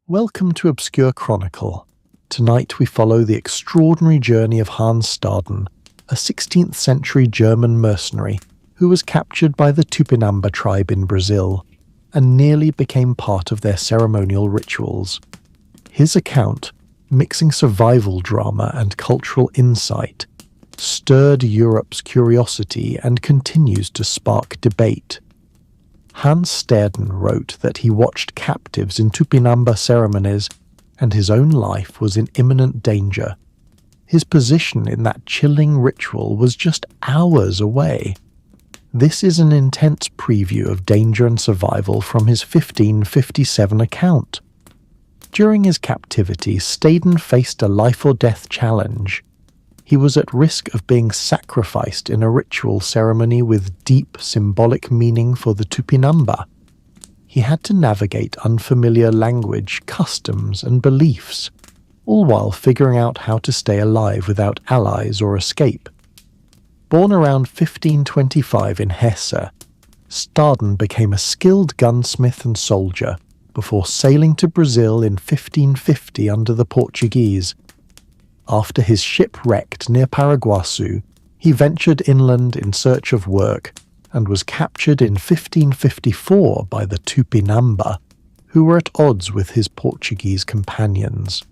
Welcome to Obscure Chronicle. Tonight we follow the extraordinary journey of Hans Staden, a 16th century German mercenary who was captured by the Tupinamba tribe in Brazil and nearly became part of their ceremonial rituals. His account, mixing survival drama and cultural insight, stirred Europe's curiosity and continues to spark debate. Hans Staden wrote that he watched captives in Tupinamba ceremonies and his own life was in imminent danger. His position in that chilling ritual was just hours away. This is an intense preview of danger and survival from his 1557 account. During his captivity, Staden faced a life-or-death challenge. He was at risk of being sacrificed in a ritual ceremony with deep symbolic meaning for the Tupinamba. He had to navigate unfamiliar language, customs, and beliefs, all while figuring out how to stay alive without allies or escape. Born around 1525 in Hesse, Staden became a skilled gunsmith and soldier before sailing to Brazil in 1550 under the Portuguese. After his ship wrecked near Paraguaçu, he ventured inland in search of work and was captured in 1554 by the Tupinamba, who were at odds with his Portuguese companions.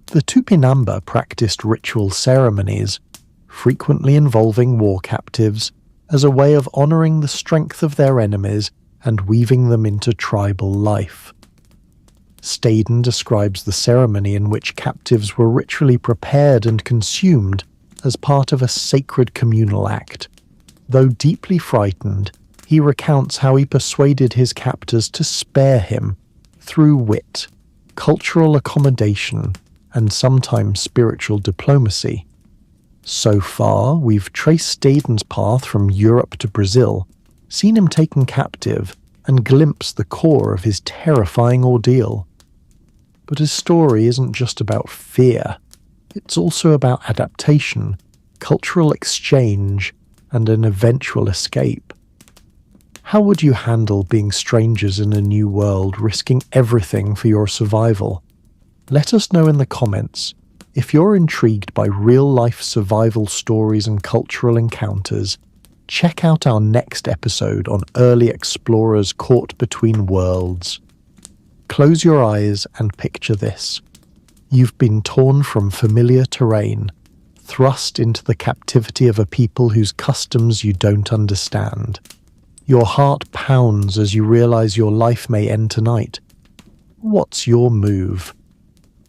The Tupinamba practiced ritual ceremonies, frequently involving war captives, as a way of honouring the strength of their enemies and weaving them into tribal life. Staden describes the ceremony in which captives were ritually prepared and consumed as part of a sacred communal act. Though deeply frightened, he recounts how he persuaded his captors to spare him through wit, cultural accommodation, and sometimes spiritual diplomacy. So far, we've traced Staden's path from Europe to Brazil, seen him taken captive, and glimpsed the core of his terrifying ordeal. But his story isn't just about fear. It's also about adaptation, cultural exchange, and an eventual escape. How would you handle being strangers in a new world, risking everything for your survival? Let us know in the comments. If you're intrigued by real-life survival stories and cultural encounters, check out our next episode on early explorers caught between worlds. Close your eyes and picture this. You've been torn from familiar terrain, thrust into the captivity of a people whose customs you don't understand. Your heart pounds as you realize your life may end tonight. What's your move?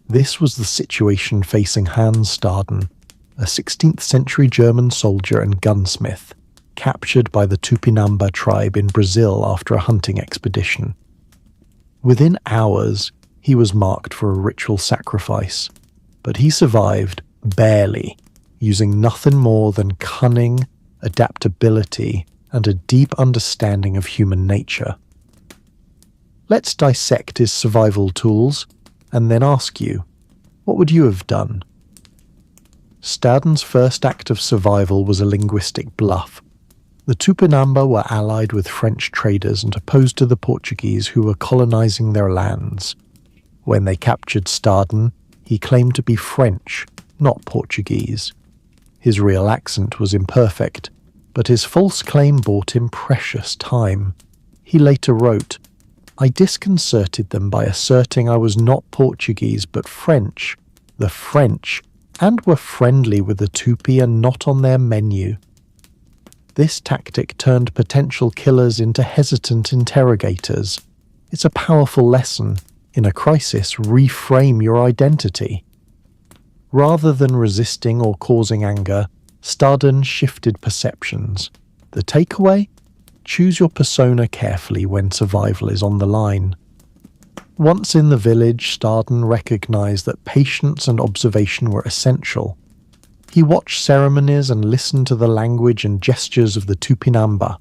This was the situation facing Hans Staden, a 16th century German soldier and gunsmith, captured by the Tupinamba tribe in Brazil after a hunting expedition. Within hours, he was marked for a ritual sacrifice, but he survived, barely, using nothing more than cunning, adaptability, and a deep understanding of human nature. Let's dissect his survival tools, and then ask you, what would you have done? Staden's first act of survival was a linguistic bluff. The Tupinamba were allied with French traders and opposed to the Portuguese who were colonizing their lands. When they captured Staden, he claimed to be French, not Portuguese. His real accent was imperfect, but his false claim bought him precious time. He later wrote, "I disconcerted them by asserting I was not Portuguese but French, the French, and were friendly with the Tupi and not on their menu." This tactic turned potential killers into hesitant interrogators. It's a powerful lesson. In a crisis, reframe your identity. Rather than resisting or causing anger, Staden shifted perceptions. The takeaway? Choose your persona carefully when survival is on the line. Once in the village, Staden recognized that patience and observation were essential. He watched ceremonies and listened to the language and gestures of the Tupinamba.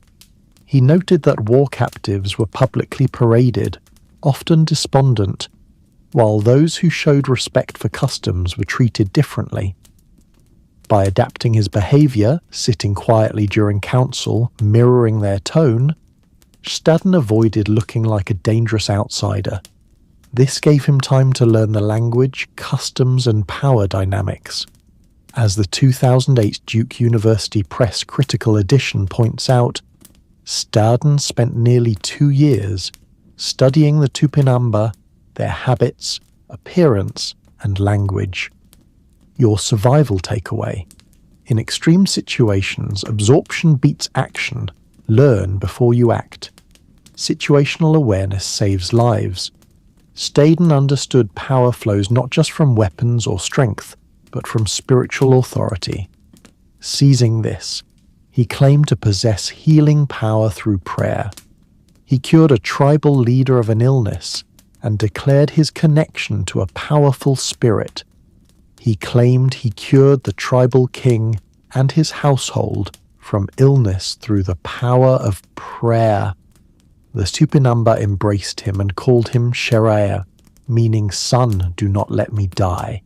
He noted that war captives were publicly paraded, often despondent, while those who showed respect for customs were treated differently. By adapting his behavior, sitting quietly during council, mirroring their tone, Staden avoided looking like a dangerous outsider. This gave him time to learn the language, customs, and power dynamics. As the 2008 Duke University Press Critical Edition points out, Staden spent nearly 2 years studying the Tupinamba, their habits, appearance, and language. Your survival takeaway: in extreme situations, absorption beats action. Learn before you act. Situational awareness saves lives. Staden understood power flows not just from weapons or strength, but from spiritual authority. Seizing this, he claimed to possess healing power through prayer. He cured a tribal leader of an illness and declared his connection to a powerful spirit. He claimed he cured the tribal king and his household from illness through the power of prayer. The Tupinamba embraced him and called him Sheraia, meaning "Son, do not let me die."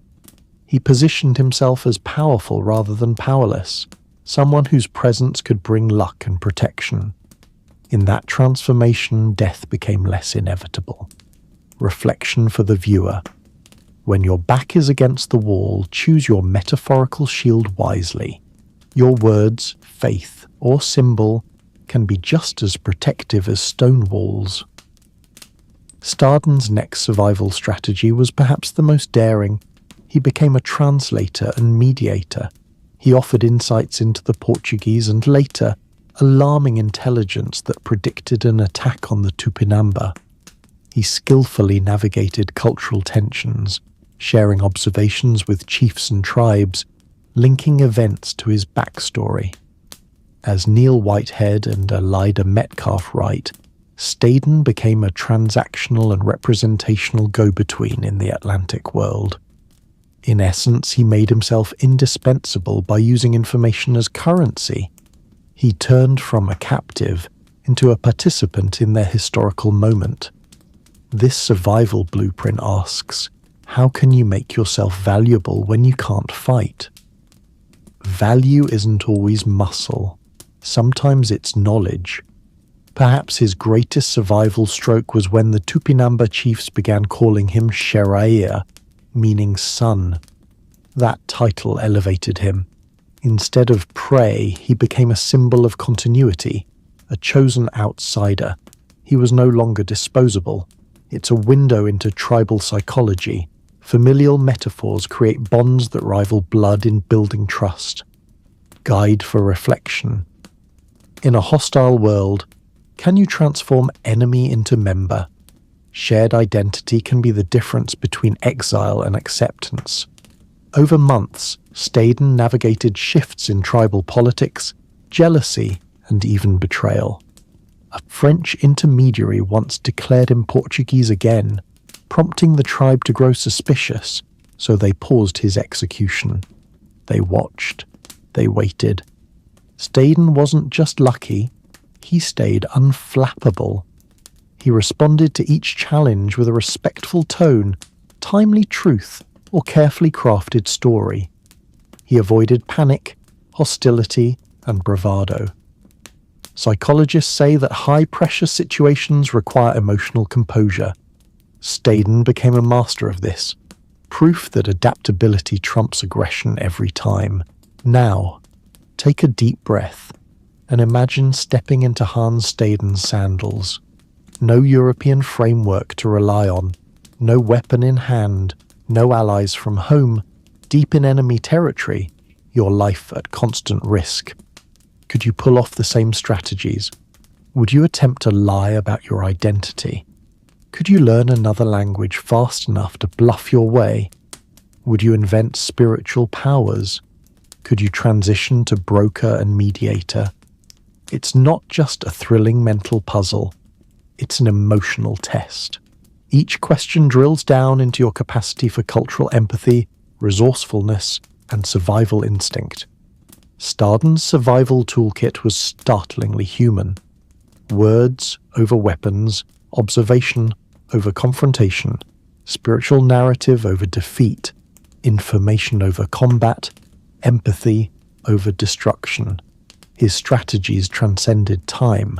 He positioned himself as powerful rather than powerless, someone whose presence could bring luck and protection. In that transformation, death became less inevitable. Reflection for the viewer: when your back is against the wall, choose your metaphorical shield wisely. Your words, faith, or symbol can be just as protective as stone walls. Staden's next survival strategy was perhaps the most daring. He became a translator and mediator. He offered insights into the Portuguese and later alarming intelligence that predicted an attack on the Tupinamba. He skillfully navigated cultural tensions, sharing observations with chiefs and tribes, linking events to his backstory. As Neil Whitehead and Elida Metcalf write, Staden became a transactional and representational go-between in the Atlantic world. In essence, he made himself indispensable by using information as currency. He turned from a captive into a participant in their historical moment. This survival blueprint asks, how can you make yourself valuable when you can't fight? Value isn't always muscle. Sometimes it's knowledge. Perhaps his greatest survival stroke was when the Tupinamba chiefs began calling him Sheraia, meaning son. That title elevated him. Instead of prey, he became a symbol of continuity, a chosen outsider. He was no longer disposable. It's a window into tribal psychology. Familial metaphors create bonds that rival blood in building trust. Guide for reflection. In a hostile world, can you transform enemy into member? Shared identity can be the difference between exile and acceptance. Over months, Staden navigated shifts in tribal politics, jealousy, and even betrayal. A French intermediary once declared him Portuguese again, prompting the tribe to grow suspicious, so they paused his execution. They watched. They waited. Staden wasn't just lucky, he stayed unflappable. He responded to each challenge with a respectful tone, timely truth, or carefully crafted story. He avoided panic, hostility, and bravado. Psychologists say that high-pressure situations require emotional composure. Staden became a master of this, proof that adaptability trumps aggression every time. Now, take a deep breath and imagine stepping into Hans Staden's sandals. No European framework to rely on, no weapon in hand, no allies from home, deep in enemy territory, your life at constant risk. Could you pull off the same strategies? Would you attempt to lie about your identity? Could you learn another language fast enough to bluff your way? Would you invent spiritual powers? Could you transition to broker and mediator? It's not just a thrilling mental puzzle. It's an emotional test. Each question drills down into your capacity for cultural empathy, resourcefulness, and survival instinct. Staden's survival toolkit was startlingly human. Words over weapons, observation over confrontation, spiritual narrative over defeat, information over combat, empathy over destruction. His strategies transcended time.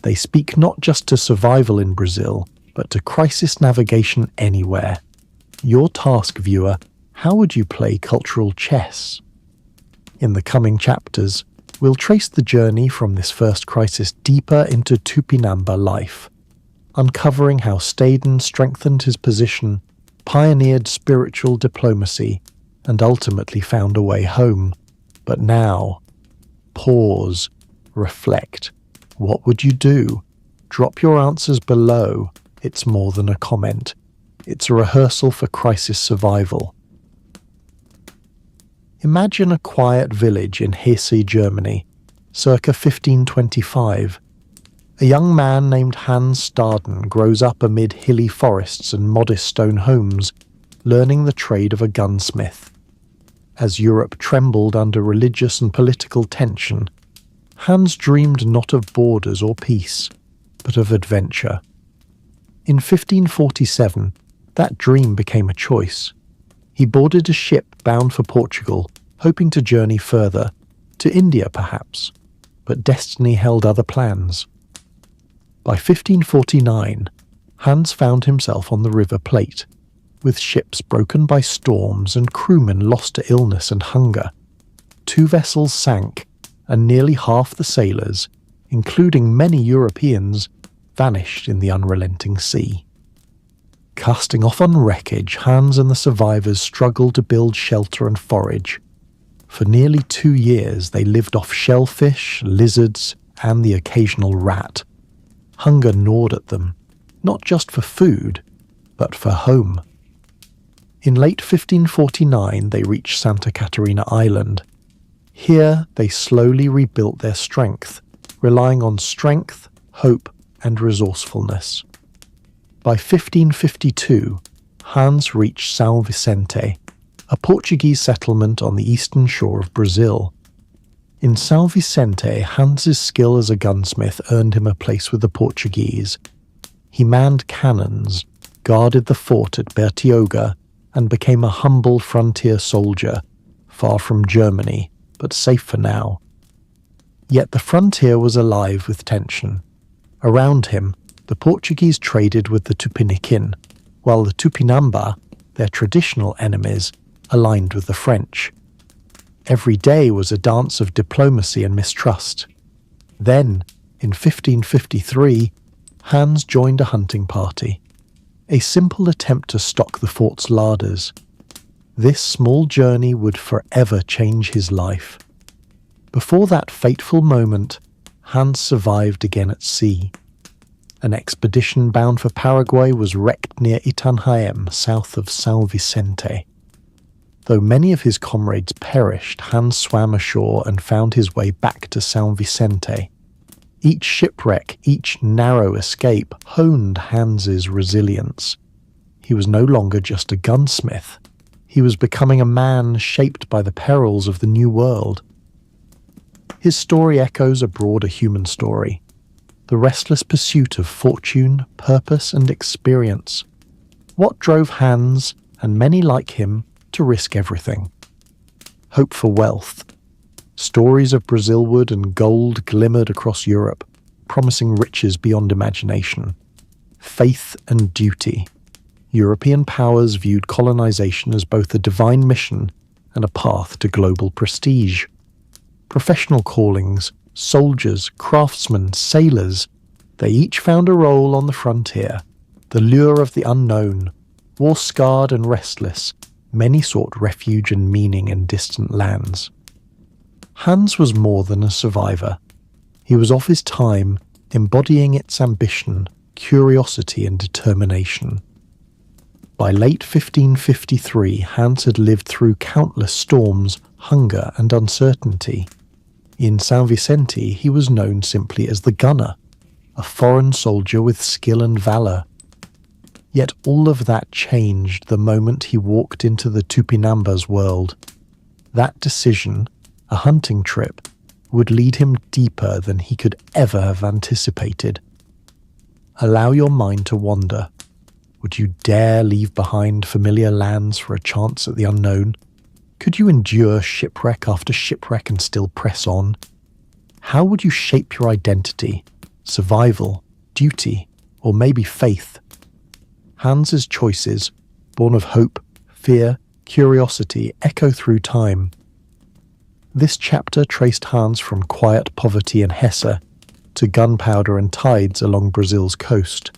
They speak not just to survival in Brazil, but to crisis navigation anywhere. Your task, viewer, how would you play cultural chess? In the coming chapters, we'll trace the journey from this first crisis deeper into Tupinamba life, uncovering how Staden strengthened his position, pioneered spiritual diplomacy, and ultimately found a way home. But now, pause, reflect. What would you do? Drop your answers below. It's more than a comment. It's a rehearsal for crisis survival. Imagine a quiet village in Hesse, Germany, circa 1525. A young man named Hans Staden grows up amid hilly forests and modest stone homes, learning the trade of a gunsmith. As Europe trembled under religious and political tension, Hans dreamed not of borders or peace, but of adventure. In 1547, that dream became a choice. He boarded a ship bound for Portugal, hoping to journey further, to India perhaps, but destiny held other plans. By 1549, Hans found himself on the River Plate, with ships broken by storms and crewmen lost to illness and hunger. 2 vessels sank, and nearly half the sailors, including many Europeans, vanished in the unrelenting sea. Casting off on wreckage, Hans and the survivors struggled to build shelter and forage. For nearly 2 years they lived off shellfish, lizards, and the occasional rat. Hunger gnawed at them, not just for food, but for home. In late 1549 they reached Santa Catarina Island. Here they slowly rebuilt their strength, relying on strength, hope, and resourcefulness. By 1552, Hans reached São Vicente, a Portuguese settlement on the eastern shore of Brazil. In São Vicente, Hans's skill as a gunsmith earned him a place with the Portuguese. He manned cannons, guarded the fort at Bertioga, and became a humble frontier soldier, far from Germany, but safe for now. Yet the frontier was alive with tension. Around him, the Portuguese traded with the Tupiniquim, while the Tupinamba, their traditional enemies, aligned with the French. Every day was a dance of diplomacy and mistrust. Then, in 1553, Hans joined a hunting party, a simple attempt to stock the fort's larders. This small journey would forever change his life. Before that fateful moment, Hans survived again at sea. An expedition bound for Paraguay was wrecked near Itanhaém, south of São Vicente. Though many of his comrades perished, Hans swam ashore and found his way back to São Vicente. Each shipwreck, each narrow escape, honed Hans's resilience. He was no longer just a gunsmith. He was becoming a man shaped by the perils of the New World. His story echoes a broader human story, the restless pursuit of fortune, purpose, and experience. What drove Hans, and many like him, to risk everything? Hope for wealth. Stories of Brazilwood and gold glimmered across Europe, promising riches beyond imagination. Faith and duty. European powers viewed colonization as both a divine mission and a path to global prestige. Professional callings, soldiers, craftsmen, sailors, they each found a role on the frontier. The lure of the unknown, war-scarred and restless, many sought refuge and meaning in distant lands. Hans was more than a survivor. He was of his time, embodying its ambition, curiosity, and determination. By late 1553, Hans had lived through countless storms, hunger, and uncertainty. In São Vicente, he was known simply as the gunner, a foreign soldier with skill and valor. Yet all of that changed the moment he walked into the Tupinamba's world. That decision, a hunting trip, would lead him deeper than he could ever have anticipated. Allow your mind to wander. Would you dare leave behind familiar lands for a chance at the unknown? Could you endure shipwreck after shipwreck and still press on? How would you shape your identity, survival, duty, or maybe faith? Hans's choices, born of hope, fear, curiosity, echo through time. This chapter traced Hans from quiet poverty in Hesse to gunpowder and tides along Brazil's coast.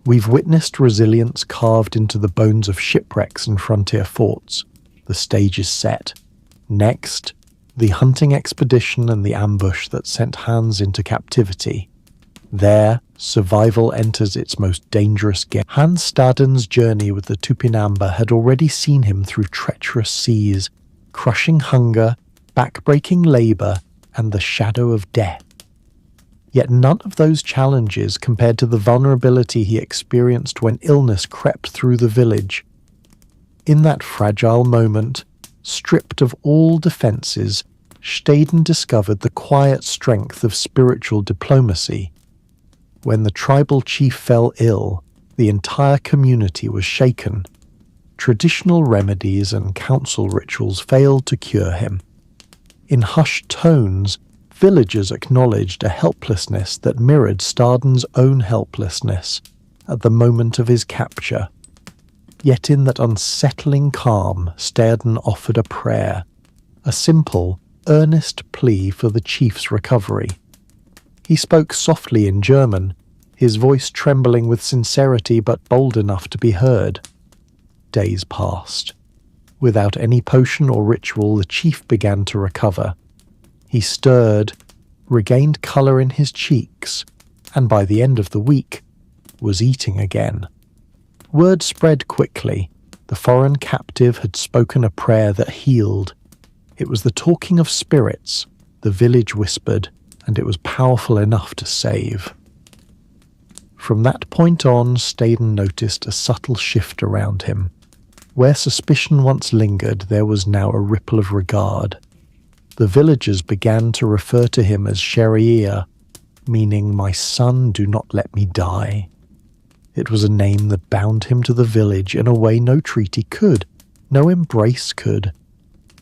We've witnessed resilience carved into the bones of shipwrecks and frontier forts. The stage is set. Next, the hunting expedition and the ambush that sent Hans into captivity. There, survival enters its most dangerous game. Hans Staden's journey with the Tupinamba had already seen him through treacherous seas, crushing hunger, backbreaking labour, and the shadow of death. Yet none of those challenges compared to the vulnerability he experienced when illness crept through the village. In that fragile moment, stripped of all defences, Staden discovered the quiet strength of spiritual diplomacy. When the tribal chief fell ill, the entire community was shaken. Traditional remedies and council rituals failed to cure him. In hushed tones, villagers acknowledged a helplessness that mirrored Staden's own helplessness at the moment of his capture. Yet in that unsettling calm, Staden offered a prayer, a simple, earnest plea for the chief's recovery. He spoke softly in German, his voice trembling with sincerity but bold enough to be heard. Days passed. Without any potion or ritual, the chief began to recover. He stirred, regained colour in his cheeks, and by the end of the week, was eating again. Word spread quickly. The foreign captive had spoken a prayer that healed. It was the talking of spirits, the village whispered, and it was powerful enough to save. From that point on, Staden noticed a subtle shift around him. Where suspicion once lingered, there was now a ripple of regard. The villagers began to refer to him as Sharia, meaning, "My son, do not let me die." It was a name that bound him to the village in a way no treaty could, no embrace could.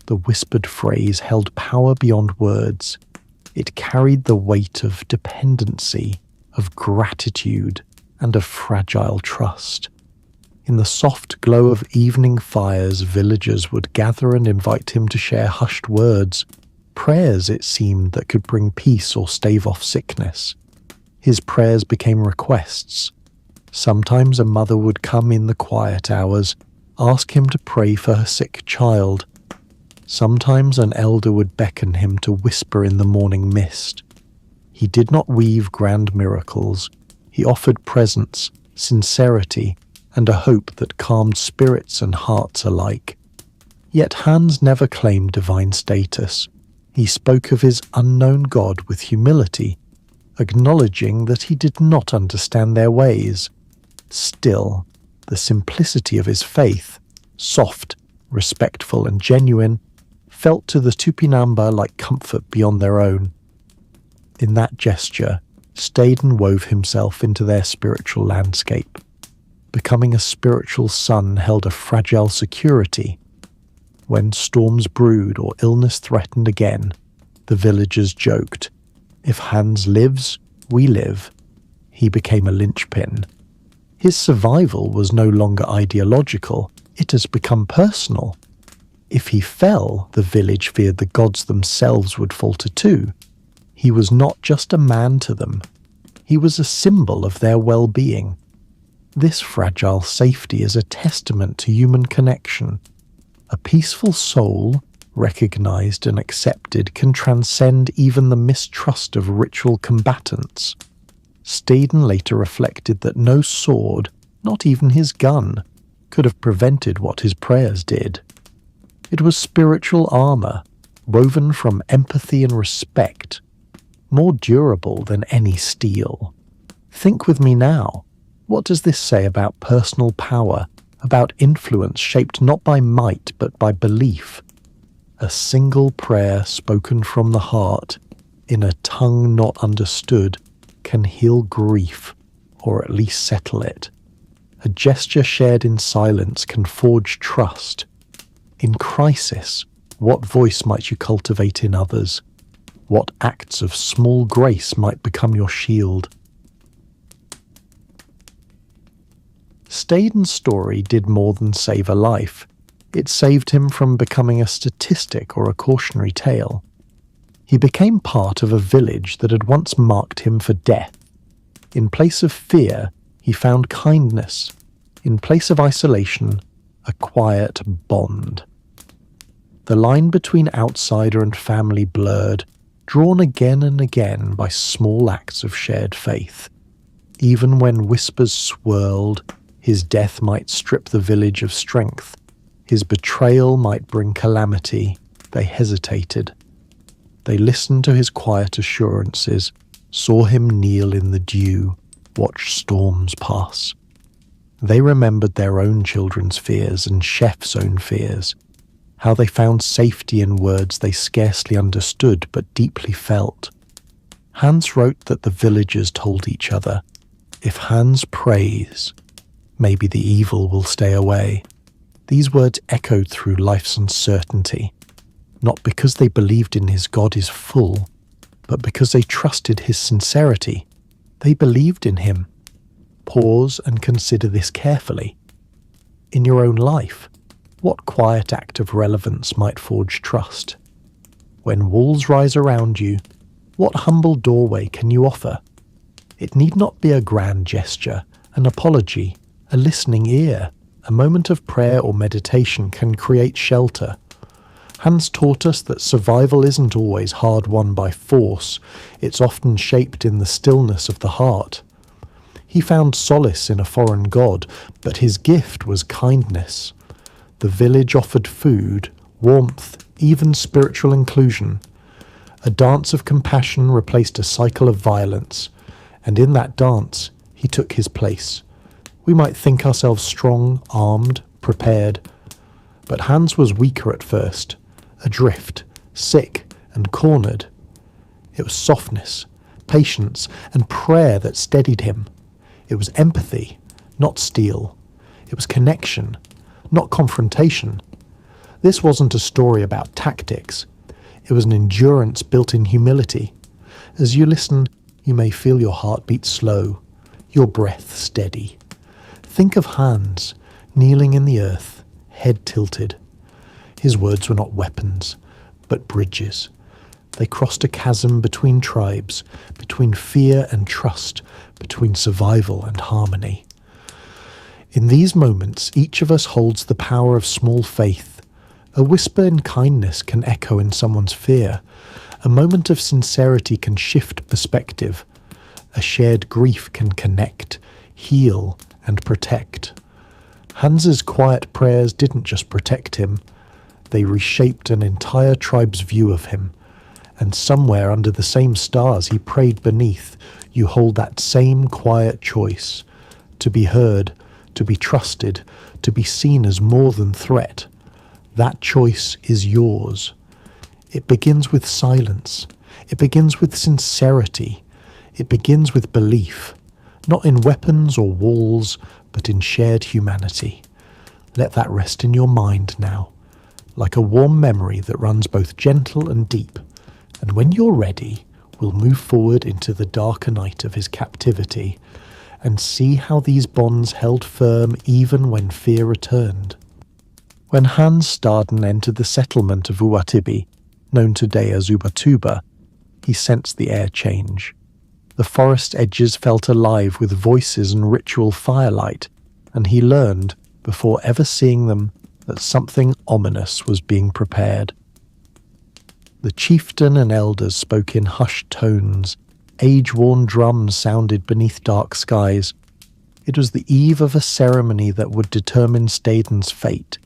The whispered phrase held power beyond words. It carried the weight of dependency, of gratitude, and of fragile trust. In the soft glow of evening fires, villagers would gather and invite him to share hushed words, prayers, it seemed, that could bring peace or stave off sickness. His prayers became requests. Sometimes a mother would come in the quiet hours, ask him to pray for her sick child. Sometimes an elder would beckon him to whisper in the morning mist. He did not weave grand miracles. He offered presence, sincerity, and a hope that calmed spirits and hearts alike. Yet Hans never claimed divine status. He spoke of his unknown God with humility, acknowledging that he did not understand their ways. Still, the simplicity of his faith, soft, respectful, and genuine, felt to the Tupinamba like comfort beyond their own. In that gesture, Staden wove himself into their spiritual landscape. Becoming a spiritual son held a fragile security. When storms brewed or illness threatened again, the villagers joked, "If Hans lives, we live." He became a linchpin. His survival was no longer ideological, it has become personal. If he fell, the village feared the gods themselves would falter too. He was not just a man to them. He was a symbol of their well-being. This fragile safety is a testament to human connection. A peaceful soul, recognized and accepted, can transcend even the mistrust of ritual combatants. Staden later reflected that no sword, not even his gun, could have prevented what his prayers did. It was spiritual armor, woven from empathy and respect, more durable than any steel. Think with me now. What does this say about personal power, about influence shaped not by might but by belief? A single prayer spoken from the heart, in a tongue not understood, can heal grief, or at least settle it. A gesture shared in silence can forge trust. In crisis, what voice might you cultivate in others? What acts of small grace might become your shield? Staden's story did more than save a life. It saved him from becoming a statistic or a cautionary tale. He became part of a village that had once marked him for death. In place of fear, he found kindness. In place of isolation, a quiet bond. The line between outsider and family blurred, drawn again and again by small acts of shared faith. Even when whispers swirled, his death might strip the village of strength. His betrayal might bring calamity. They hesitated. They listened to his quiet assurances, saw him kneel in the dew, watch storms pass. They remembered their own children's fears and Chef's own fears, how they found safety in words they scarcely understood but deeply felt. Hans wrote that the villagers told each other, "If Hans prays, maybe the evil will stay away." These words echoed through life's uncertainty, not because they believed in his God is full, but because they trusted his sincerity. They believed in him. Pause and consider this carefully. In your own life, what quiet act of relevance might forge trust? When walls rise around you, what humble doorway can you offer? It need not be a grand gesture, an apology, a listening ear. A moment of prayer or meditation can create shelter. Hans taught us that survival isn't always hard won by force. It's often shaped in the stillness of the heart. He found solace in a foreign god, but his gift was kindness. The village offered food, warmth, even spiritual inclusion. A dance of compassion replaced a cycle of violence, and in that dance he took his place. We might think ourselves strong, armed, prepared, but Hans was weaker at first, adrift, sick and cornered. It was softness, patience and prayer that steadied him. It was empathy, not steel. It was connection, not confrontation. This wasn't a story about tactics. It was an endurance built in humility. As you listen, you may feel your heartbeat slow, your breath steady. Think of Hans, kneeling in the earth, head tilted. His words were not weapons, but bridges. They crossed a chasm between tribes, between fear and trust, between survival and harmony. In these moments, each of us holds the power of small faith. A whisper in kindness can echo in someone's fear. A moment of sincerity can shift perspective. A shared grief can connect, heal, and protect. Hans's quiet prayers didn't just protect him. They reshaped an entire tribe's view of him. And somewhere under the same stars he prayed beneath, you hold that same quiet choice. To be heard, to be trusted, to be seen as more than threat. That choice is yours. It begins with silence. It begins with sincerity. It begins with belief. Not in weapons or walls, but in shared humanity. Let that rest in your mind now, like a warm memory that runs both gentle and deep. And when you're ready, we'll move forward into the darker night of his captivity and see how these bonds held firm even when fear returned. When Hans Staden entered the settlement of Uatibi, known today as Ubatuba, he sensed the air change. The forest edges felt alive with voices and ritual firelight, and he learned, before ever seeing them, that something ominous was being prepared. The chieftain and elders spoke in hushed tones. Age-worn drums sounded beneath dark skies. It was the eve of a ceremony that would determine Staden's fate,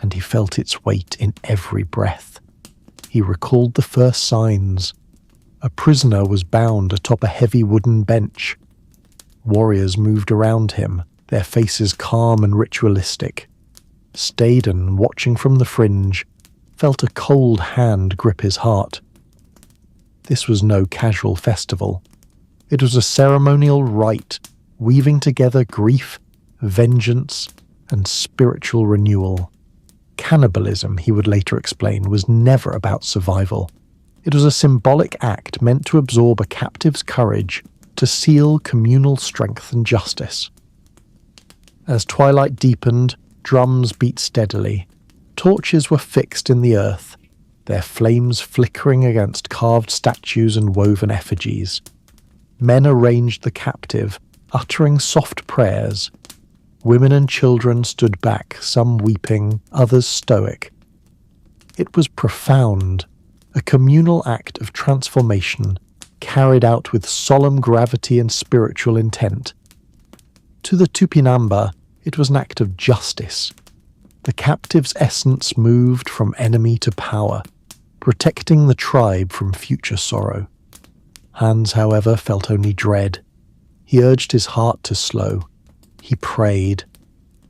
and he felt its weight in every breath. He recalled the first signs. A prisoner was bound atop a heavy wooden bench. Warriors moved around him, their faces calm and ritualistic. Staden, watching from the fringe, felt a cold hand grip his heart. This was no casual festival. It was a ceremonial rite, weaving together grief, vengeance, and spiritual renewal. Cannibalism, he would later explain, was never about survival. It was a symbolic act meant to absorb a captive's courage, to seal communal strength and justice. As twilight deepened, drums beat steadily. Torches were fixed in the earth, their flames flickering against carved statues and woven effigies. Men arranged the captive, uttering soft prayers. Women and children stood back, some weeping, others stoic. It was profound, a communal act of transformation, carried out with solemn gravity and spiritual intent. To the Tupinamba, it was an act of justice. The captive's essence moved from enemy to power, protecting the tribe from future sorrow. Hans, however, felt only dread. He urged his heart to slow. He prayed,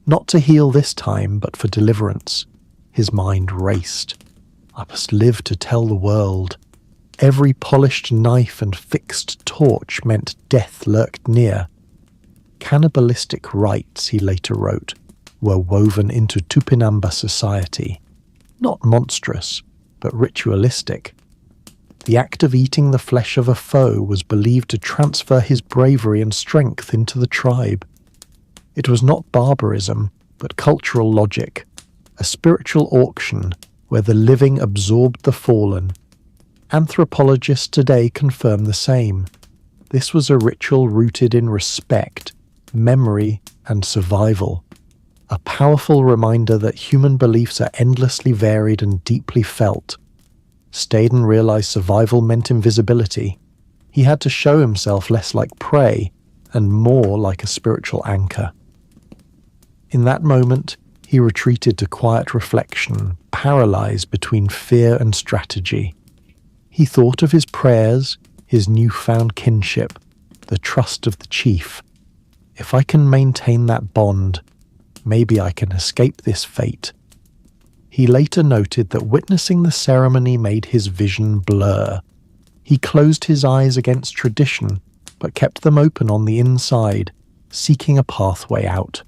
not to heal this time, but for deliverance. His mind raced. I must live to tell the world. Every polished knife and fixed torch meant death lurked near. Cannibalistic rites, he later wrote, were woven into Tupinamba society. Not monstrous, but ritualistic. The act of eating the flesh of a foe was believed to transfer his bravery and strength into the tribe. It was not barbarism, but cultural logic, a spiritual auction where the living absorbed the fallen. Anthropologists today confirm the same. This was a ritual rooted in respect, memory, and survival. A powerful reminder that human beliefs are endlessly varied and deeply felt. Staden realized survival meant invisibility. He had to show himself less like prey and more like a spiritual anchor. In that moment, he retreated to quiet reflection, paralyzed between fear and strategy. He thought of his prayers, his newfound kinship, the trust of the chief. If I can maintain that bond, maybe I can escape this fate. He later noted that witnessing the ceremony made his vision blur. He closed his eyes against tradition, but kept them open on the inside, seeking a pathway out.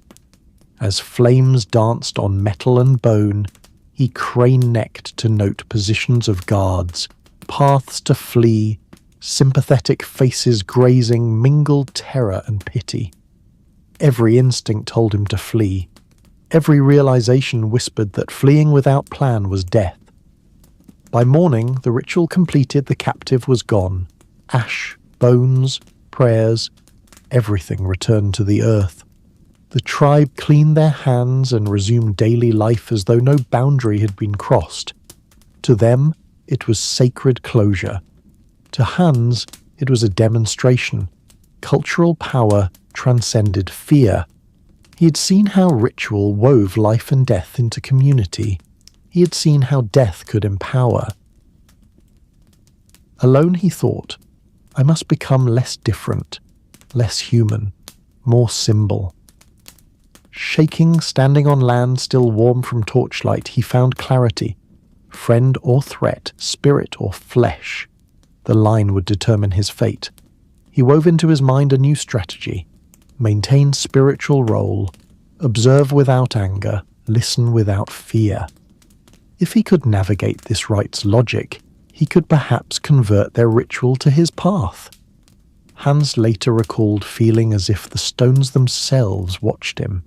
As flames danced on metal and bone, he crane-necked to note positions of guards, paths to flee, sympathetic faces grazing mingled terror and pity. Every instinct told him to flee. Every realization whispered that fleeing without plan was death. By morning, the ritual completed, the captive was gone. Ash, bones, prayers, everything returned to the earth. The tribe cleaned their hands and resumed daily life as though no boundary had been crossed. To them, it was sacred closure. To Hans, it was a demonstration. Cultural power transcended fear. He had seen how ritual wove life and death into community. He had seen how death could empower. Alone, he thought, I must become less different, less human, more symbol. Shaking, standing on land still warm from torchlight, he found clarity. Friend or threat, spirit or flesh. The line would determine his fate. He wove into his mind a new strategy. Maintain spiritual role. Observe without anger. Listen without fear. If he could navigate this rite's logic, he could perhaps convert their ritual to his path. Hans later recalled feeling as if the stones themselves watched him.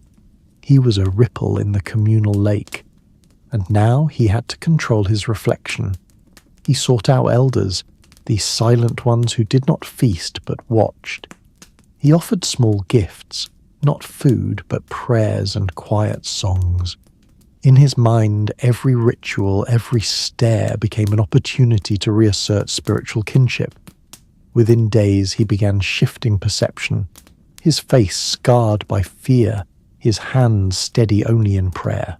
He was a ripple in the communal lake, and now he had to control his reflection. He sought out elders, these silent ones who did not feast but watched. He offered small gifts, not food but prayers and quiet songs. In his mind, every ritual, every stare became an opportunity to reassert spiritual kinship. Within days, he began shifting perception, his face scarred by fear, his hands steady only in prayer.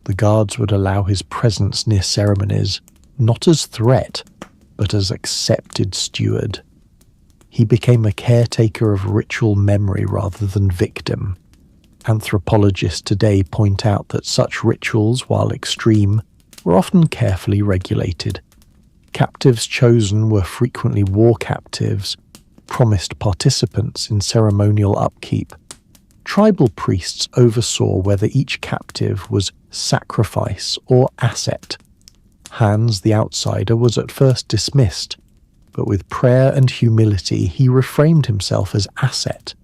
The guards would allow his presence near ceremonies, not as threat, but as accepted steward. He became a caretaker of ritual memory rather than victim. Anthropologists today point out that such rituals, while extreme, were often carefully regulated. Captives chosen were frequently war captives, promised participants in ceremonial upkeep. Tribal priests oversaw whether each captive was sacrifice or asset. Hans, the outsider, was at first dismissed, but with prayer and humility he reframed himself as asset.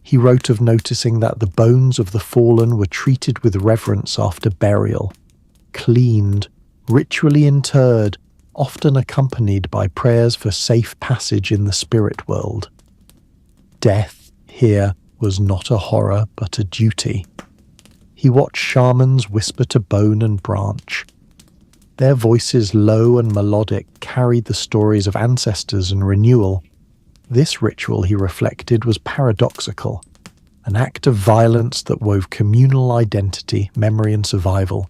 He wrote of noticing that the bones of the fallen were treated with reverence after burial, cleaned, ritually interred, often accompanied by prayers for safe passage in the spirit world. Death here was not a horror but a duty. He watched shamans whisper to bone and branch. Their voices, low and melodic, carried the stories of ancestors and renewal. This ritual, he reflected, was paradoxical, an act of violence that wove communal identity, memory and survival.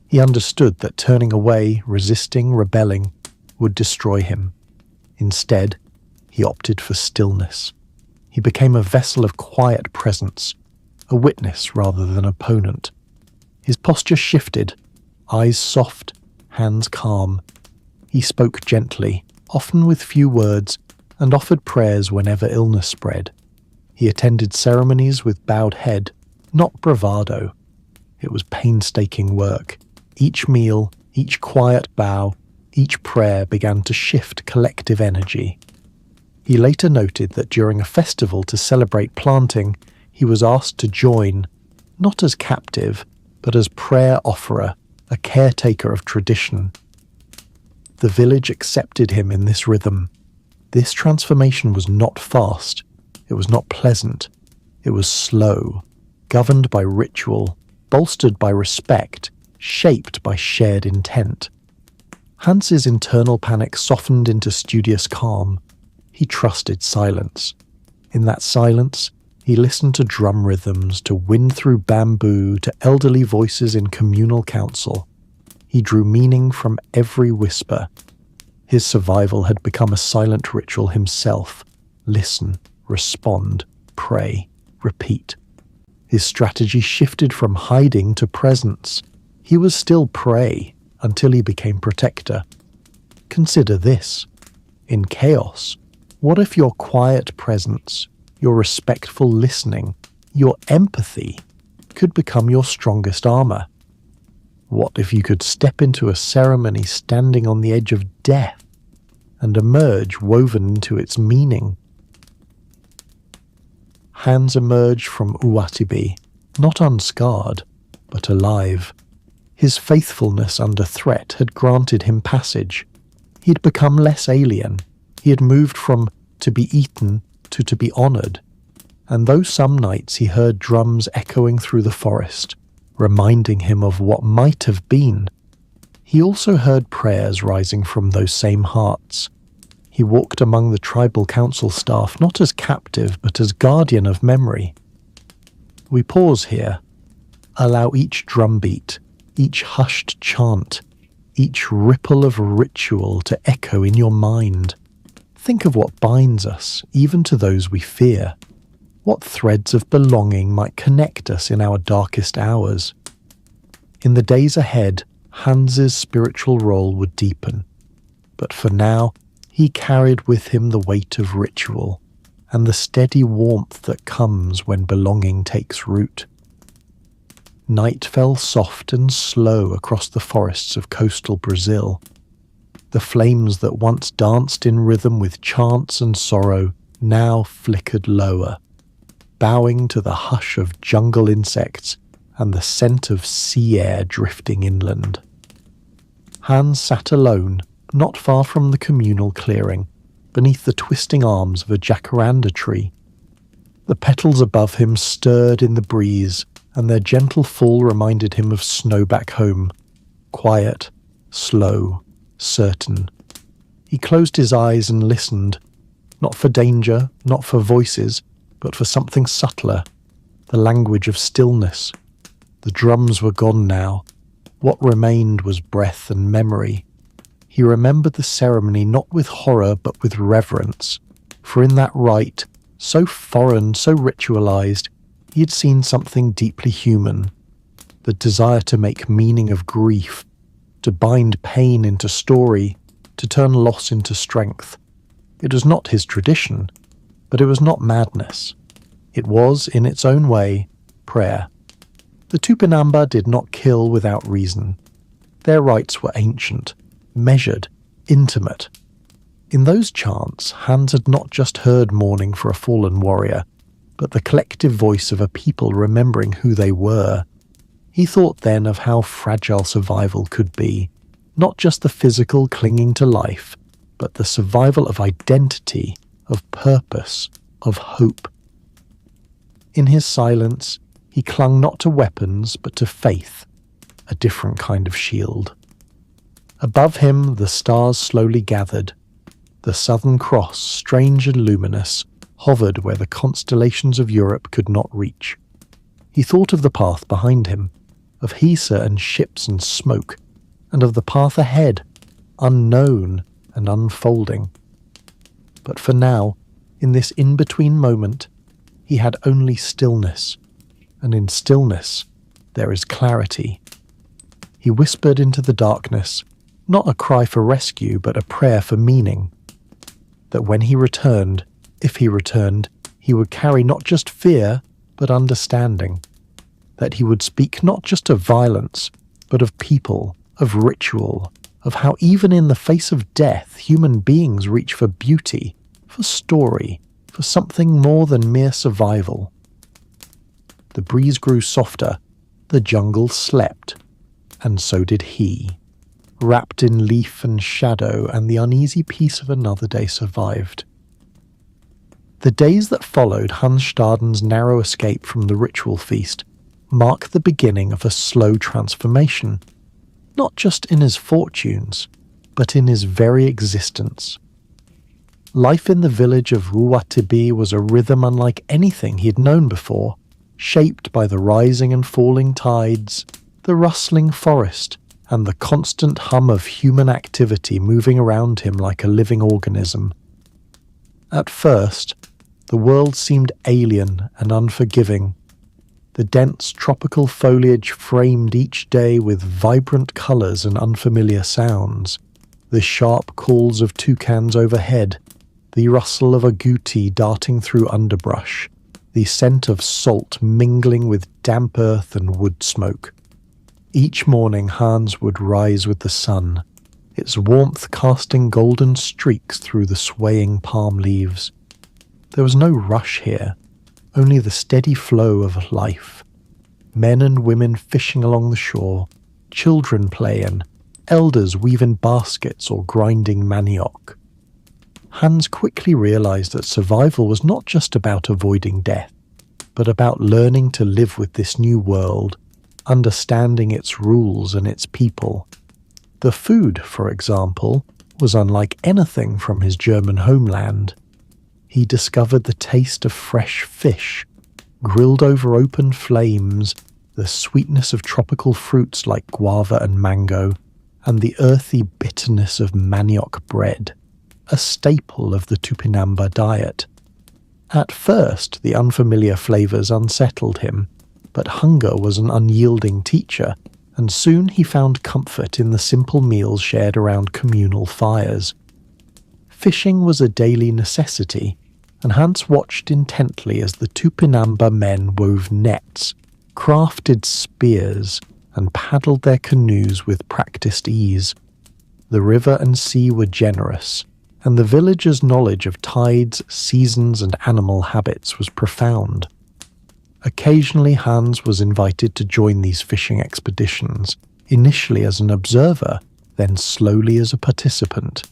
He understood that turning away, resisting, rebelling, would destroy him. Instead, he opted for stillness. He became a vessel of quiet presence, a witness rather than opponent. His posture shifted, eyes soft, hands calm. He spoke gently, often with few words, and offered prayers whenever illness spread. He attended ceremonies with bowed head, not bravado. It was painstaking work. Each meal, each quiet bow, each prayer began to shift collective energy. He later noted that during a festival to celebrate planting, he was asked to join, not as captive, but as prayer offerer, a caretaker of tradition. The village accepted him in this rhythm. This transformation was not fast, it was not pleasant, it was slow, governed by ritual, bolstered by respect, shaped by shared intent. Hans's internal panic softened into studious calm. He trusted silence. In that silence, he listened to drum rhythms, to wind through bamboo, to elderly voices in communal council. He drew meaning from every whisper. His survival had become a silent ritual himself. Listen, respond, pray, repeat. His strategy shifted from hiding to presence. He was still prey until he became protector. Consider this. In chaos, what if your quiet presence, your respectful listening, your empathy could become your strongest armor? What if you could step into a ceremony standing on the edge of death and emerge woven into its meaning? Hans emerged from Uatibi, not unscarred, but alive. His faithfulness under threat had granted him passage. He had become less alien. He had moved from to be eaten to be honoured. And though some nights he heard drums echoing through the forest, reminding him of what might have been, he also heard prayers rising from those same hearts. He walked among the tribal council staff not as captive but as guardian of memory. We pause here. Allow each drumbeat, each hushed chant, each ripple of ritual to echo in your mind. Think of what binds us, even to those we fear. What threads of belonging might connect us in our darkest hours? In the days ahead, Hans's spiritual role would deepen. But for now, he carried with him the weight of ritual and the steady warmth that comes when belonging takes root. Night fell soft and slow across the forests of coastal Brazil. The flames that once danced in rhythm with chants and sorrow now flickered lower, bowing to the hush of jungle insects and the scent of sea air drifting inland. Hans sat alone, not far from the communal clearing, beneath the twisting arms of a jacaranda tree. The petals above him stirred in the breeze, and their gentle fall reminded him of snow back home. Quiet, slow, certain. He closed his eyes and listened, not for danger, not for voices, but for something subtler, the language of stillness. The drums were gone now. What remained was breath and memory. He remembered the ceremony not with horror but with reverence, for in that rite, so foreign, so ritualized, he had seen something deeply human, the desire to make meaning of grief, to bind pain into story, to turn loss into strength. It was not his tradition, but it was not madness. It was, in its own way, prayer. The Tupinamba did not kill without reason. Their rites were ancient, measured, intimate. In those chants, Hans had not just heard mourning for a fallen warrior. but the collective voice of a people remembering who they were. He thought then of how fragile survival could be, not just the physical clinging to life, but the survival of identity, of purpose, of hope. In his silence, he clung not to weapons, but to faith, a different kind of shield. Above him, the stars slowly gathered. The Southern Cross, strange and luminous, hovered where the constellations of Europe could not reach. He thought of the path behind him, of Hesse and ships and smoke, and of the path ahead, unknown and unfolding. But for now, in this in-between moment, he had only stillness, and in stillness there is clarity. He whispered into the darkness, not a cry for rescue, but a prayer for meaning. That when he returned, if he returned, he would carry not just fear, but understanding. That he would speak not just of violence, but of people, of ritual, of how even in the face of death, human beings reach for beauty, for story, for something more than mere survival. The breeze grew softer, the jungle slept, and so did he. Wrapped in leaf and shadow, and the uneasy peace of another day survived. The days that followed Hans Staden's narrow escape from the ritual feast mark the beginning of a slow transformation, not just in his fortunes, but in his very existence. Life in the village of Ruwatibi was a rhythm unlike anything he had known before, shaped by the rising and falling tides, the rustling forest, and the constant hum of human activity moving around him like a living organism. At first, the world seemed alien and unforgiving. The dense tropical foliage framed each day with vibrant colours and unfamiliar sounds, the sharp calls of toucans overhead, the rustle of agouti darting through underbrush, the scent of salt mingling with damp earth and wood smoke. Each morning Hans would rise with the sun, its warmth casting golden streaks through the swaying palm leaves. There was no rush here, only the steady flow of life. Men and women fishing along the shore, children playing, elders weaving baskets or grinding manioc. Hans quickly realized that survival was not just about avoiding death, but about learning to live with this new world, understanding its rules and its people. The food, for example, was unlike anything from his German homeland. He discovered the taste of fresh fish, grilled over open flames, the sweetness of tropical fruits like guava and mango, and the earthy bitterness of manioc bread, a staple of the Tupinamba diet. At first, the unfamiliar flavors unsettled him, but hunger was an unyielding teacher, and soon he found comfort in the simple meals shared around communal fires. Fishing was a daily necessity, and Hans watched intently as the Tupinamba men wove nets, crafted spears, and paddled their canoes with practiced ease. The river and sea were generous, and the villagers' knowledge of tides, seasons, and animal habits was profound. Occasionally Hans was invited to join these fishing expeditions, initially as an observer, then slowly as a participant.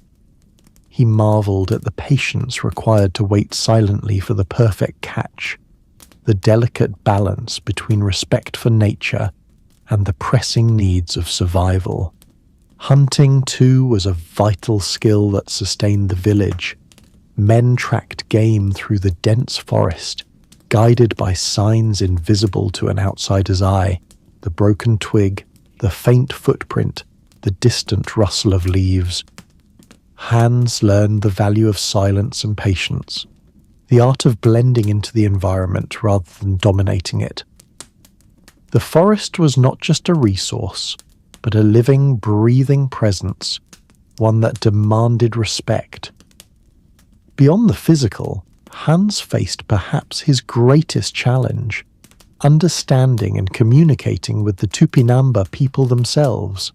He marvelled at the patience required to wait silently for the perfect catch, the delicate balance between respect for nature and the pressing needs of survival. Hunting, too, was a vital skill that sustained the village. Men tracked game through the dense forest, guided by signs invisible to an outsider's eye, the broken twig, the faint footprint, the distant rustle of leaves. Hans learned the value of silence and patience, the art of blending into the environment rather than dominating it. The forest was not just a resource, but a living, breathing presence, one that demanded respect. Beyond the physical, Hans faced perhaps his greatest challenge, understanding and communicating with the Tupinamba people themselves.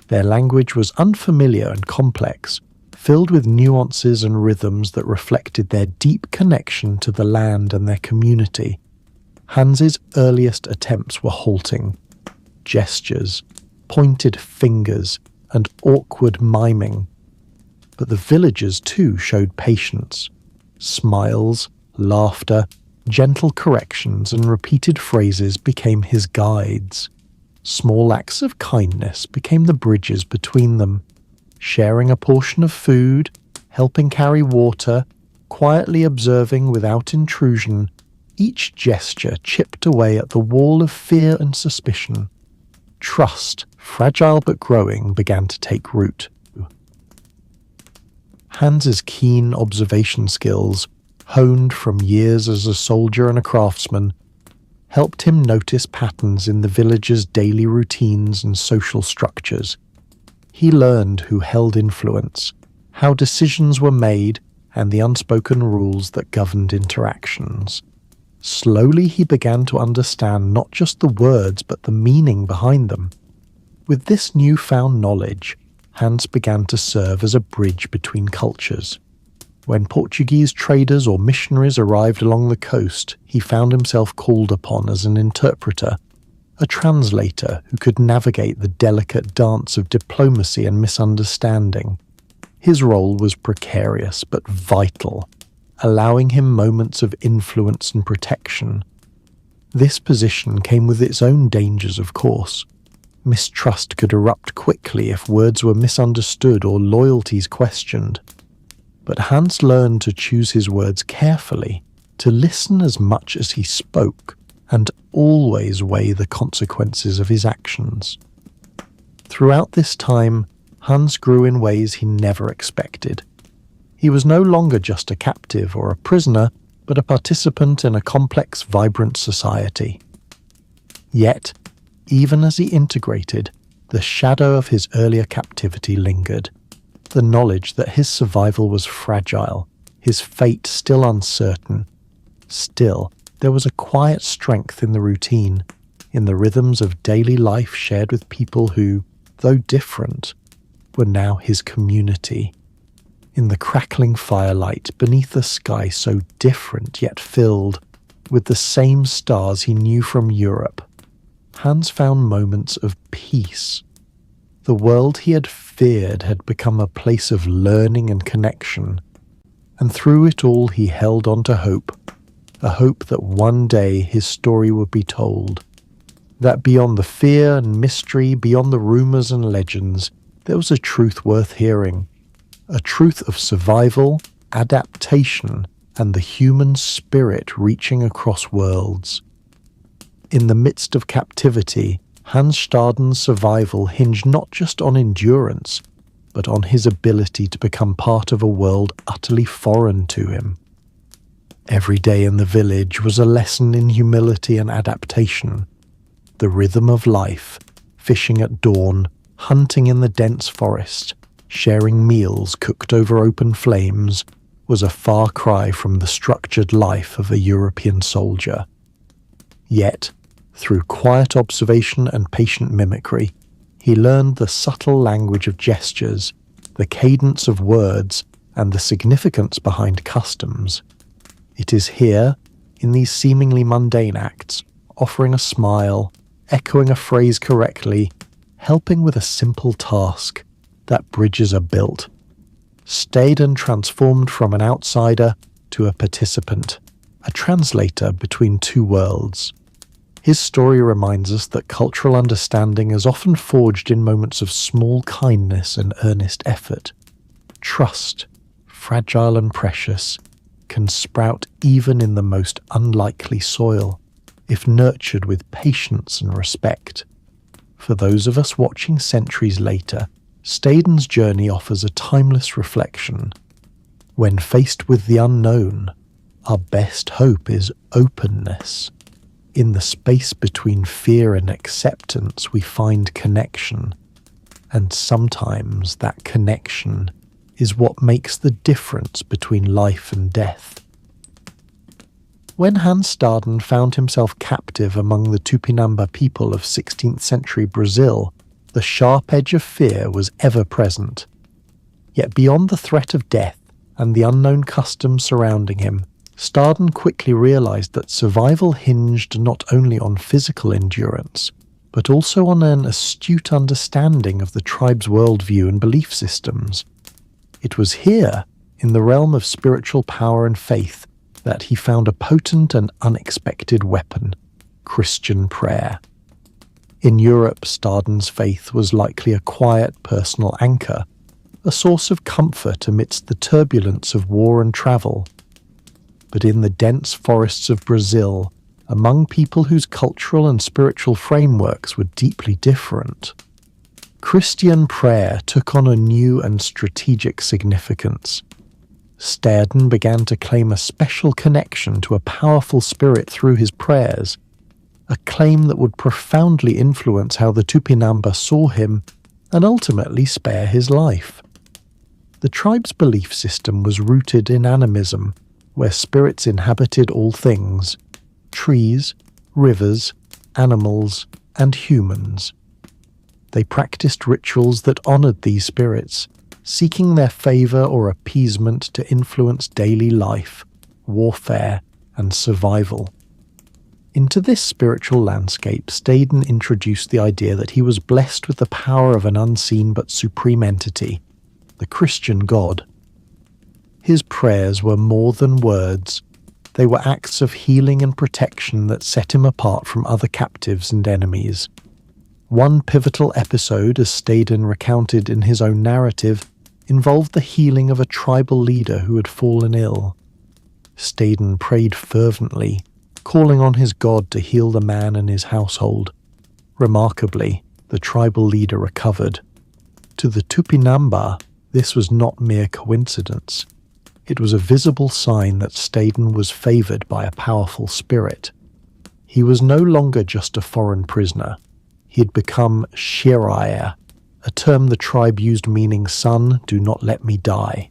Their language was unfamiliar and complex, filled with nuances and rhythms that reflected their deep connection to the land and their community. Hans's earliest attempts were halting. Gestures, pointed fingers, and awkward miming. But the villagers too showed patience. Smiles, laughter, gentle corrections and repeated phrases became his guides. Small acts of kindness became the bridges between them. Sharing a portion of food, helping carry water, quietly observing without intrusion, each gesture chipped away at the wall of fear and suspicion. Trust, fragile but growing, began to take root. Hans's keen observation skills, honed from years as a soldier and a craftsman, helped him notice patterns in the villagers' daily routines and social structures. He learned who held influence, how decisions were made, and the unspoken rules that governed interactions. Slowly he began to understand not just the words but the meaning behind them. With this newfound knowledge, Hans began to serve as a bridge between cultures. When Portuguese traders or missionaries arrived along the coast, he found himself called upon as an interpreter, a translator who could navigate the delicate dance of diplomacy and misunderstanding. His role was precarious but vital, allowing him moments of influence and protection. This position came with its own dangers, of course. Mistrust could erupt quickly if words were misunderstood or loyalties questioned. But Hans learned to choose his words carefully, to listen as much as he spoke, and always weigh the consequences of his actions. Throughout this time, Hans grew in ways he never expected. He was no longer just a captive or a prisoner, but a participant in a complex, vibrant society. Yet, even as he integrated, the shadow of his earlier captivity lingered. The knowledge that his survival was fragile, his fate still uncertain. Still, there was a quiet strength in the routine, in the rhythms of daily life shared with people who, though different, were now his community. In the crackling firelight beneath a sky so different yet filled with the same stars he knew from Europe, Hans found moments of peace. The world he had feared had become a place of learning and connection, and through it all he held on to hope, a hope that one day his story would be told, that beyond the fear and mystery, beyond the rumors and legends, there was a truth worth hearing, a truth of survival, adaptation, and the human spirit reaching across worlds. In the midst of captivity, Hans Staden's survival hinged not just on endurance, but on his ability to become part of a world utterly foreign to him. Every day in the village was a lesson in humility and adaptation. The rhythm of life, fishing at dawn, hunting in the dense forest, sharing meals cooked over open flames, was a far cry from the structured life of a European soldier. Yet, through quiet observation and patient mimicry, he learned the subtle language of gestures, the cadence of words, and the significance behind customs. It is here, in these seemingly mundane acts, offering a smile, echoing a phrase correctly, helping with a simple task, that bridges are built. Staden transformed from an outsider to a participant, a translator between two worlds. His story reminds us that cultural understanding is often forged in moments of small kindness and earnest effort. Trust, fragile and precious, can sprout even in the most unlikely soil, if nurtured with patience and respect. For those of us watching centuries later, Staden's journey offers a timeless reflection. When faced with the unknown, our best hope is openness. In the space between fear and acceptance, we find connection, and sometimes that connection is what makes the difference between life and death. When Hans Staden found himself captive among the Tupinamba people of 16th century Brazil, the sharp edge of fear was ever present. Yet beyond the threat of death and the unknown customs surrounding him, Staden quickly realized that survival hinged not only on physical endurance, but also on an astute understanding of the tribe's worldview and belief systems. It was here, in the realm of spiritual power and faith, that he found a potent and unexpected weapon: Christian prayer. In Europe, Staden's faith was likely a quiet personal anchor, a source of comfort amidst the turbulence of war and travel. But in the dense forests of Brazil, among people whose cultural and spiritual frameworks were deeply different, Christian prayer took on a new and strategic significance. Staden began to claim a special connection to a powerful spirit through his prayers, a claim that would profoundly influence how the Tupinamba saw him and ultimately spare his life. The tribe's belief system was rooted in animism, where spirits inhabited all things: trees, rivers, animals, and humans. They practiced rituals that honored these spirits, seeking their favor or appeasement to influence daily life, warfare, and survival. Into this spiritual landscape, Staden introduced the idea that he was blessed with the power of an unseen but supreme entity, the Christian God. His prayers were more than words. They were acts of healing and protection that set him apart from other captives and enemies. One pivotal episode, as Staden recounted in his own narrative, involved the healing of a tribal leader who had fallen ill. Staden prayed fervently, calling on his god to heal the man and his household. Remarkably, the tribal leader recovered. To the Tupinamba, this was not mere coincidence. It was a visible sign that Staden was favored by a powerful spirit. He was no longer just a foreign prisoner. He had become Shiraya, a term the tribe used meaning "son, do not let me die."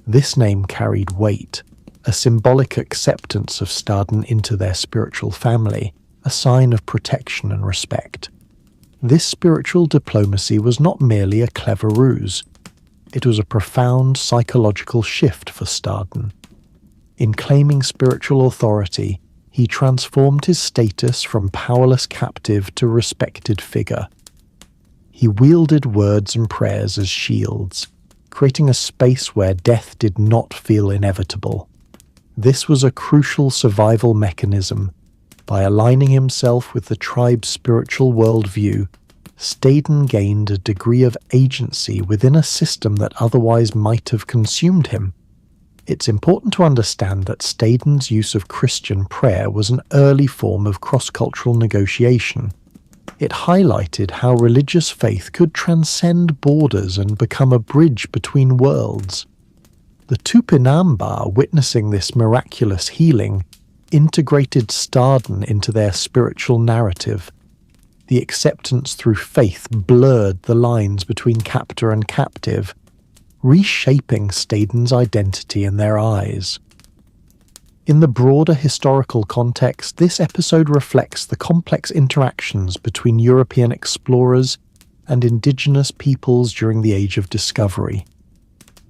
This name carried weight, a symbolic acceptance of Staden into their spiritual family, a sign of protection and respect. This spiritual diplomacy was not merely a clever ruse. It was a profound psychological shift for Staden. In claiming spiritual authority, he transformed his status from powerless captive to respected figure. He wielded words and prayers as shields, creating a space where death did not feel inevitable. This was a crucial survival mechanism. By aligning himself with the tribe's spiritual worldview, Staden gained a degree of agency within a system that otherwise might have consumed him. It's important to understand that Staden's use of Christian prayer was an early form of cross-cultural negotiation. It highlighted how religious faith could transcend borders and become a bridge between worlds. The Tupinamba, witnessing this miraculous healing, integrated Staden into their spiritual narrative. The acceptance through faith blurred the lines between captor and captive, reshaping Staden's identity in their eyes. In the broader historical context, this episode reflects the complex interactions between European explorers and indigenous peoples during the Age of Discovery.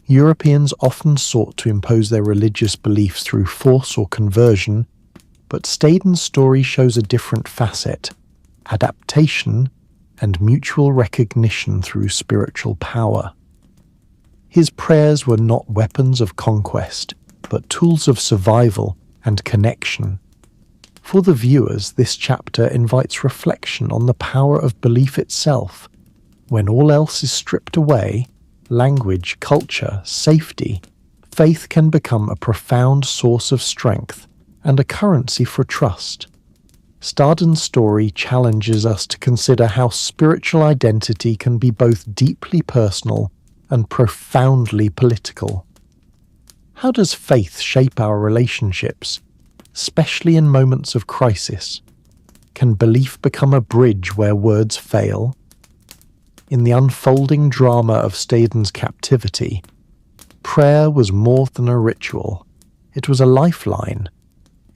Europeans often sought to impose their religious beliefs through force or conversion, but Staden's story shows a different facet: adaptation and mutual recognition through spiritual power. His prayers were not weapons of conquest, but tools of survival and connection. For the viewers, this chapter invites reflection on the power of belief itself. When all else is stripped away, language, culture, safety, faith can become a profound source of strength and a currency for trust. Staden's story challenges us to consider how spiritual identity can be both deeply personal and profoundly political. How does faith shape our relationships, especially in moments of crisis? Can belief become a bridge where words fail? In the unfolding drama of Staden's captivity, prayer was more than a ritual. It was a lifeline.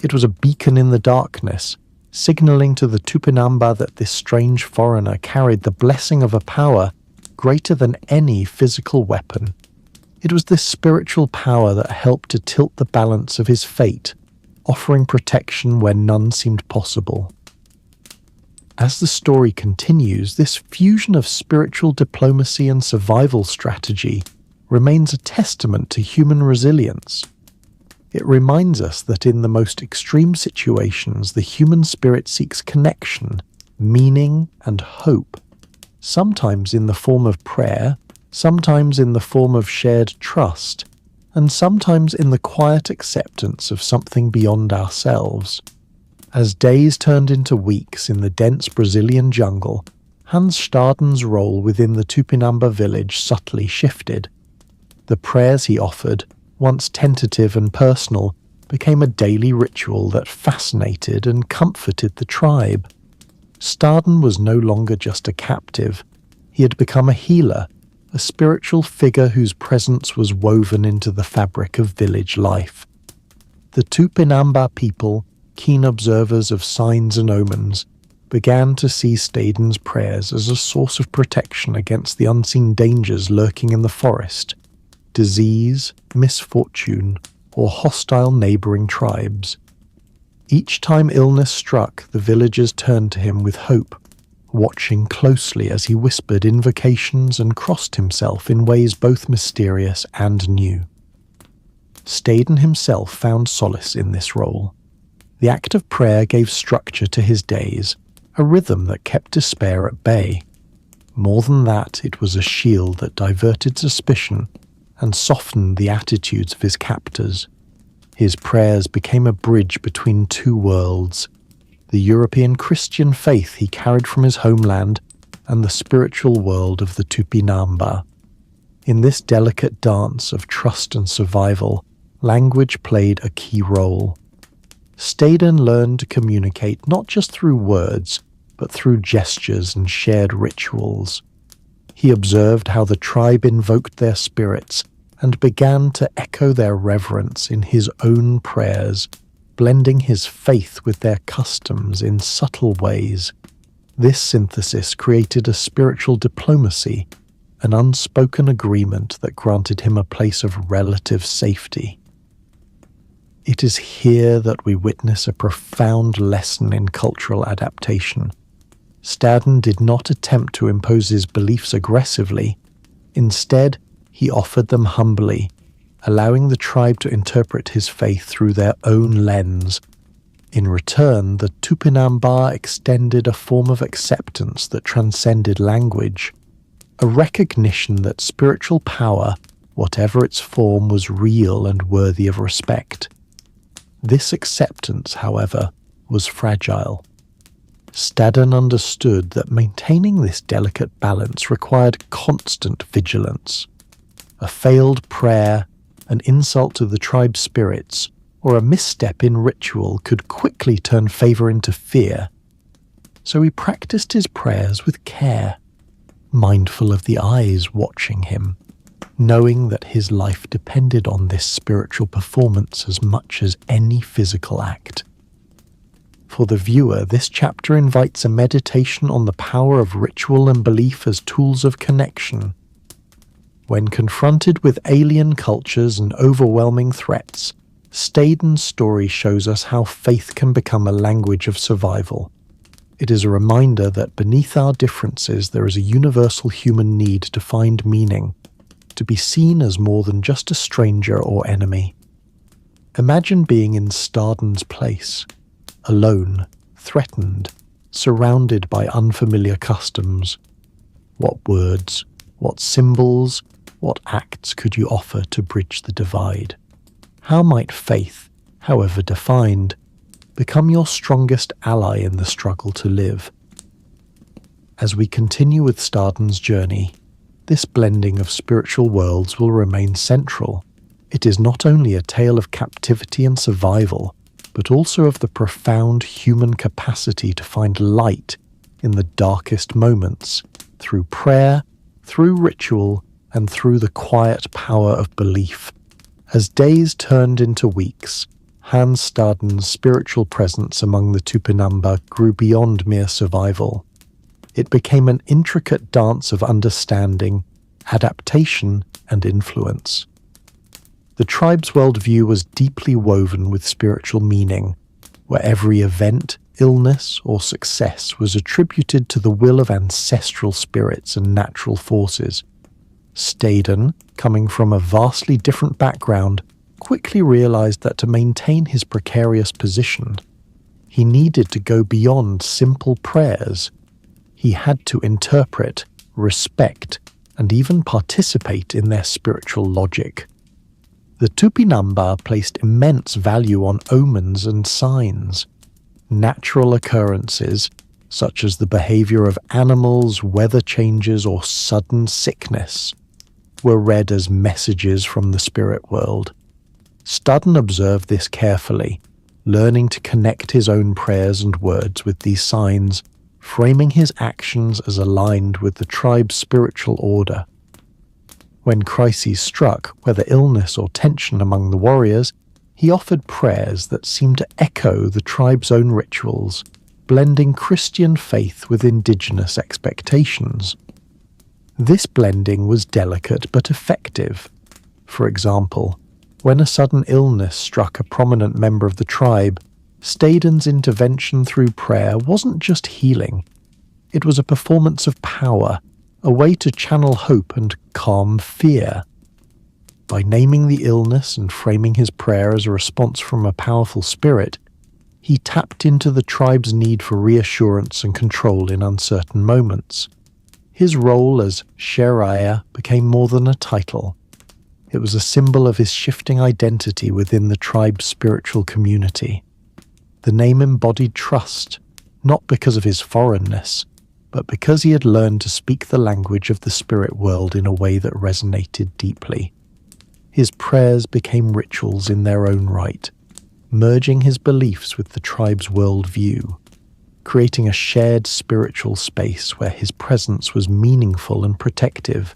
It was a beacon in the darkness, signaling to the Tupinamba that this strange foreigner carried the blessing of a power greater than any physical weapon. It was this spiritual power that helped to tilt the balance of his fate, offering protection where none seemed possible. As the story continues, this fusion of spiritual diplomacy and survival strategy remains a testament to human resilience. It reminds us that in the most extreme situations, the human spirit seeks connection, meaning, and hope, sometimes in the form of prayer, sometimes in the form of shared trust, and sometimes in the quiet acceptance of something beyond ourselves. As days turned into weeks in the dense Brazilian jungle, Hans Staden's role within the Tupinamba village subtly shifted. The prayers he offered, once tentative and personal, became a daily ritual that fascinated and comforted the tribe. Staden was no longer just a captive. He had become a healer, a spiritual figure whose presence was woven into the fabric of village life. The Tupinamba people, keen observers of signs and omens, began to see Staden's prayers as a source of protection against the unseen dangers lurking in the forest, disease, misfortune, or hostile neighboring tribes. Each time illness struck, the villagers turned to him with hope, watching closely as he whispered invocations and crossed himself in ways both mysterious and new. Staden himself found solace in this role. The act of prayer gave structure to his days, a rhythm that kept despair at bay. More than that, it was a shield that diverted suspicion and softened the attitudes of his captors. His prayers became a bridge between two worlds, the European Christian faith he carried from his homeland and the spiritual world of the Tupinamba. In this delicate dance of trust and survival, language played a key role. Staden learned to communicate not just through words, but through gestures and shared rituals. He observed how the tribe invoked their spirits and began to echo their reverence in his own prayers, blending his faith with their customs in subtle ways. This synthesis created a spiritual diplomacy, an unspoken agreement that granted him a place of relative safety. It is here that we witness a profound lesson in cultural adaptation. Staden did not attempt to impose his beliefs aggressively. Instead, he offered them humbly, allowing the tribe to interpret his faith through their own lens. In return, the Tupinamba extended a form of acceptance that transcended language, a recognition that spiritual power, whatever its form, was real and worthy of respect. This acceptance, however, was fragile. Staden understood that maintaining this delicate balance required constant vigilance. A failed prayer, an insult to the tribe's spirits, or a misstep in ritual could quickly turn favor into fear. So he practiced his prayers with care, mindful of the eyes watching him, knowing that his life depended on this spiritual performance as much as any physical act. For the viewer, this chapter invites a meditation on the power of ritual and belief as tools of connection. When confronted with alien cultures and overwhelming threats, Staden's story shows us how faith can become a language of survival. It is a reminder that beneath our differences there is a universal human need to find meaning, to be seen as more than just a stranger or enemy. Imagine being in Staden's place, alone, threatened, surrounded by unfamiliar customs. What words, what symbols, what acts could you offer to bridge the divide? How might faith, however defined, become your strongest ally in the struggle to live? As we continue with Staden's journey, this blending of spiritual worlds will remain central. It is not only a tale of captivity and survival, but also of the profound human capacity to find light in the darkest moments, through prayer, through ritual, and through the quiet power of belief. As days turned into weeks, Hans Staden's spiritual presence among the Tupinamba grew beyond mere survival. It became an intricate dance of understanding, adaptation, and influence. The tribe's worldview was deeply woven with spiritual meaning, where every event, illness, or success was attributed to the will of ancestral spirits and natural forces. Staden, coming from a vastly different background, quickly realized that to maintain his precarious position, he needed to go beyond simple prayers. He had to interpret, respect, and even participate in their spiritual logic. The Tupinamba placed immense value on omens and signs. Natural occurrences, such as the behavior of animals, weather changes, or sudden sickness, were read as messages from the spirit world. Staden observed this carefully, learning to connect his own prayers and words with these signs, framing his actions as aligned with the tribe's spiritual order. When crises struck, whether illness or tension among the warriors, he offered prayers that seemed to echo the tribe's own rituals, blending Christian faith with indigenous expectations. This blending was delicate but effective. For example, when a sudden illness struck a prominent member of the tribe, Staden's intervention through prayer wasn't just healing. It was a performance of power, a way to channel hope and calm fear. By naming the illness and framing his prayer as a response from a powerful spirit, he tapped into the tribe's need for reassurance and control in uncertain moments. His role as Shariah became more than a title. It was a symbol of his shifting identity within the tribe's spiritual community. The name embodied trust, not because of his foreignness, but because he had learned to speak the language of the spirit world in a way that resonated deeply. His prayers became rituals in their own right, merging his beliefs with the tribe's worldview, creating a shared spiritual space where his presence was meaningful and protective.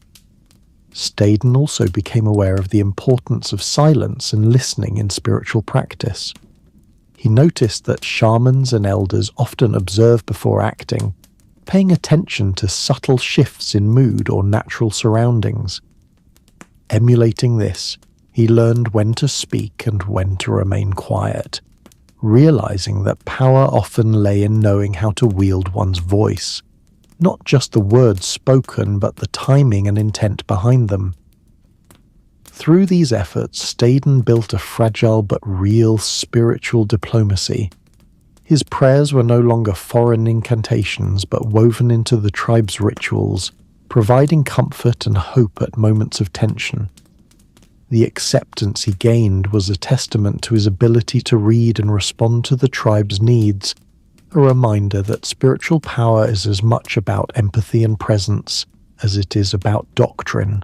Staden also became aware of the importance of silence and listening in spiritual practice. He noticed that shamans and elders often observe before acting, paying attention to subtle shifts in mood or natural surroundings. Emulating this, he learned when to speak and when to remain quiet, realizing that power often lay in knowing how to wield one's voice, not just the words spoken but the timing and intent behind them. Through these efforts, Staden built a fragile but real spiritual diplomacy. His prayers were no longer foreign incantations but woven into the tribe's rituals, providing comfort and hope at moments of tension. The acceptance he gained was a testament to his ability to read and respond to the tribe's needs, a reminder that spiritual power is as much about empathy and presence as it is about doctrine.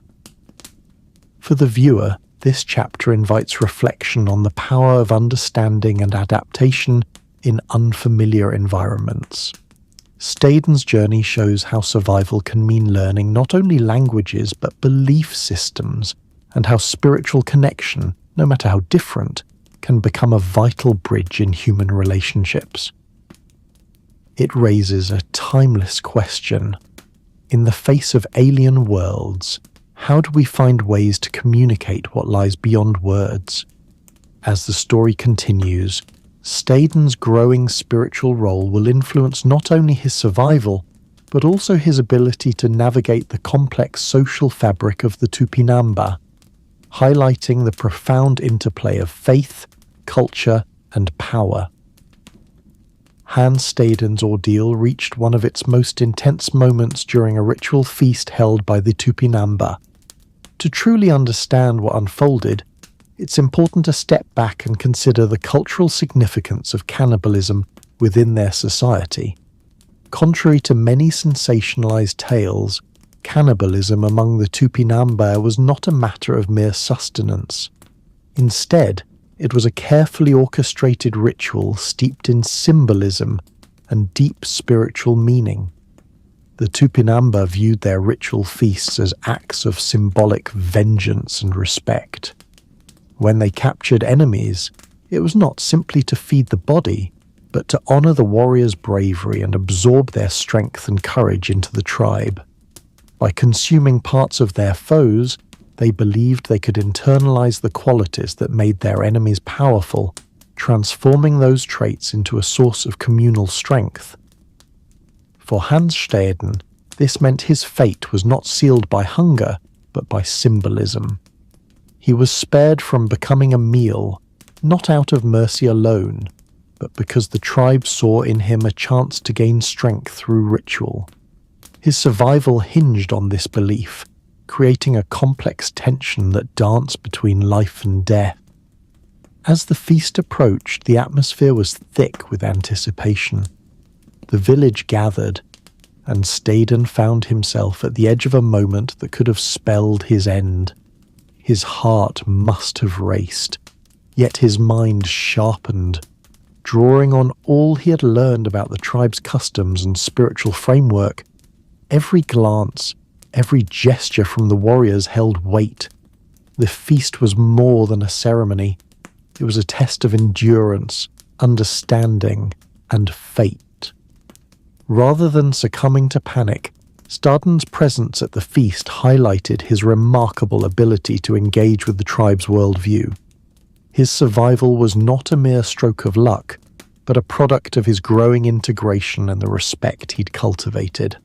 For the viewer, this chapter invites reflection on the power of understanding and adaptation in unfamiliar environments. Staden's journey shows how survival can mean learning not only languages but belief systems, and how spiritual connection, no matter how different, can become a vital bridge in human relationships. It raises a timeless question. In the face of alien worlds, how do we find ways to communicate what lies beyond words? As the story continues, Staden's growing spiritual role will influence not only his survival, but also his ability to navigate the complex social fabric of the Tupinamba, highlighting the profound interplay of faith, culture, and power. Hans Staden's ordeal reached one of its most intense moments during a ritual feast held by the Tupinamba. To truly understand what unfolded, it's important to step back and consider the cultural significance of cannibalism within their society. Contrary to many sensationalized tales, cannibalism among the Tupinamba was not a matter of mere sustenance. Instead, it was a carefully orchestrated ritual steeped in symbolism and deep spiritual meaning. The Tupinamba viewed their ritual feasts as acts of symbolic vengeance and respect. When they captured enemies, it was not simply to feed the body, but to honor the warriors' bravery and absorb their strength and courage into the tribe. By consuming parts of their foes, they believed they could internalize the qualities that made their enemies powerful, transforming those traits into a source of communal strength. For Hans Staden, this meant his fate was not sealed by hunger, but by symbolism. He was spared from becoming a meal, not out of mercy alone, but because the tribe saw in him a chance to gain strength through ritual. His survival hinged on this belief, creating a complex tension that danced between life and death. As the feast approached, the atmosphere was thick with anticipation. The village gathered, and Staden found himself at the edge of a moment that could have spelled his end. His heart must have raced, yet his mind sharpened, drawing on all he had learned about the tribe's customs and spiritual framework. Every glance, every gesture from the warriors held weight. The feast was more than a ceremony. It was a test of endurance, understanding, and fate. Rather than succumbing to panic, Staden's presence at the feast highlighted his remarkable ability to engage with the tribe's worldview. His survival was not a mere stroke of luck, but a product of his growing integration and the respect he'd cultivated.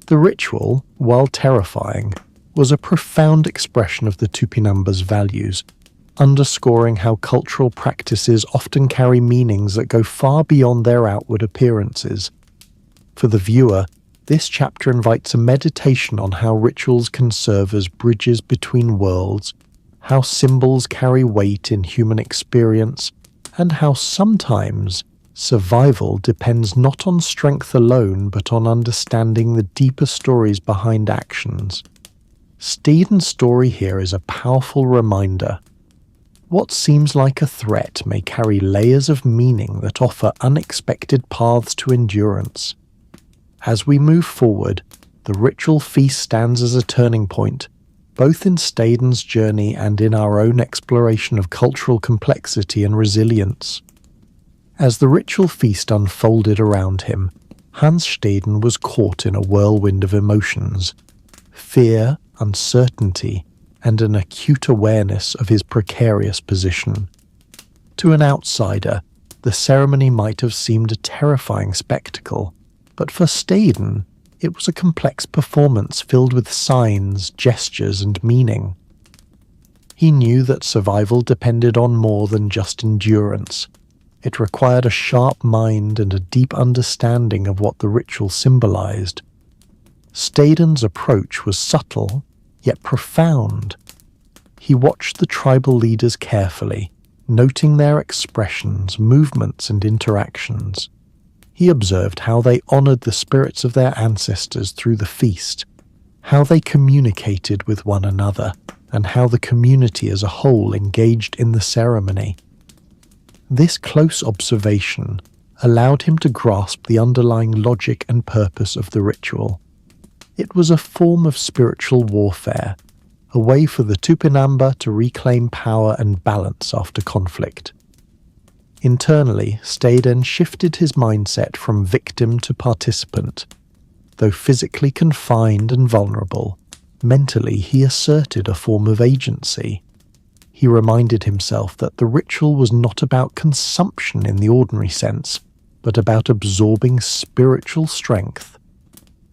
The ritual, while terrifying, was a profound expression of the Tupinamba's values, underscoring how cultural practices often carry meanings that go far beyond their outward appearances. For the viewer, this chapter invites a meditation on how rituals can serve as bridges between worlds, how symbols carry weight in human experience, and how sometimes survival depends not on strength alone but on understanding the deeper stories behind actions. Staden's story here is a powerful reminder. What seems like a threat may carry layers of meaning that offer unexpected paths to endurance. As we move forward, the ritual feast stands as a turning point, both in Staden's journey and in our own exploration of cultural complexity and resilience. As the ritual feast unfolded around him, Hans Staden was caught in a whirlwind of emotions: fear, uncertainty, and an acute awareness of his precarious position. To an outsider, the ceremony might have seemed a terrifying spectacle, but for Staden, it was a complex performance filled with signs, gestures, and meaning. He knew that survival depended on more than just endurance. It required a sharp mind and a deep understanding of what the ritual symbolized. Staden's approach was subtle, yet profound. He watched the tribal leaders carefully, noting their expressions, movements, and interactions. He observed how they honored the spirits of their ancestors through the feast, how they communicated with one another, and how the community as a whole engaged in the ceremony. This close observation allowed him to grasp the underlying logic and purpose of the ritual. It was a form of spiritual warfare, a way for the Tupinamba to reclaim power and balance after conflict. Internally, Staden shifted his mindset from victim to participant. Though physically confined and vulnerable, mentally he asserted a form of agency. He reminded himself that the ritual was not about consumption in the ordinary sense, but about absorbing spiritual strength.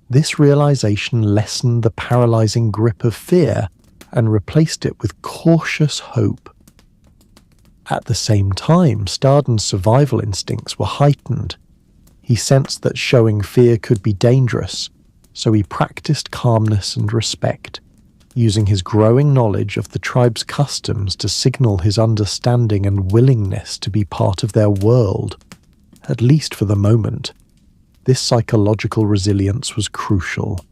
This realization lessened the paralyzing grip of fear and replaced it with cautious hope. At the same time, Staden's survival instincts were heightened. He sensed that showing fear could be dangerous, so he practiced calmness and respect, using his growing knowledge of the tribe's customs to signal his understanding and willingness to be part of their world, at least for the moment. This psychological resilience was crucial.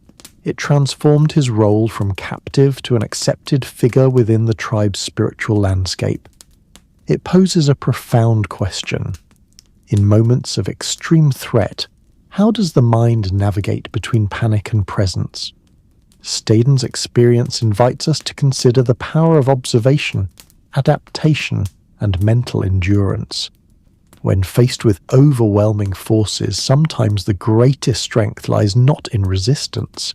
It transformed his role from captive to an accepted figure within the tribe's spiritual landscape. It poses a profound question. In moments of extreme threat, how does the mind navigate between panic and presence? Staden's experience invites us to consider the power of observation, adaptation, and mental endurance. When faced with overwhelming forces, sometimes the greatest strength lies not in resistance,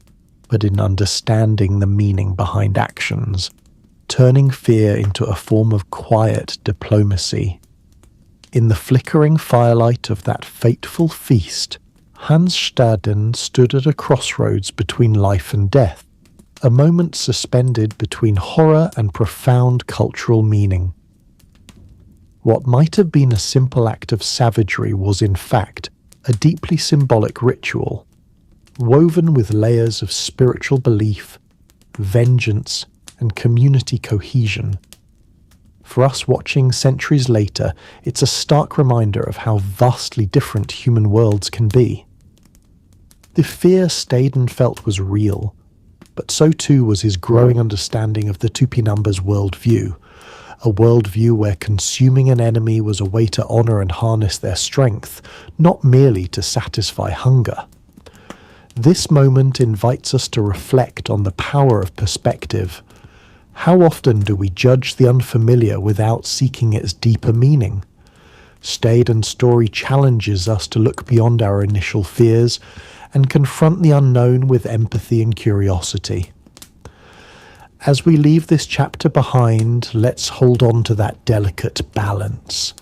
but in understanding the meaning behind actions, turning fear into a form of quiet diplomacy. In the flickering firelight of that fateful feast, Hans Staden stood at a crossroads between life and death, a moment suspended between horror and profound cultural meaning. What might have been a simple act of savagery was in fact a deeply symbolic ritual, woven with layers of spiritual belief, vengeance, and community cohesion. For us watching centuries later, it's a stark reminder of how vastly different human worlds can be. The fear Staden felt was real, but so too was his growing understanding of the Tupinamba's worldview, a worldview where consuming an enemy was a way to honor and harness their strength, not merely to satisfy hunger. This moment invites us to reflect on the power of perspective. How often do we judge the unfamiliar without seeking its deeper meaning? Staden's story challenges us to look beyond our initial fears and confront the unknown with empathy and curiosity. As we leave this chapter behind, let's hold on to that delicate balance,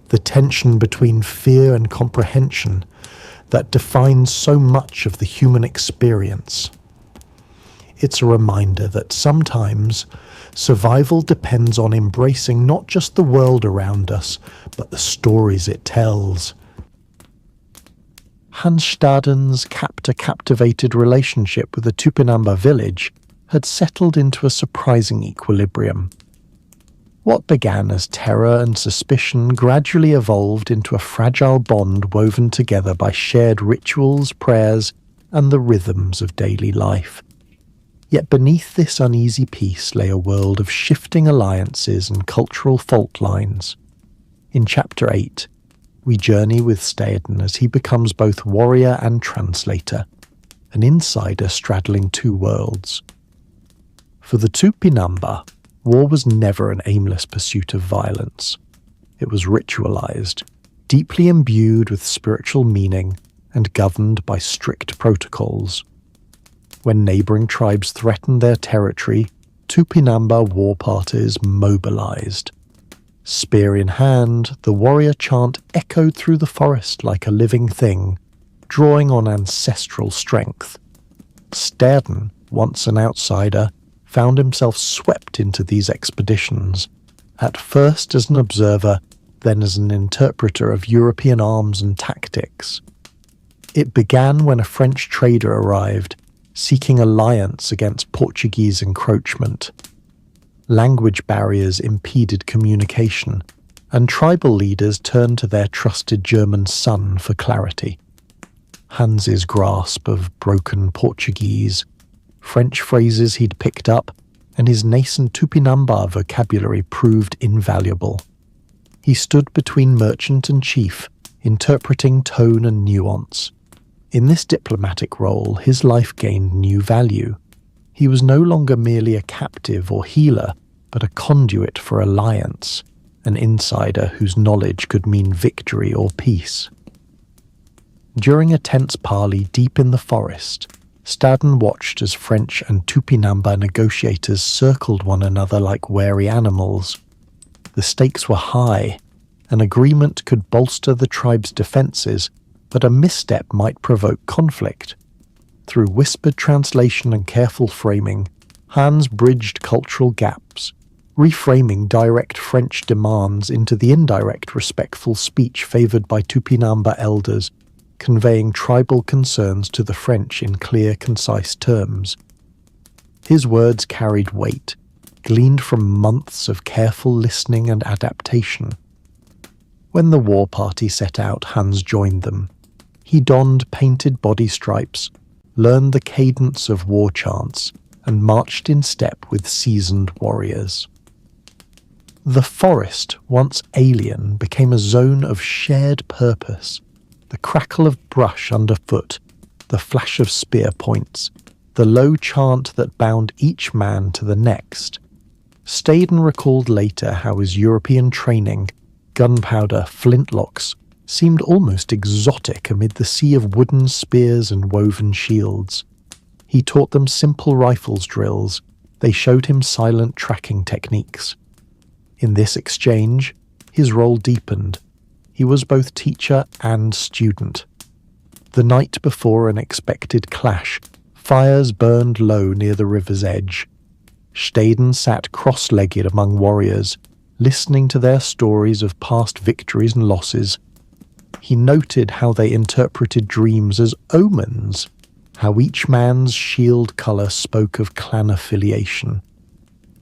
the tension between fear and comprehension that defines so much of the human experience. It's a reminder that sometimes survival depends on embracing not just the world around us, but the stories it tells. Hans Staden's captivated relationship with the Tupinamba village had settled into a surprising equilibrium. What began as terror and suspicion gradually evolved into a fragile bond woven together by shared rituals, prayers, and the rhythms of daily life. Yet beneath this uneasy peace lay a world of shifting alliances and cultural fault lines. In Chapter 8, we journey with Staden as he becomes both warrior and translator, an insider straddling two worlds. For the Tupinamba, war was never an aimless pursuit of violence. It was ritualized, deeply imbued with spiritual meaning, and governed by strict protocols. When neighboring tribes threatened their territory, Tupinamba war parties mobilized. Spear in hand, the warrior chant echoed through the forest like a living thing, drawing on ancestral strength. Staden, once an outsider, found himself swept into these expeditions, at first as an observer, then as an interpreter of European arms and tactics. It began when a French trader arrived, seeking alliance against Portuguese encroachment. Language barriers impeded communication, and tribal leaders turned to their trusted German son for clarity. Hans's grasp of broken Portuguese, French phrases he'd picked up, and his nascent Tupinamba vocabulary proved invaluable. He stood between merchant and chief, interpreting tone and nuance. In this diplomatic role, his life gained new value. He was no longer merely a captive or healer, but a conduit for alliance, an insider whose knowledge could mean victory or peace. During a tense parley deep in the forest, Staden watched as French and Tupinamba negotiators circled one another like wary animals. The stakes were high. An agreement could bolster the tribe's defenses, but a misstep might provoke conflict. Through whispered translation and careful framing, Hans bridged cultural gaps, reframing direct French demands into the indirect respectful speech favored by Tupinamba elders, conveying tribal concerns to the French in clear, concise terms. His words carried weight, gleaned from months of careful listening and adaptation. When the war party set out, Hans joined them. He donned painted body stripes, learned the cadence of war chants, and marched in step with seasoned warriors. The forest, once alien, became a zone of shared purpose. The crackle of brush underfoot, the flash of spear points, the low chant that bound each man to the next. Staden recalled later how his European training, gunpowder, flintlocks, seemed almost exotic amid the sea of wooden spears and woven shields. He taught them simple rifles drills. They showed him silent tracking techniques. In this exchange, his role deepened. He was both teacher and student. The night before an expected clash, fires burned low near the river's edge. Staden sat cross-legged among warriors, listening to their stories of past victories and losses. He noted how they interpreted dreams as omens, how each man's shield colour spoke of clan affiliation.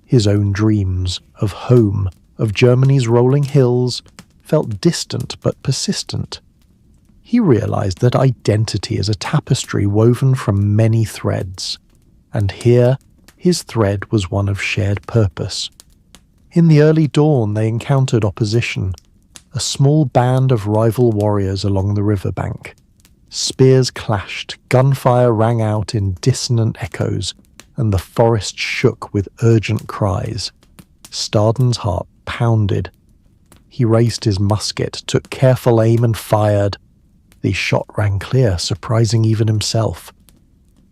His own dreams, of home, of Germany's rolling hills, felt distant but persistent. He realised that identity is a tapestry woven from many threads, and here his thread was one of shared purpose. In the early dawn they encountered opposition, a small band of rival warriors along the riverbank. Spears clashed, gunfire rang out in dissonant echoes, and the forest shook with urgent cries. Staden's heart pounded. He raised his musket, took careful aim and fired. The shot rang clear, surprising even himself.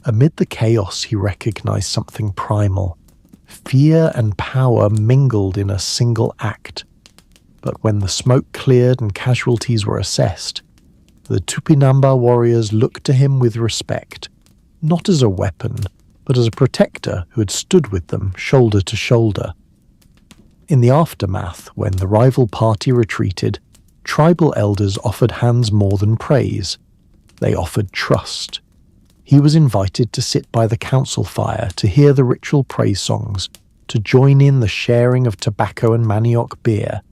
Amid the chaos he recognized something primal. Fear and power mingled in a single act. But when the smoke cleared and casualties were assessed, the Tupinamba warriors looked to him with respect, not as a weapon, but as a protector who had stood with them shoulder to shoulder. In the aftermath, when the rival party retreated, tribal elders offered Hans more than praise. They offered trust. He was invited to sit by the council fire to hear the ritual praise songs, to join in the sharing of tobacco and manioc beer.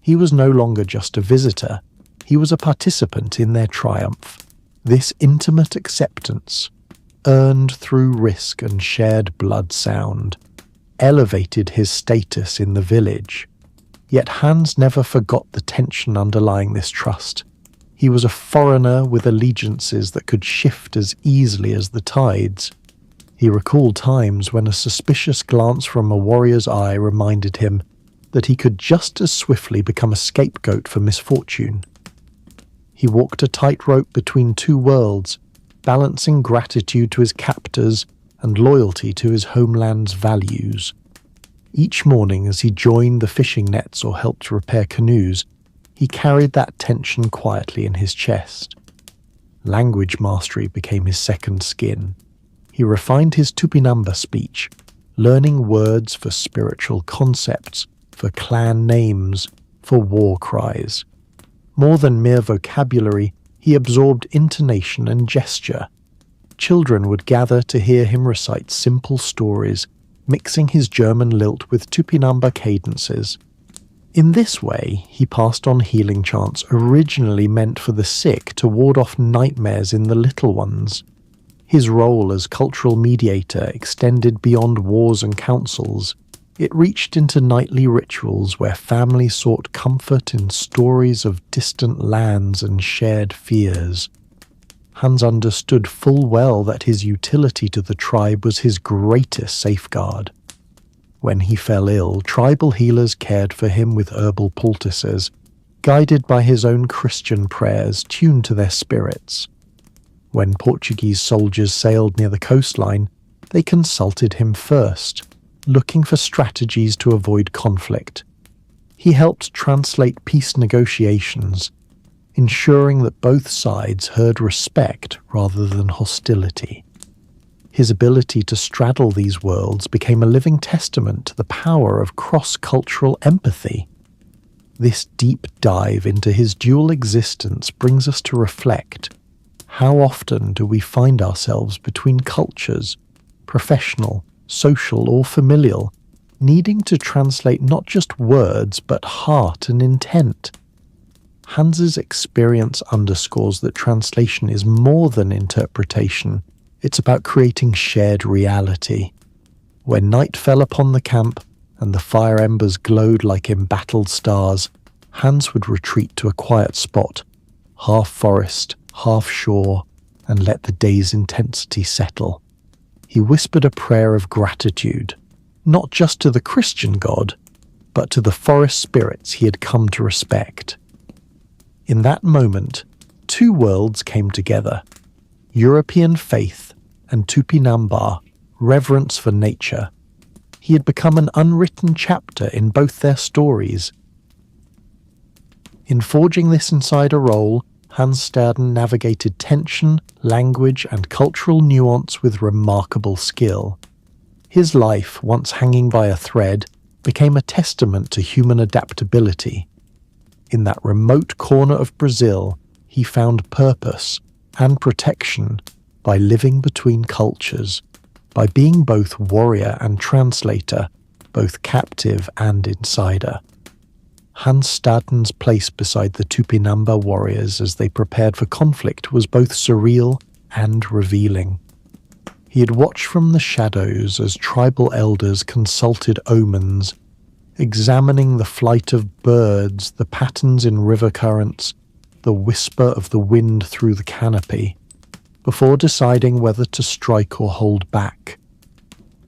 He was no longer just a visitor, he was a participant in their triumph. This intimate acceptance, earned through risk and shared blood sound, elevated his status in the village. Yet Hans never forgot the tension underlying this trust. He was a foreigner with allegiances that could shift as easily as the tides. He recalled times when a suspicious glance from a warrior's eye reminded him that he could just as swiftly become a scapegoat for misfortune. He walked a tightrope between two worlds, balancing gratitude to his captors and loyalty to his homeland's values. Each morning as he joined the fishing nets or helped repair canoes, he carried that tension quietly in his chest. Language mastery became his second skin. He refined his Tupinamba speech, learning words for spiritual concepts, for clan names, for war cries. More than mere vocabulary, he absorbed intonation and gesture. Children would gather to hear him recite simple stories, mixing his German lilt with Tupinamba cadences. In this way, he passed on healing chants originally meant for the sick to ward off nightmares in the little ones. His role as cultural mediator extended beyond wars and councils. It reached into nightly rituals where families sought comfort in stories of distant lands and shared fears. Hans understood full well that his utility to the tribe was his greatest safeguard. When he fell ill, tribal healers cared for him with herbal poultices, guided by his own Christian prayers tuned to their spirits. When Portuguese soldiers sailed near the coastline, they consulted him first, looking for strategies to avoid conflict. He helped translate peace negotiations, ensuring that both sides heard respect rather than hostility. His ability to straddle these worlds became a living testament to the power of cross-cultural empathy. This deep dive into his dual existence brings us to reflect. How often do we find ourselves between cultures, professional, social or familial, needing to translate not just words but heart and intent? Hans's experience underscores that translation is more than interpretation. It's about creating shared reality. When night fell upon the camp and the fire embers glowed like embattled stars, Hans would retreat to a quiet spot, half forest, half shore, and let the day's intensity settle. He whispered a prayer of gratitude, not just to the Christian God, but to the forest spirits he had come to respect. In that moment, two worlds came together: European faith and Tupinamba, reverence for nature. He had become an unwritten chapter in both their stories. In forging this insider role, Hans Staden navigated tension, language, and cultural nuance with remarkable skill. His life, once hanging by a thread, became a testament to human adaptability. In that remote corner of Brazil, he found purpose and protection by living between cultures, by being both warrior and translator, both captive and insider. Hans Staden's place beside the Tupinamba warriors as they prepared for conflict was both surreal and revealing. He had watched from the shadows as tribal elders consulted omens, examining the flight of birds, the patterns in river currents, the whisper of the wind through the canopy, before deciding whether to strike or hold back.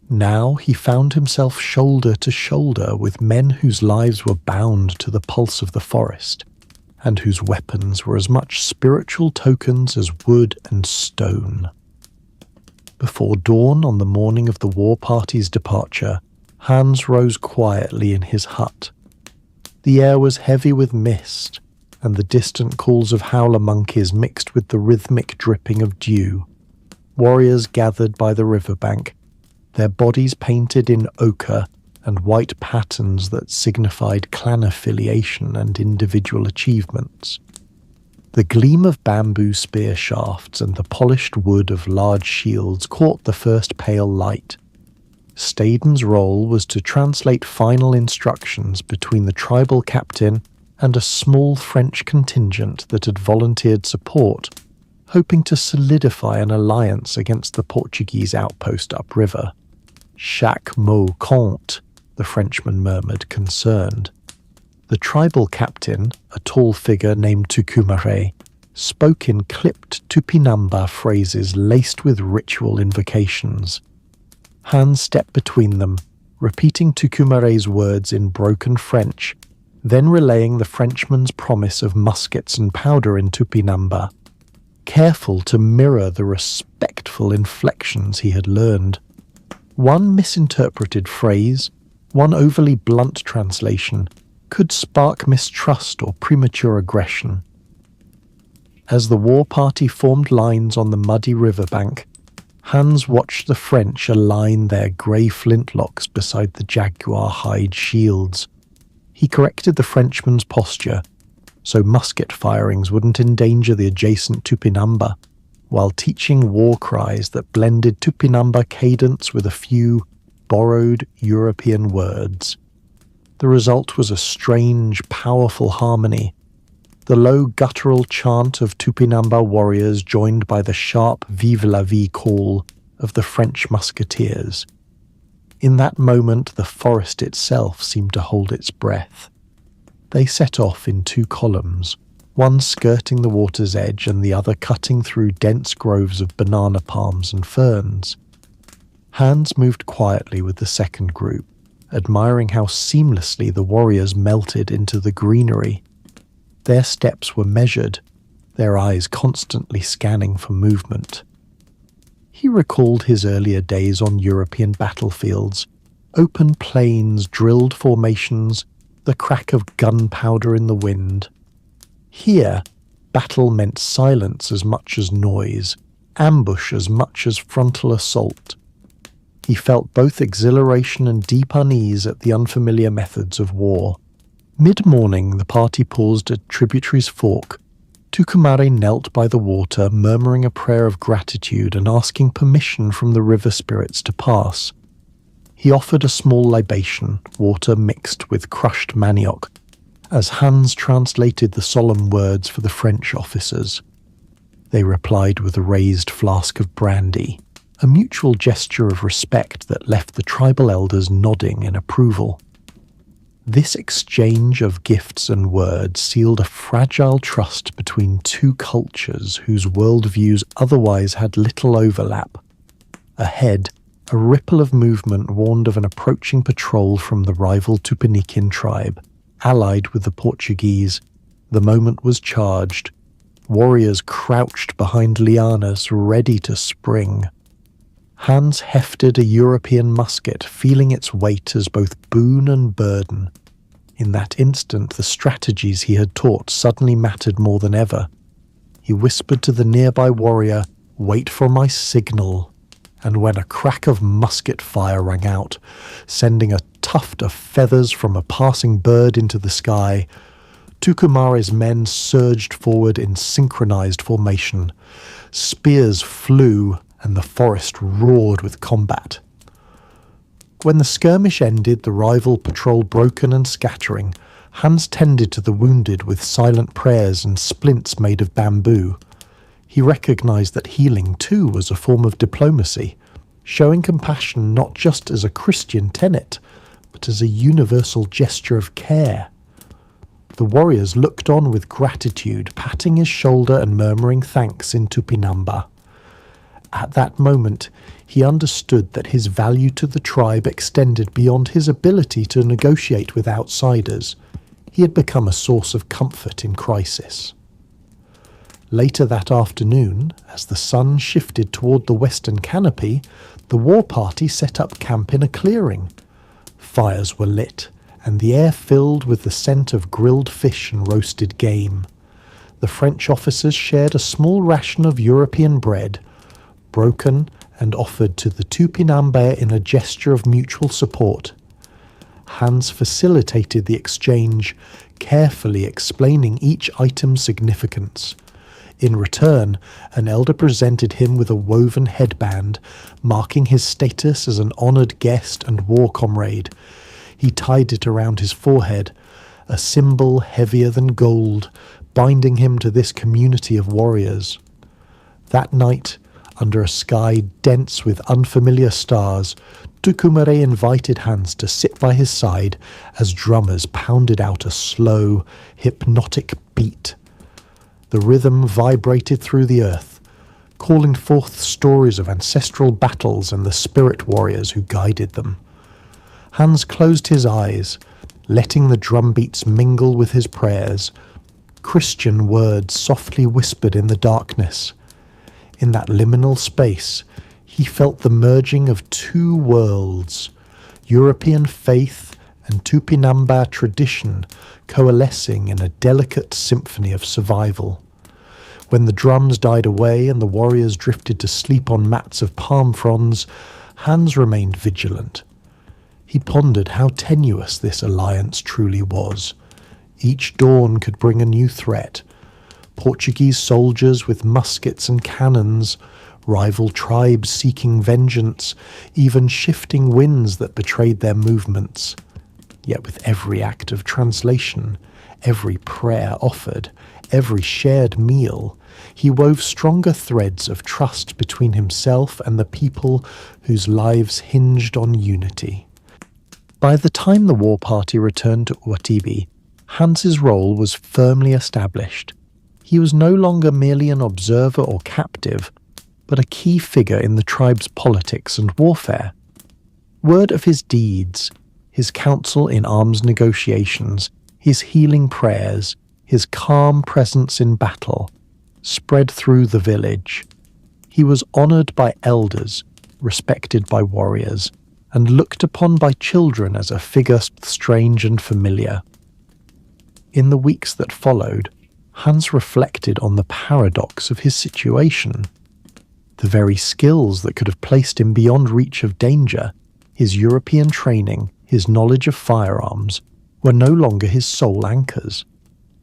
Now he found himself shoulder to shoulder with men whose lives were bound to the pulse of the forest, and whose weapons were as much spiritual tokens as wood and stone. Before dawn on the morning of the war party's departure, Hans rose quietly in his hut. The air was heavy with mist, and the distant calls of howler monkeys mixed with the rhythmic dripping of dew. Warriors gathered by the riverbank, their bodies painted in ochre and white patterns that signified clan affiliation and individual achievements. The gleam of bamboo spear shafts and the polished wood of large shields caught the first pale light. Staden's role was to translate final instructions between the tribal captain and a small French contingent that had volunteered support, hoping to solidify an alliance against the Portuguese outpost upriver. "Chaque mot compte," the Frenchman murmured, concerned. The tribal captain, a tall figure named Tucumare, spoke in clipped Tupinamba phrases laced with ritual invocations. Hans stepped between them, repeating Tucumare's words in broken French, then relaying the Frenchman's promise of muskets and powder in Tupinamba, careful to mirror the respectful inflections he had learned. One misinterpreted phrase, one overly blunt translation, could spark mistrust or premature aggression. As the war party formed lines on the muddy riverbank, Hans watched the French align their grey flintlocks beside the jaguar hide shields. He corrected the Frenchman's posture, so musket firings wouldn't endanger the adjacent Tupinamba, while teaching war cries that blended Tupinamba cadence with a few borrowed European words. The result was a strange, powerful harmony, the low guttural chant of Tupinamba warriors joined by the sharp Vive la vie call of the French musketeers. In that moment, the forest itself seemed to hold its breath. They set off in two columns, one skirting the water's edge and the other cutting through dense groves of banana palms and ferns. Hans moved quietly with the second group, admiring how seamlessly the warriors melted into the greenery. Their steps were measured, their eyes constantly scanning for movement. He recalled his earlier days on European battlefields, open plains, drilled formations, the crack of gunpowder in the wind. Here, battle meant silence as much as noise, ambush as much as frontal assault. He felt both exhilaration and deep unease at the unfamiliar methods of war. Mid-morning, the party paused at Tributary's Fork. Tucumare knelt by the water, murmuring a prayer of gratitude and asking permission from the river spirits to pass. He offered a small libation, water mixed with crushed manioc, as Hans translated the solemn words for the French officers. They replied with a raised flask of brandy, a mutual gesture of respect that left the tribal elders nodding in approval. This exchange of gifts and words sealed a fragile trust between two cultures whose worldviews otherwise had little overlap. Ahead, A ripple of movement warned of an approaching patrol from the rival Tupiniquin tribe. Allied with the Portuguese, the moment was charged. Warriors crouched behind lianas, ready to spring. Hans hefted a European musket, feeling its weight as both boon and burden. In that instant, the strategies he had taught suddenly mattered more than ever. He whispered to the nearby warrior, "Wait for my signal." And when a crack of musket fire rang out, sending a tuft of feathers from a passing bird into the sky, Tucumare's men surged forward in synchronized formation. Spears flew, and the forest roared with combat. When the skirmish ended, the rival patrol broken and scattering, Hans tended to the wounded with silent prayers and splints made of bamboo. He recognized that healing too was a form of diplomacy, showing compassion not just as a Christian tenet, but as a universal gesture of care. The warriors looked on with gratitude, patting his shoulder and murmuring thanks in Tupinamba. At that moment, he understood that his value to the tribe extended beyond his ability to negotiate with outsiders. He had become a source of comfort in crisis. Later that afternoon, as the sun shifted toward the western canopy, the war party set up camp in a clearing. Fires were lit, and the air filled with the scent of grilled fish and roasted game. The French officers shared a small ration of European bread, broken and offered to the Tupinamba in a gesture of mutual support. Hans facilitated the exchange, carefully explaining each item's significance. In return, an elder presented him with a woven headband, marking his status as an honored guest and war comrade. He tied it around his forehead, a symbol heavier than gold, binding him to this community of warriors. That night, under a sky dense with unfamiliar stars, Tucumare invited Hans to sit by his side as drummers pounded out a slow, hypnotic beat. The rhythm vibrated through the earth, calling forth stories of ancestral battles and the spirit warriors who guided them. Hans closed his eyes, letting the drum beats mingle with his prayers. Christian words softly whispered in the darkness. In that liminal space, he felt the merging of two worlds, European faith and Tupinamba tradition coalescing in a delicate symphony of survival. When the drums died away and the warriors drifted to sleep on mats of palm fronds, Hans remained vigilant. He pondered how tenuous this alliance truly was. Each dawn could bring a new threat. Portuguese soldiers with muskets and cannons, rival tribes seeking vengeance, even shifting winds that betrayed their movements. Yet with every act of translation, every prayer offered, every shared meal, he wove stronger threads of trust between himself and the people whose lives hinged on unity. By the time the war party returned to Uatibi, Hans's role was firmly established. He was no longer merely an observer or captive, but a key figure in the tribe's politics and warfare. Word of his deeds, his counsel in arms negotiations, his healing prayers, his calm presence in battle, spread through the village. He was honored by elders, respected by warriors, and looked upon by children as a figure strange and familiar. In the weeks that followed, Hans reflected on the paradox of his situation. The very skills that could have placed him beyond reach of danger, his European training, his knowledge of firearms, were no longer his sole anchors.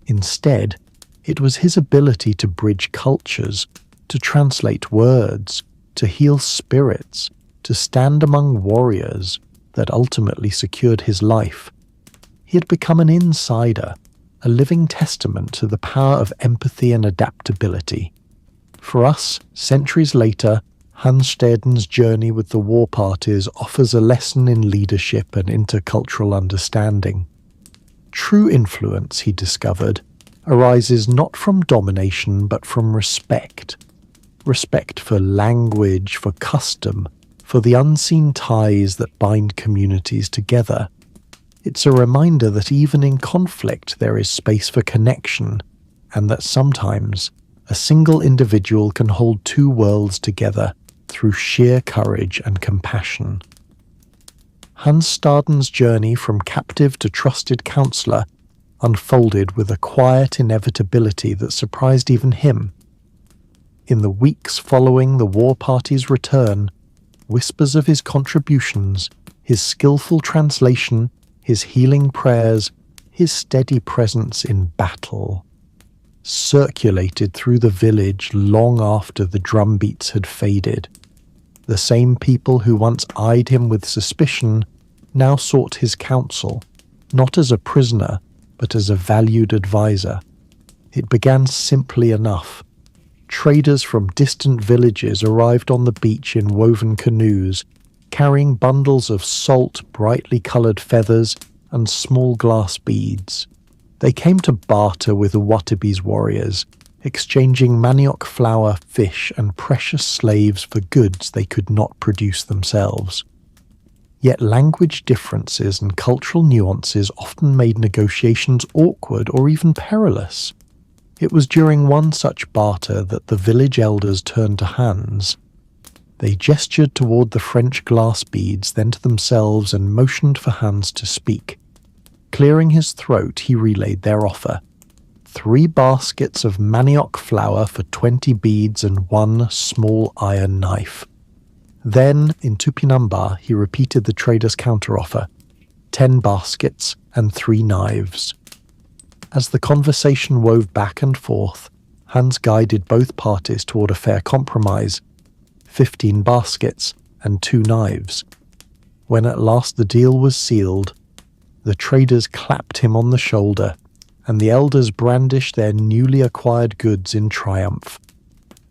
Instead, it was his ability to bridge cultures, to translate words, to heal spirits, to stand among warriors that ultimately secured his life. He had become an insider, a living testament to the power of empathy and adaptability. For us, centuries later, Hans Staden's journey with the war parties offers a lesson in leadership and intercultural understanding. True influence, he discovered, arises not from domination but from respect. Respect for language, for custom, for the unseen ties that bind communities together. It's a reminder that even in conflict there is space for connection, and that sometimes a single individual can hold two worlds together through sheer courage and compassion. Hans Staden's journey from captive to trusted counselor unfolded with a quiet inevitability that surprised even him. In the weeks following the war party's return, whispers of his contributions, his skillful translation, his healing prayers, his steady presence in battle, circulated through the village long after the drumbeats had faded. The same people who once eyed him with suspicion now sought his counsel, not as a prisoner, but as a valued advisor. It began simply enough. Traders from distant villages arrived on the beach in woven canoes, carrying bundles of salt, brightly coloured feathers, and small glass beads. They came to barter with the Watabe's warriors, exchanging manioc flour, fish, and precious slaves for goods they could not produce themselves. Yet language differences and cultural nuances often made negotiations awkward or even perilous. It was during one such barter that the village elders turned to Hans. They gestured toward the French glass beads, then to themselves, and motioned for Hans to speak. Clearing his throat, he relayed their offer: 3 baskets of manioc flour for 20 beads and 1 small iron knife. Then, in Tupinamba, he repeated the trader's counteroffer: 10 baskets and 3 knives. As the conversation wove back and forth, Hans guided both parties toward a fair compromise: 15 baskets and 2 knives. When at last the deal was sealed, the traders clapped him on the shoulder, and the elders brandished their newly acquired goods in triumph.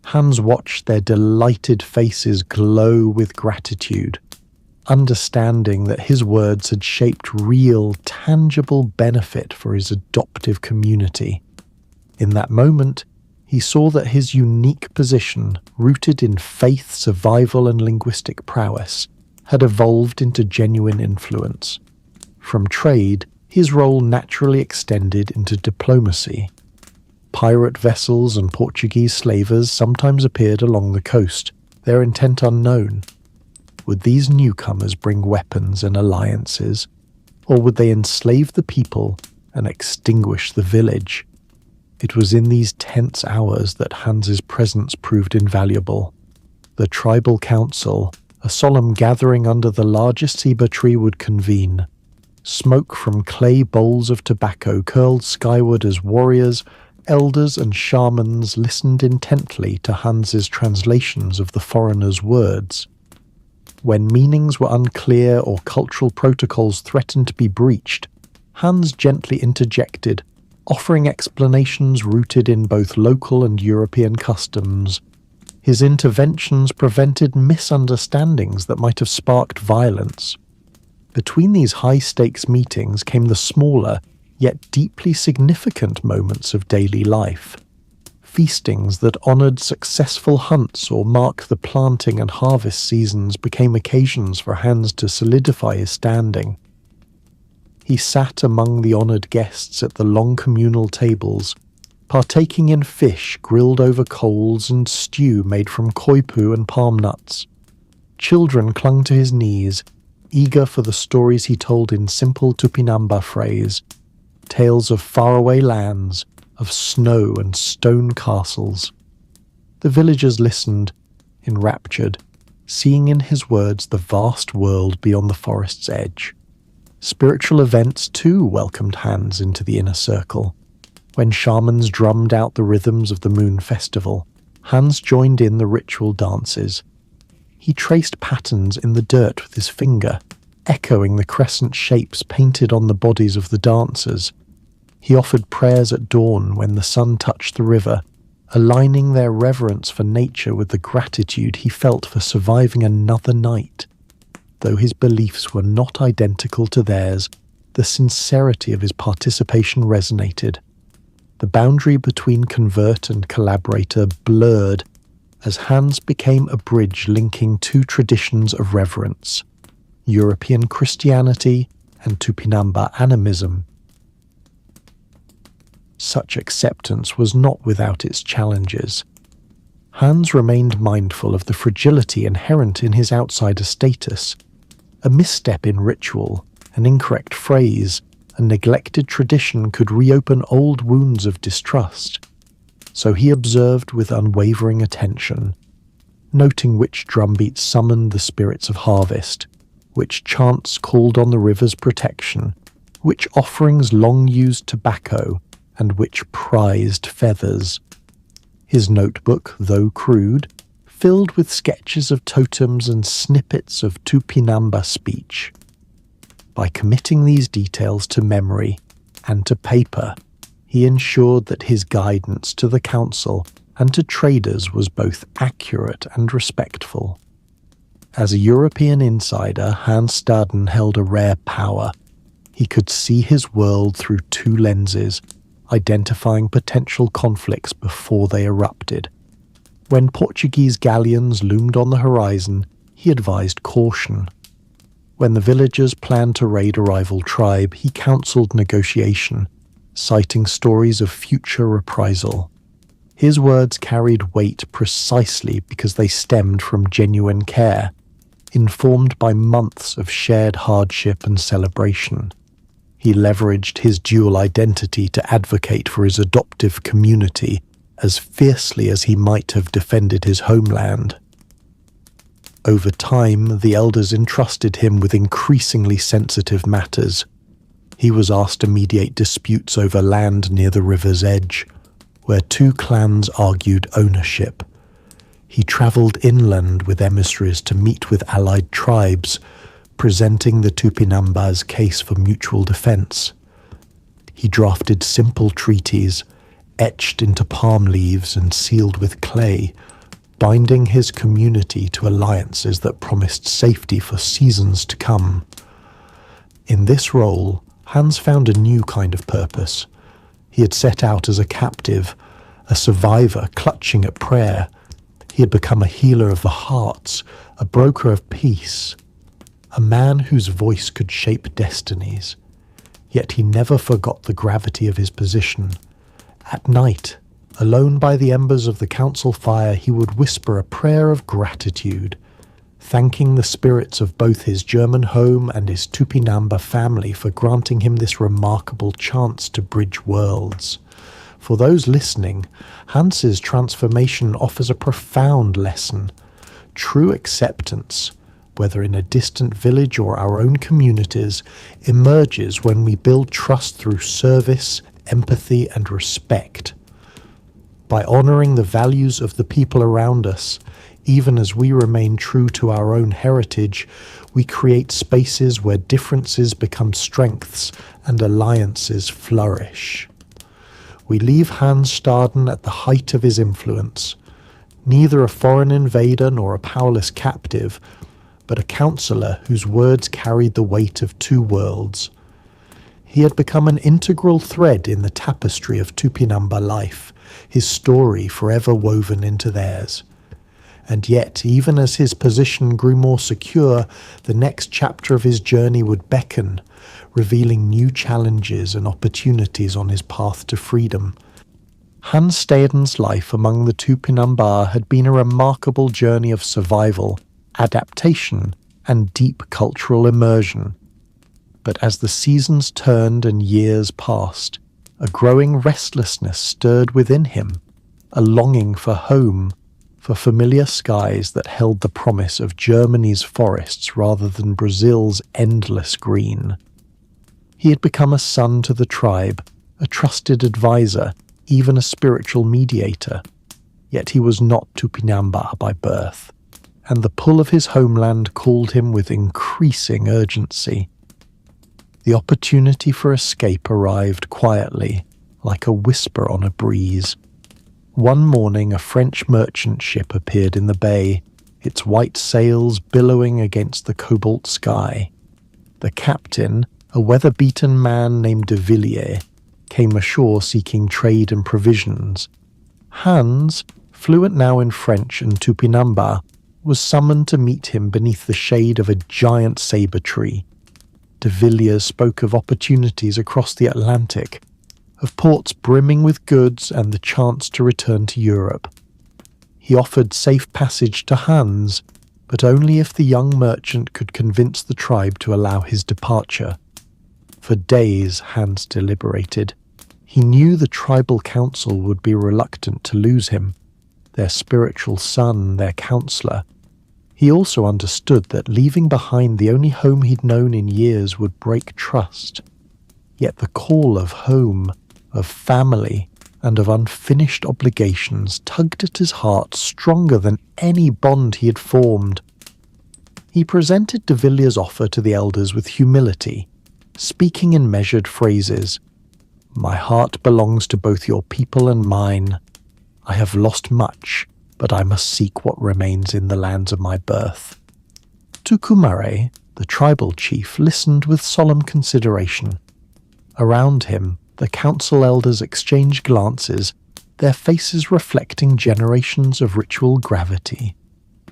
Hans watched their delighted faces glow with gratitude, understanding that his words had shaped real, tangible benefit for his adoptive community. In that moment, he saw that his unique position, rooted in faith, survival, and linguistic prowess, had evolved into genuine influence. From trade, his role naturally extended into diplomacy. Pirate vessels and Portuguese slavers sometimes appeared along the coast, their intent unknown. Would these newcomers bring weapons and alliances, or would they enslave the people and extinguish the village? It was in these tense hours that Hans's presence proved invaluable. The tribal council, a solemn gathering under the largest ceiba tree, would convene. Smoke from clay bowls of tobacco curled skyward as warriors, elders, and shamans listened intently to Hans's translations of the foreigners' words. When meanings were unclear or cultural protocols threatened to be breached, Hans gently interjected, offering explanations rooted in both local and European customs. His interventions prevented misunderstandings that might have sparked violence. Between these high-stakes meetings came the smaller, yet deeply significant moments of daily life. Feastings that honoured successful hunts or marked the planting and harvest seasons became occasions for Hans to solidify his standing. He sat among the honoured guests at the long communal tables, partaking in fish grilled over coals and stew made from koipu and palm nuts. Children clung to his knees, eager for the stories he told in simple Tupinamba phrase, tales of faraway lands, of snow and stone castles. The villagers listened, enraptured, seeing in his words the vast world beyond the forest's edge. Spiritual events too welcomed Hans into the inner circle. When shamans drummed out the rhythms of the moon festival, Hans joined in the ritual dances. He traced patterns in the dirt with his finger, echoing the crescent shapes painted on the bodies of the dancers. He offered prayers at dawn when the sun touched the river, aligning their reverence for nature with the gratitude he felt for surviving another night. Though his beliefs were not identical to theirs, the sincerity of his participation resonated. The boundary between convert and collaborator blurred as Hans became a bridge linking two traditions of reverence, European Christianity and Tupinamba animism. Such acceptance was not without its challenges. Hans remained mindful of the fragility inherent in his outsider status. A misstep in ritual, an incorrect phrase, a neglected tradition could reopen old wounds of distrust. So he observed with unwavering attention, noting which drumbeats summoned the spirits of harvest, which chants called on the river's protection, which offerings long used tobacco, and which prized feathers. His notebook, though crude, filled with sketches of totems and snippets of Tupinamba speech. By committing these details to memory and to paper, he ensured that his guidance to the council and to traders was both accurate and respectful. As a European insider, Hans Staden held a rare power. He could see his world through two lenses, identifying potential conflicts before they erupted. When Portuguese galleons loomed on the horizon, he advised caution. When the villagers planned to raid a rival tribe, he counseled negotiation, citing stories of future reprisal. His words carried weight precisely because they stemmed from genuine care, informed by months of shared hardship and celebration. He leveraged his dual identity to advocate for his adoptive community as fiercely as he might have defended his homeland. Over time, the elders entrusted him with increasingly sensitive matters. He was asked to mediate disputes over land near the river's edge, where two clans argued ownership. He travelled inland with emissaries to meet with allied tribes, presenting the Tupinamba's case for mutual defence. He drafted simple treaties, etched into palm leaves and sealed with clay, binding his community to alliances that promised safety for seasons to come. In this role, Hans found a new kind of purpose. He had set out as a captive, a survivor clutching at prayer. He had become a healer of the hearts, a broker of peace, a man whose voice could shape destinies. Yet he never forgot the gravity of his position. At night, alone by the embers of the council fire, he would whisper a prayer of gratitude, thanking the spirits of both his German home and his Tupinamba family for granting him this remarkable chance to bridge worlds. For those listening, Hans's transformation offers a profound lesson. True acceptance, whether in a distant village or our own communities, emerges when we build trust through service, empathy, and respect. By honouring the values of the people around us, even as we remain true to our own heritage, we create spaces where differences become strengths and alliances flourish. We leave Hans Staden at the height of his influence, neither a foreign invader nor a powerless captive, but a counsellor whose words carried the weight of two worlds. He had become an integral thread in the tapestry of Tupinamba life, his story forever woven into theirs. And yet, even as his position grew more secure, the next chapter of his journey would beckon, revealing new challenges and opportunities on his path to freedom. Hans Staden's life among the Tupinamba had been a remarkable journey of survival, adaptation, and deep cultural immersion. But as the seasons turned and years passed, a growing restlessness stirred within him, a longing for home, for familiar skies that held the promise of Germany's forests rather than Brazil's endless green. He had become a son to the tribe, a trusted advisor, even a spiritual mediator. Yet he was not Tupinamba by birth, and the pull of his homeland called him with increasing urgency. The opportunity for escape arrived quietly, like a whisper on a breeze. One morning a French merchant ship appeared in the bay, its white sails billowing against the cobalt sky. The captain, a weather-beaten man named de Villiers, came ashore seeking trade and provisions. Hans, fluent now in French and Tupinamba, was summoned to meet him beneath the shade of a giant sabre tree. De Villiers spoke of opportunities across the Atlantic, of ports brimming with goods and the chance to return to Europe. He offered safe passage to Hans, but only if the young merchant could convince the tribe to allow his departure. For days Hans deliberated. He knew the tribal council would be reluctant to lose him, their spiritual son, their counselor. He also understood that leaving behind the only home he'd known in years would break trust. Yet the call of home, of family, and of unfinished obligations tugged at his heart stronger than any bond he had formed. He presented de Villiers' offer to the elders with humility, speaking in measured phrases. "My heart belongs to both your people and mine. I have lost much, but I must seek what remains in the lands of my birth." Tucumare, the tribal chief, listened with solemn consideration. Around him, the council elders exchanged glances, their faces reflecting generations of ritual gravity.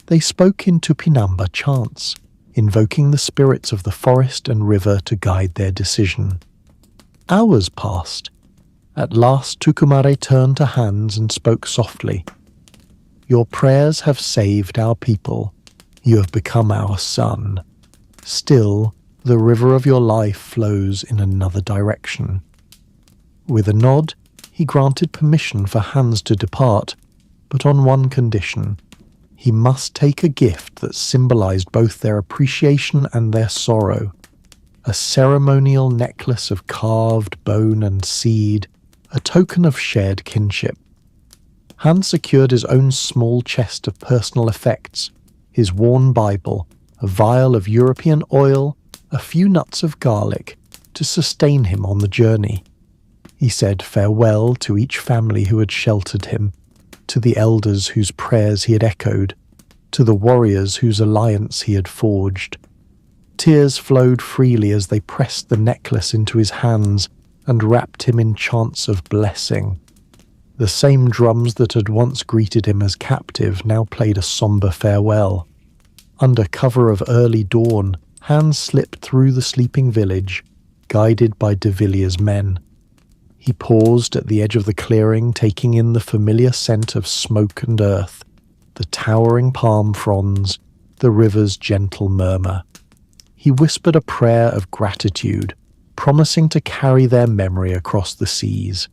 They spoke in Tupinamba chants, invoking the spirits of the forest and river to guide their decision. Hours passed. At last Tucumare turned to Hans and spoke softly. "Your prayers have saved our people. You have become our son. Still, the river of your life flows in another direction." With a nod, he granted permission for Hans to depart, but on one condition. He must take a gift that symbolized both their appreciation and their sorrow. A ceremonial necklace of carved bone and seed, a token of shared kinship. Hans secured his own small chest of personal effects, his worn Bible, a vial of European oil, a few nuts of garlic, to sustain him on the journey. He said farewell to each family who had sheltered him, to the elders whose prayers he had echoed, to the warriors whose alliance he had forged. Tears flowed freely as they pressed the necklace into his hands and wrapped him in chants of blessing. The same drums that had once greeted him as captive now played a sombre farewell. Under cover of early dawn, Hans slipped through the sleeping village, guided by de Villiers' men. He paused at the edge of the clearing, taking in the familiar scent of smoke and earth, the towering palm fronds, the river's gentle murmur. He whispered a prayer of gratitude, promising to carry their memory across the seas.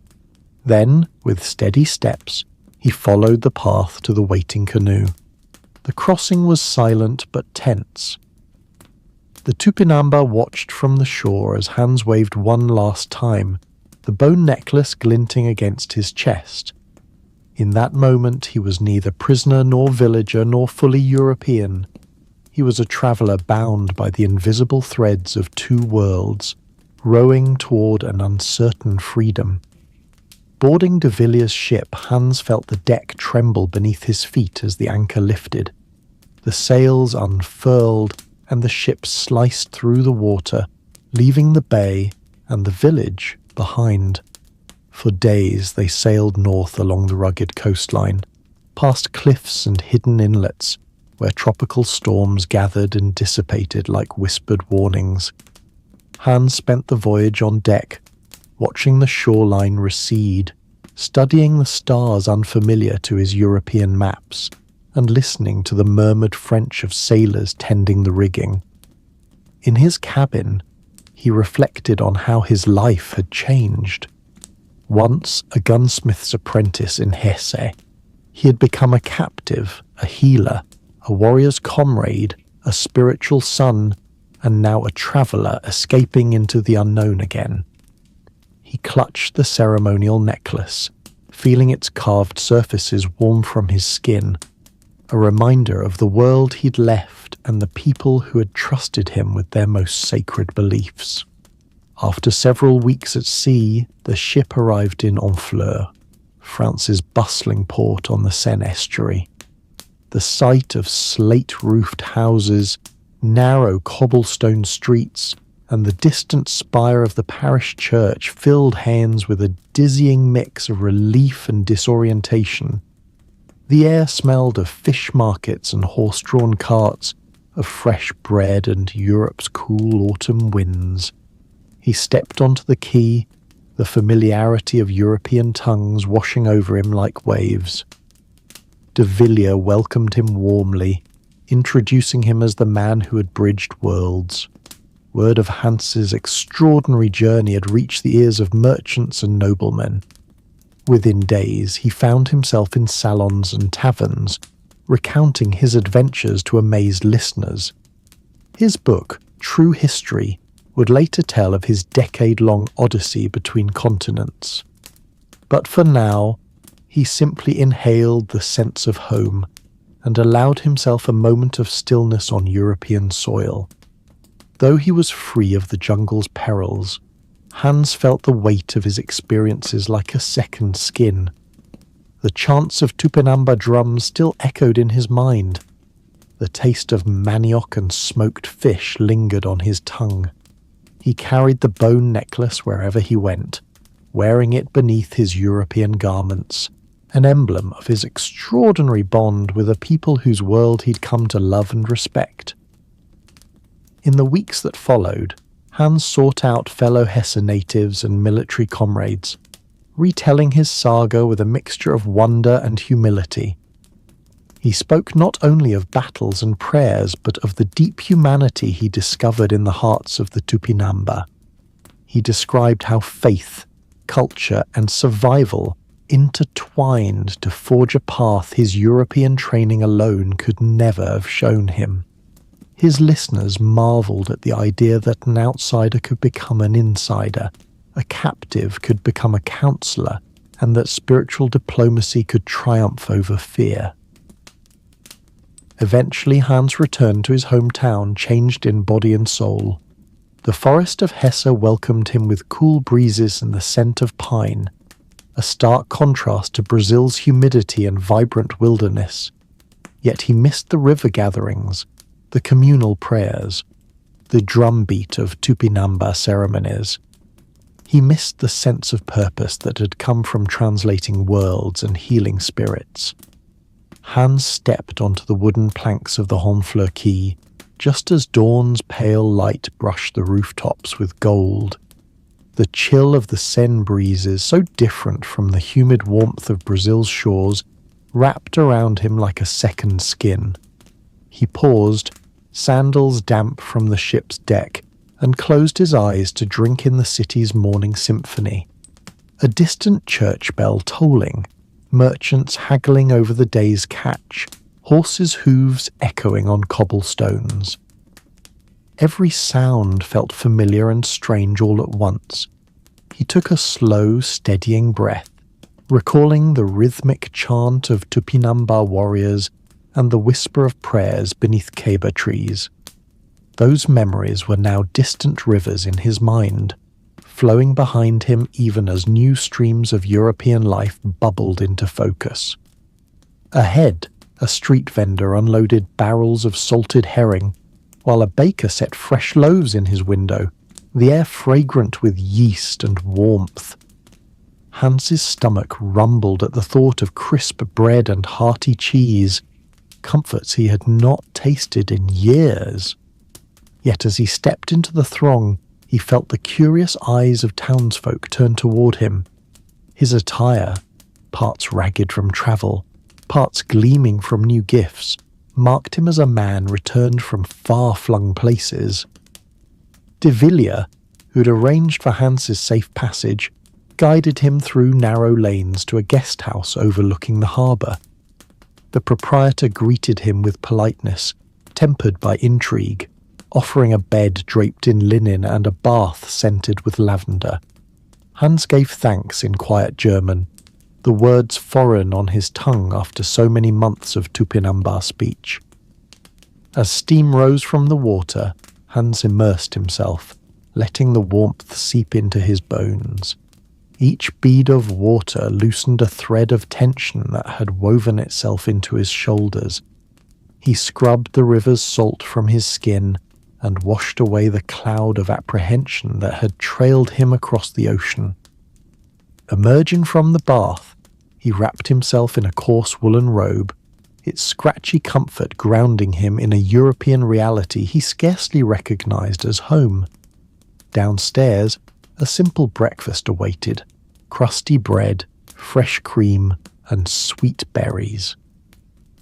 Then, with steady steps, he followed the path to the waiting canoe. The crossing was silent but tense. The Tupinamba watched from the shore as Hans waved one last time, the bone necklace glinting against his chest. In that moment he was neither prisoner nor villager nor fully European. He was a traveller bound by the invisible threads of two worlds, rowing toward an uncertain freedom. Boarding de Villiers' ship, Hans felt the deck tremble beneath his feet as the anchor lifted. The sails unfurled, and the ship sliced through the water, leaving the bay and the village behind. For days they sailed north along the rugged coastline, past cliffs and hidden inlets, where tropical storms gathered and dissipated like whispered warnings. Hans spent the voyage on deck, watching the shoreline recede, studying the stars unfamiliar to his European maps, and listening to the murmured French of sailors tending the rigging. In his cabin, he reflected on how his life had changed. Once a gunsmith's apprentice in Hesse, he had become a captive, a healer, a warrior's comrade, a spiritual son, and now a traveller escaping into the unknown again. He clutched the ceremonial necklace, feeling its carved surfaces warm from his skin, a reminder of the world he'd left and the people who had trusted him with their most sacred beliefs. After several weeks at sea, the ship arrived in Enclave, France's bustling port on the Seine estuary. The sight of slate-roofed houses, narrow cobblestone streets, and the distant spire of the parish church filled Hans with a dizzying mix of relief and disorientation. The air smelled of fish markets and horse-drawn carts, of fresh bread and Europe's cool autumn winds. He stepped onto the quay, the familiarity of European tongues washing over him like waves. De Villiers welcomed him warmly, introducing him as the man who had bridged worlds. Word of Hans's extraordinary journey had reached the ears of merchants and noblemen. Within days, he found himself in salons and taverns, recounting his adventures to amazed listeners. His book, True History, would later tell of his decade-long odyssey between continents. But for now, he simply inhaled the sense of home and allowed himself a moment of stillness on European soil. Though he was free of the jungle's perils, Hans felt the weight of his experiences like a second skin. The chants of Tupinamba drums still echoed in his mind. The taste of manioc and smoked fish lingered on his tongue. He carried the bone necklace wherever he went, wearing it beneath his European garments, an emblem of his extraordinary bond with a people whose world he'd come to love and respect. In the weeks that followed, Hans sought out fellow Hesse natives and military comrades, retelling his saga with a mixture of wonder and humility. He spoke not only of battles and prayers, but of the deep humanity he discovered in the hearts of the Tupinamba. He described how faith, culture, and survival intertwined to forge a path his European training alone could never have shown him. His listeners marveled at the idea that an outsider could become an insider, a captive could become a counselor, and that spiritual diplomacy could triumph over fear. Eventually, Hans returned to his hometown, changed in body and soul. The forest of Hesse welcomed him with cool breezes and the scent of pine, a stark contrast to Brazil's humidity and vibrant wilderness. Yet he missed the river gatherings, the communal prayers, the drumbeat of Tupinamba ceremonies. He missed the sense of purpose that had come from translating worlds and healing spirits. Hans stepped onto the wooden planks of the Honfleur quay, just as dawn's pale light brushed the rooftops with gold. The chill of the Seine breezes, so different from the humid warmth of Brazil's shores, wrapped around him like a second skin. He paused, sandals damp from the ship's deck, and closed his eyes to drink in the city's morning symphony. A distant church bell tolling, merchants haggling over the day's catch, horses' hooves echoing on cobblestones. Every sound felt familiar and strange all at once. He took a slow, steadying breath, recalling the rhythmic chant of Tupinamba warriors and the whisper of prayers beneath ceiba trees. Those memories were now distant rivers in his mind, flowing behind him even as new streams of European life bubbled into focus. Ahead, a street vendor unloaded barrels of salted herring, while a baker set fresh loaves in his window, the air fragrant with yeast and warmth. Hans's stomach rumbled at the thought of crisp bread and hearty cheese, comforts he had not tasted in years. Yet as he stepped into the throng, he felt the curious eyes of townsfolk turn toward him. His attire, parts ragged from travel, parts gleaming from new gifts, marked him as a man returned from far-flung places. De Villiers, who'd arranged for Hans's safe passage, guided him through narrow lanes to a guest house overlooking the harbour. The proprietor greeted him with politeness, tempered by intrigue, offering a bed draped in linen and a bath scented with lavender. Hans gave thanks in quiet German, the words foreign on his tongue after so many months of Tupinamba speech. As steam rose from the water, Hans immersed himself, letting the warmth seep into his bones. Each bead of water loosened a thread of tension that had woven itself into his shoulders. He scrubbed the river's salt from his skin and washed away the cloud of apprehension that had trailed him across the ocean. Emerging from the bath, He wrapped himself in a coarse woolen robe, its scratchy comfort grounding him in a European reality he scarcely recognized as home. Downstairs, a simple breakfast awaited: crusty bread, fresh cream, and sweet berries.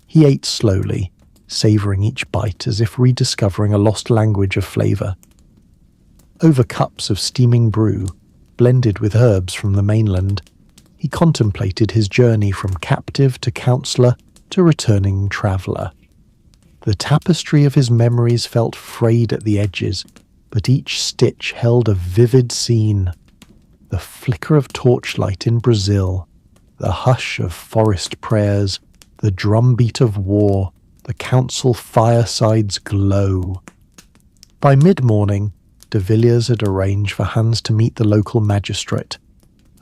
He ate slowly, savoring each bite as if rediscovering a lost language of flavor. Over cups of steaming brew, blended with herbs from the mainland, he contemplated his journey from captive to counselor to returning traveler. The tapestry of his memories felt frayed at the edges, but each stitch held a vivid scene. The flicker of torchlight in Brazil, the hush of forest prayers, the drumbeat of war, the council fireside's glow. By mid-morning, de Villiers had arranged for Hans to meet the local magistrate,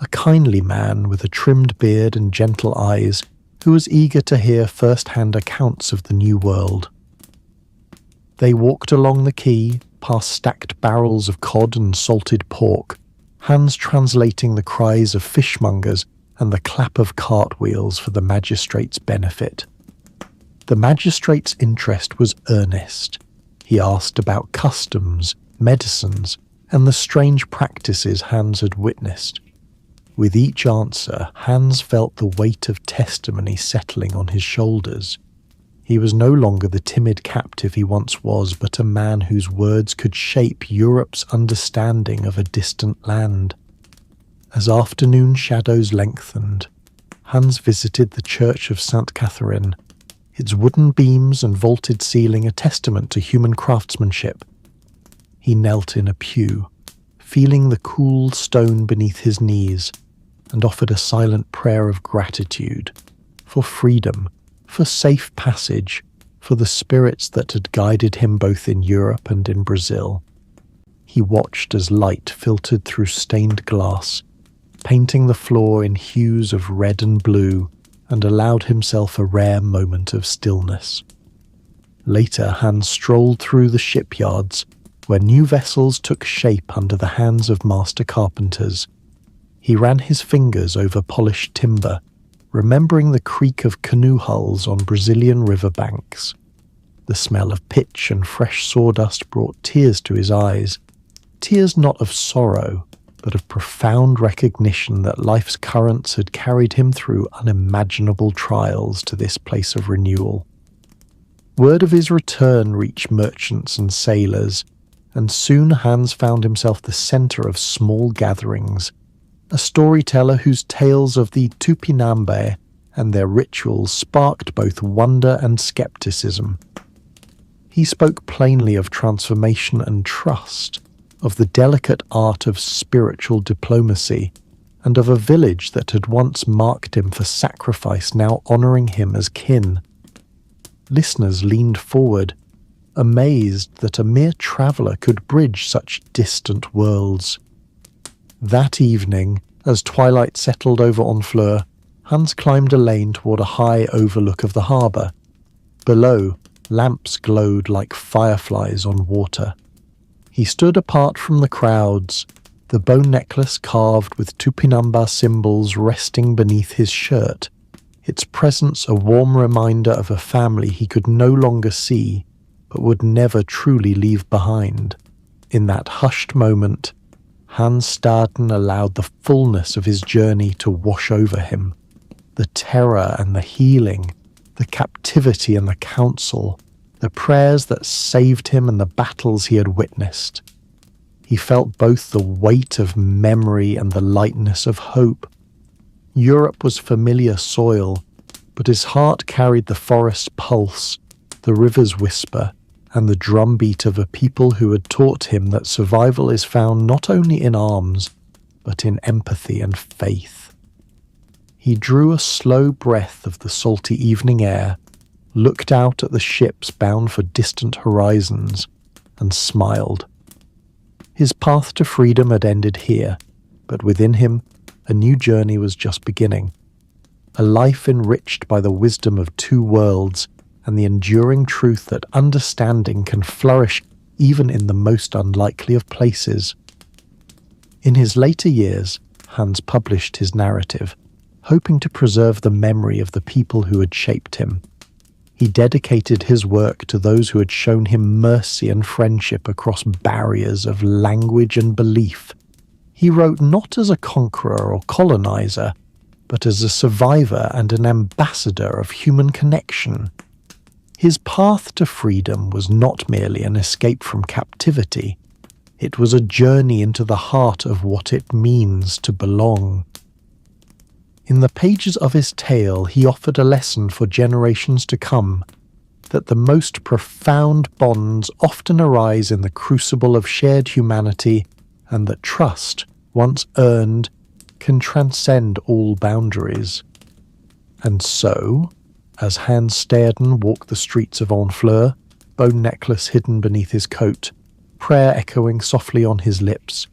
a kindly man with a trimmed beard and gentle eyes who was eager to hear first-hand accounts of the new world. They walked along the quay, past stacked barrels of cod and salted pork, Hans translating the cries of fishmongers and the clap of cartwheels for the magistrate's benefit. The magistrate's interest was earnest. He asked about customs, medicines, and the strange practices Hans had witnessed. With each answer, Hans felt the weight of testimony settling on his shoulders. He was no longer the timid captive he once was, but a man whose words could shape Europe's understanding of a distant land. As afternoon shadows lengthened, Hans visited the church of St. Catherine, its wooden beams and vaulted ceiling a testament to human craftsmanship. He knelt in a pew, feeling the cool stone beneath his knees, and offered a silent prayer of gratitude for freedom, for safe passage, for the spirits that had guided him both in Europe and in Brazil. He watched as light filtered through stained glass, painting the floor in hues of red and blue, and allowed himself a rare moment of stillness. Later, Hans strolled through the shipyards, where new vessels took shape under the hands of master carpenters. He ran his fingers over polished timber, remembering the creak of canoe hulls on Brazilian river banks. The smell of pitch and fresh sawdust brought tears to his eyes, tears not of sorrow, but of profound recognition that life's currents had carried him through unimaginable trials to this place of renewal. Word of his return reached merchants and sailors, and soon Hans found himself the centre of small gatherings, a storyteller whose tales of the Tupinambé and their rituals sparked both wonder and skepticism. He spoke plainly of transformation and trust, of the delicate art of spiritual diplomacy, and of a village that had once marked him for sacrifice now honouring him as kin. Listeners leaned forward, amazed that a mere traveller could bridge such distant worlds. That evening, as twilight settled over Honfleur, Hans climbed a lane toward a high overlook of the harbour. Below, lamps glowed like fireflies on water. He stood apart from the crowds, the bone necklace carved with Tupinamba symbols resting beneath his shirt, its presence a warm reminder of a family he could no longer see, but would never truly leave behind. In that hushed moment, Hans Staden allowed the fullness of his journey to wash over him. The terror and the healing, the captivity and the counsel, the prayers that saved him and the battles he had witnessed. He felt both the weight of memory and the lightness of hope. Europe was familiar soil, but his heart carried the forest's pulse, the river's whisper, and the drumbeat of a people who had taught him that survival is found not only in arms, but in empathy and faith. He drew a slow breath of the salty evening air, looked out at the ships bound for distant horizons, and smiled. His path to freedom had ended here, but within him, a new journey was just beginning. A life enriched by the wisdom of two worlds, and the enduring truth that understanding can flourish even in the most unlikely of places. In his later years, Hans published his narrative, hoping to preserve the memory of the people who had shaped him. He dedicated his work to those who had shown him mercy and friendship across barriers of language and belief. He wrote not as a conqueror or colonizer, but as a survivor and an ambassador of human connection. His path to freedom was not merely an escape from captivity. It was a journey into the heart of what it means to belong. In the pages of his tale, he offered a lesson for generations to come, that the most profound bonds often arise in the crucible of shared humanity, and that trust, once earned, can transcend all boundaries. And so, as Hans Staden walked the streets of Honfleur, bone necklace hidden beneath his coat, prayer echoing softly on his lips,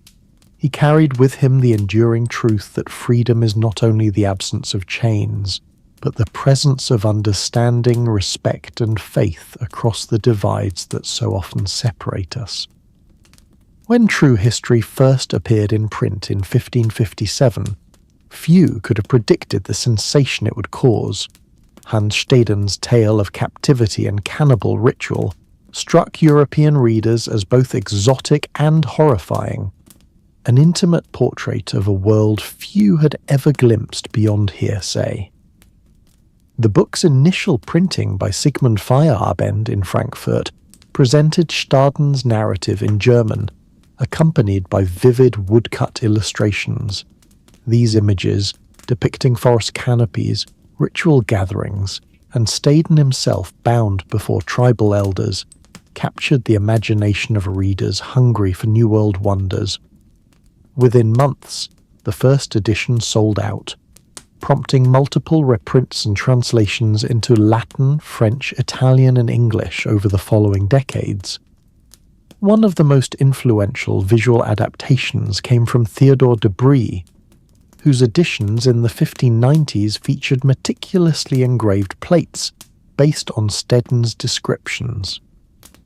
he carried with him the enduring truth that freedom is not only the absence of chains, but the presence of understanding, respect, and faith across the divides that so often separate us. When true history first appeared in print in 1557, few could have predicted the sensation it would cause. Hans Staden's tale of captivity and cannibal ritual struck European readers as both exotic and horrifying, an intimate portrait of a world few had ever glimpsed beyond hearsay. The book's initial printing by Sigmund Feyerabend in Frankfurt presented Staden's narrative in German, accompanied by vivid woodcut illustrations. These images, depicting forest canopies, ritual gatherings, and Staden himself bound before tribal elders, captured the imagination of readers hungry for New World wonders. Within months, the first edition sold out, prompting multiple reprints and translations into Latin, French, Italian, and English over the following decades. One of the most influential visual adaptations came from Theodore de Brie, whose editions in the 1590s featured meticulously engraved plates based on Staden's descriptions.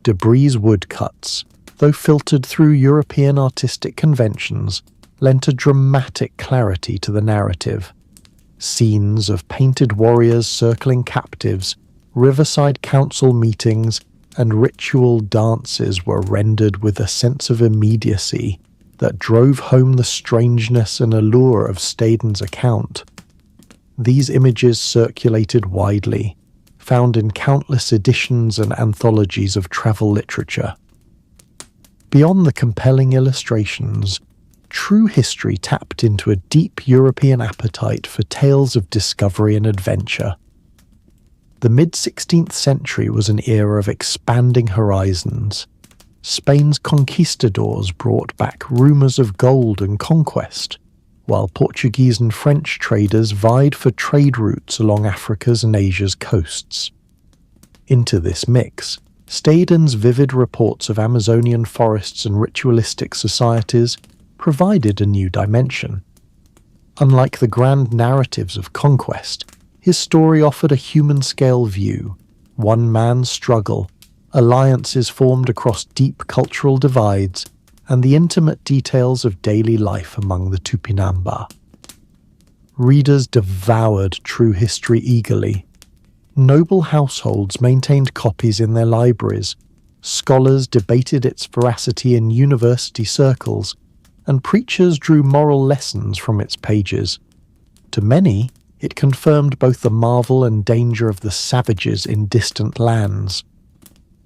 De Brie's woodcuts, though filtered through European artistic conventions, lent a dramatic clarity to the narrative. Scenes of painted warriors circling captives, riverside council meetings, and ritual dances were rendered with a sense of immediacy that drove home the strangeness and allure of Staden's account. These images circulated widely, found in countless editions and anthologies of travel literature. Beyond the compelling illustrations, true history tapped into a deep European appetite for tales of discovery and adventure. The mid-16th century was an era of expanding horizons. Spain's conquistadors brought back rumours of gold and conquest, while Portuguese and French traders vied for trade routes along Africa's and Asia's coasts. Into this mix, Staden's vivid reports of Amazonian forests and ritualistic societies provided a new dimension. Unlike the grand narratives of conquest, his story offered a human-scale view, one man's struggle, alliances formed across deep cultural divides, and the intimate details of daily life among the Tupinamba. Readers devoured true history eagerly. Noble households maintained copies in their libraries, scholars debated its veracity in university circles, and preachers drew moral lessons from its pages. To many, it confirmed both the marvel and danger of the savages in distant lands.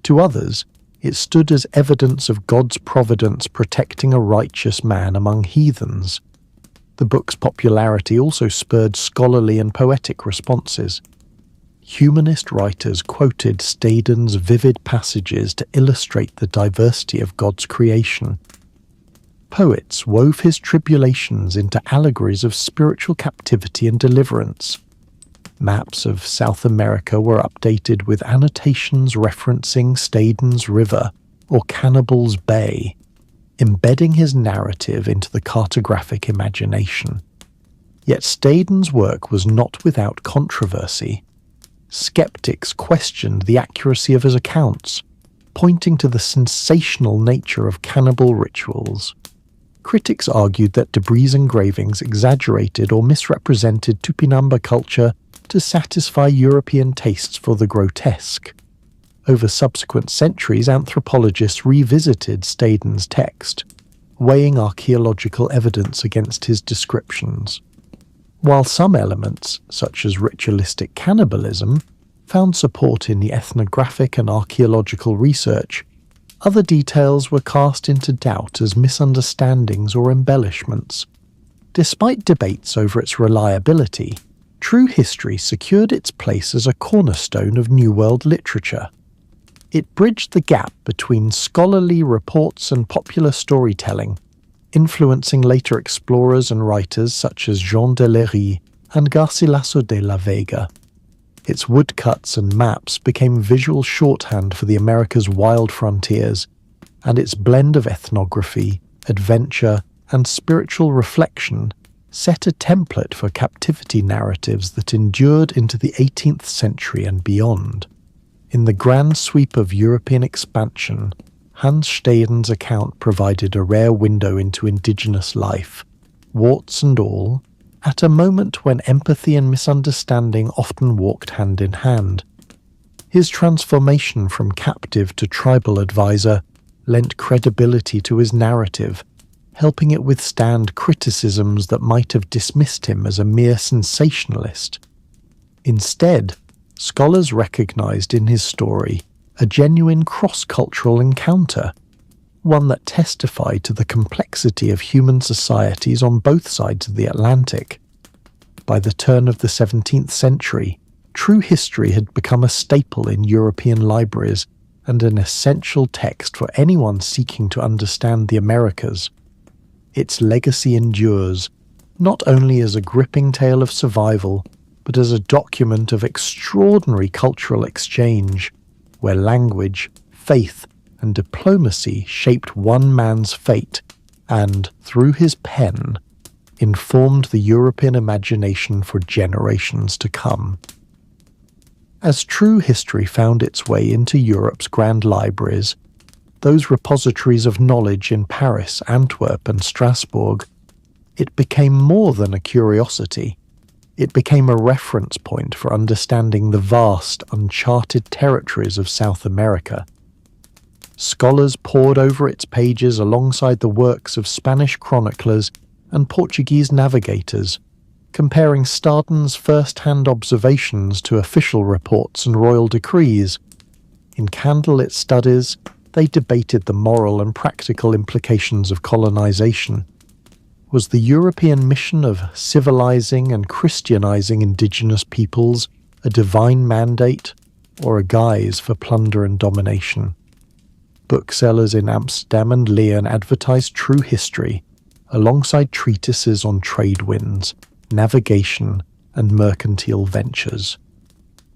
To others, it stood as evidence of God's providence protecting a righteous man among heathens. The book's popularity also spurred scholarly and poetic responses. Humanist writers quoted Staden's vivid passages to illustrate the diversity of God's creation. Poets wove his tribulations into allegories of spiritual captivity and deliverance. Maps of South America were updated with annotations referencing Staden's River or Cannibal's Bay, embedding his narrative into the cartographic imagination. Yet Staden's work was not without controversy. Skeptics questioned the accuracy of his accounts, pointing to the sensational nature of cannibal rituals. critics argued that debris engravings exaggerated or misrepresented Tupinamba culture to satisfy European tastes for the grotesque. Over subsequent centuries, anthropologists revisited Staden's text, weighing archaeological evidence against his descriptions. While some elements, such as ritualistic cannibalism, found support in the ethnographic and archaeological research, other details were cast into doubt as misunderstandings or embellishments. Despite debates over its reliability, true history secured its place as a cornerstone of New World literature. It bridged the gap between scholarly reports and popular storytelling, influencing later explorers and writers such as Jean de Lery and Garcilaso de la Vega. Its woodcuts and maps became visual shorthand for the America's wild frontiers, and its blend of ethnography, adventure, and spiritual reflection set a template for captivity narratives that endured into the 18th century and beyond. In the grand sweep of European expansion, Hans Staden's account provided a rare window into indigenous life, warts and all, at a moment when empathy and misunderstanding often walked hand in hand. His transformation from captive to tribal advisor lent credibility to his narrative, helping it withstand criticisms that might have dismissed him as a mere sensationalist. Instead, scholars recognized in his story a genuine cross-cultural encounter, one that testified to the complexity of human societies on both sides of the Atlantic. By the turn of the 17th century, true history had become a staple in European libraries and an essential text for anyone seeking to understand the Americas. Its legacy endures, not only as a gripping tale of survival, but as a document of extraordinary cultural exchange, where language, faith, and diplomacy shaped one man's fate and, through his pen, informed the European imagination for generations to come. As true history found its way into Europe's grand libraries, those repositories of knowledge in Paris, Antwerp, and Strasbourg, it became more than a curiosity. It became a reference point for understanding the vast, uncharted territories of South America. Scholars pored over its pages alongside the works of Spanish chroniclers and Portuguese navigators, comparing Staden's first-hand observations to official reports and royal decrees. In candlelit studies, they debated the moral and practical implications of colonization. Was the European mission of civilizing and Christianizing indigenous peoples a divine mandate or a guise for plunder and domination? Booksellers in Amsterdam and Lyon advertised true history, alongside treatises on trade winds, navigation, and mercantile ventures.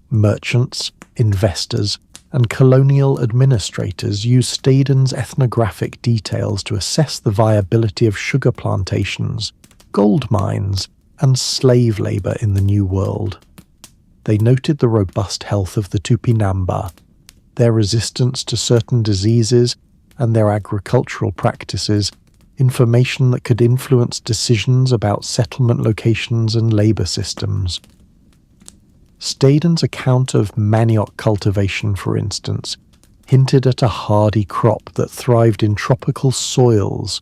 Merchants, investors, and colonial administrators used Staden's ethnographic details to assess the viability of sugar plantations, gold mines, and slave labor in the New World. They noted the robust health of the Tupinamba, their resistance to certain diseases, and their agricultural practices, information that could influence decisions about settlement locations and labor systems. Staden's account of manioc cultivation, for instance, hinted at a hardy crop that thrived in tropical soils,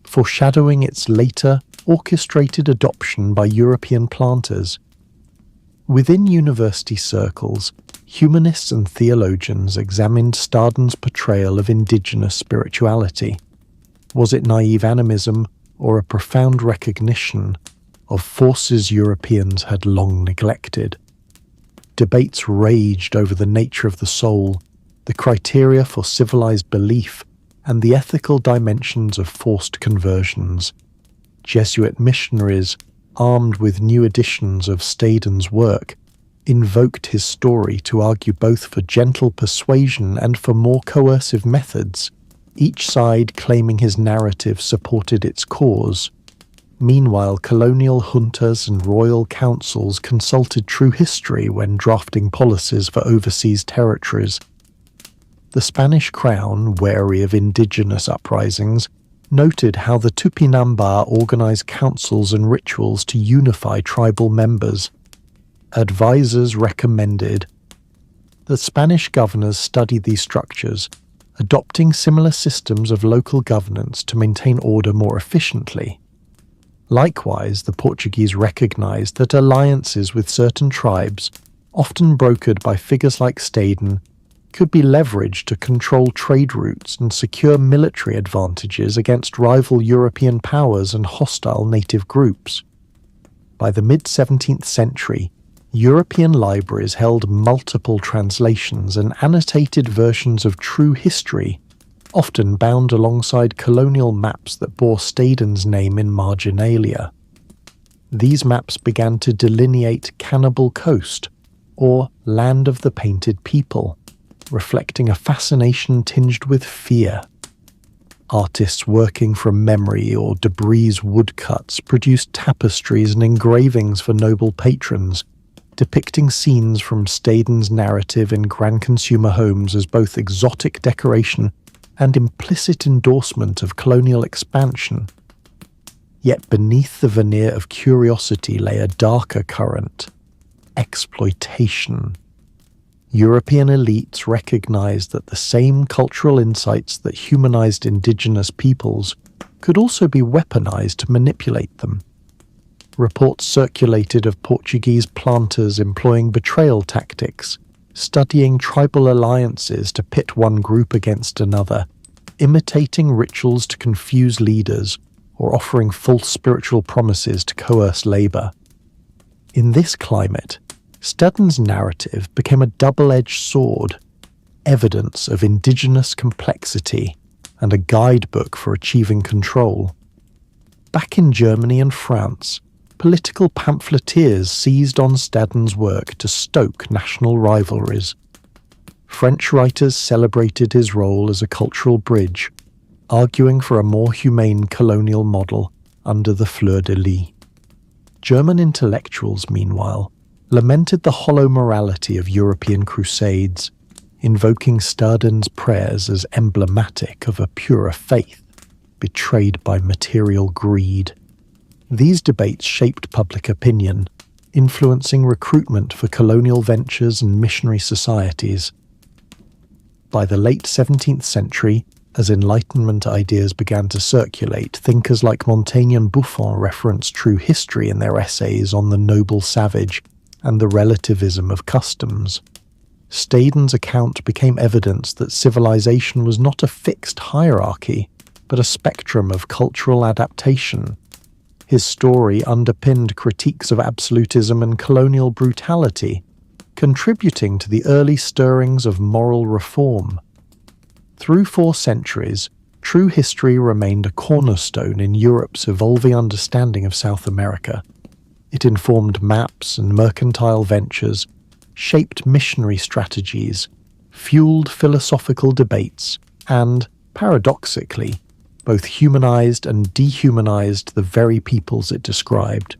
foreshadowing its later, orchestrated adoption by European planters. Within university circles, humanists and theologians examined Staden's portrayal of indigenous spirituality. Was it naive animism or a profound recognition of forces Europeans had long neglected? Debates raged over the nature of the soul, the criteria for civilized belief, and the ethical dimensions of forced conversions. Jesuit missionaries, armed with new editions of Staden's work, invoked his story to argue both for gentle persuasion and for more coercive methods, each side claiming his narrative supported its cause. Meanwhile, colonial juntas and royal councils consulted true history when drafting policies for overseas territories. The Spanish crown, wary of indigenous uprisings, noted how the Tupinamba organized councils and rituals to unify tribal members. Advisors recommended that Spanish governors study these structures, adopting similar systems of local governance to maintain order more efficiently. Likewise, the Portuguese recognized that alliances with certain tribes, often brokered by figures like Staden, could be leveraged to control trade routes and secure military advantages against rival European powers and hostile native groups. By the mid-17th century, European libraries held multiple translations and annotated versions of true history, often bound alongside colonial maps that bore Staden's name in marginalia. These maps began to delineate Cannibal Coast, or Land of the Painted People, reflecting a fascination tinged with fear. Artists working from memory or debris woodcuts produced tapestries and engravings for noble patrons, depicting scenes from Staden's narrative in grand consumer homes as both exotic decoration and implicit endorsement of colonial expansion. Yet beneath the veneer of curiosity lay a darker current: exploitation. European elites recognized that the same cultural insights that humanized indigenous peoples could also be weaponized to manipulate them. Reports circulated of Portuguese planters employing betrayal tactics, studying tribal alliances to pit one group against another, imitating rituals to confuse leaders, or offering false spiritual promises to coerce labor. In this climate, Staden's narrative became a double-edged sword, evidence of indigenous complexity and a guidebook for achieving control. Back in Germany and France, political pamphleteers seized on Staden's work to stoke national rivalries. French writers celebrated his role as a cultural bridge, arguing for a more humane colonial model under the fleur-de-lis. German intellectuals, meanwhile, lamented the hollow morality of European crusades, invoking Staden's prayers as emblematic of a purer faith, betrayed by material greed. These debates shaped public opinion, influencing recruitment for colonial ventures and missionary societies. By the late 17th century, as Enlightenment ideas began to circulate, thinkers like Montaigne and Buffon referenced true history in their essays on the noble savage and the relativism of customs. Staden's account became evidence that civilization was not a fixed hierarchy, but a spectrum of cultural adaptation. His story underpinned critiques of absolutism and colonial brutality, contributing to the early stirrings of moral reform. Through 4 centuries, true history remained a cornerstone in Europe's evolving understanding of South America. It informed maps and mercantile ventures, shaped missionary strategies, fueled philosophical debates, and, paradoxically, both humanized and dehumanized the very peoples it described.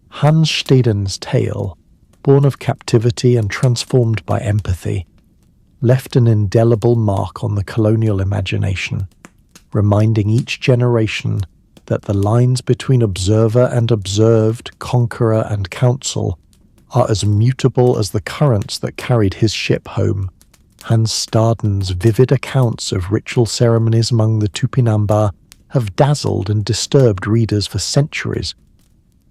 Hans Staden's tale, born of captivity and transformed by empathy, left an indelible mark on the colonial imagination, reminding each generation that the lines between observer and observed, conqueror and council, are as mutable as the currents that carried his ship home. Hans Staden's vivid accounts of ritual ceremonies among the Tupinamba have dazzled and disturbed readers for centuries.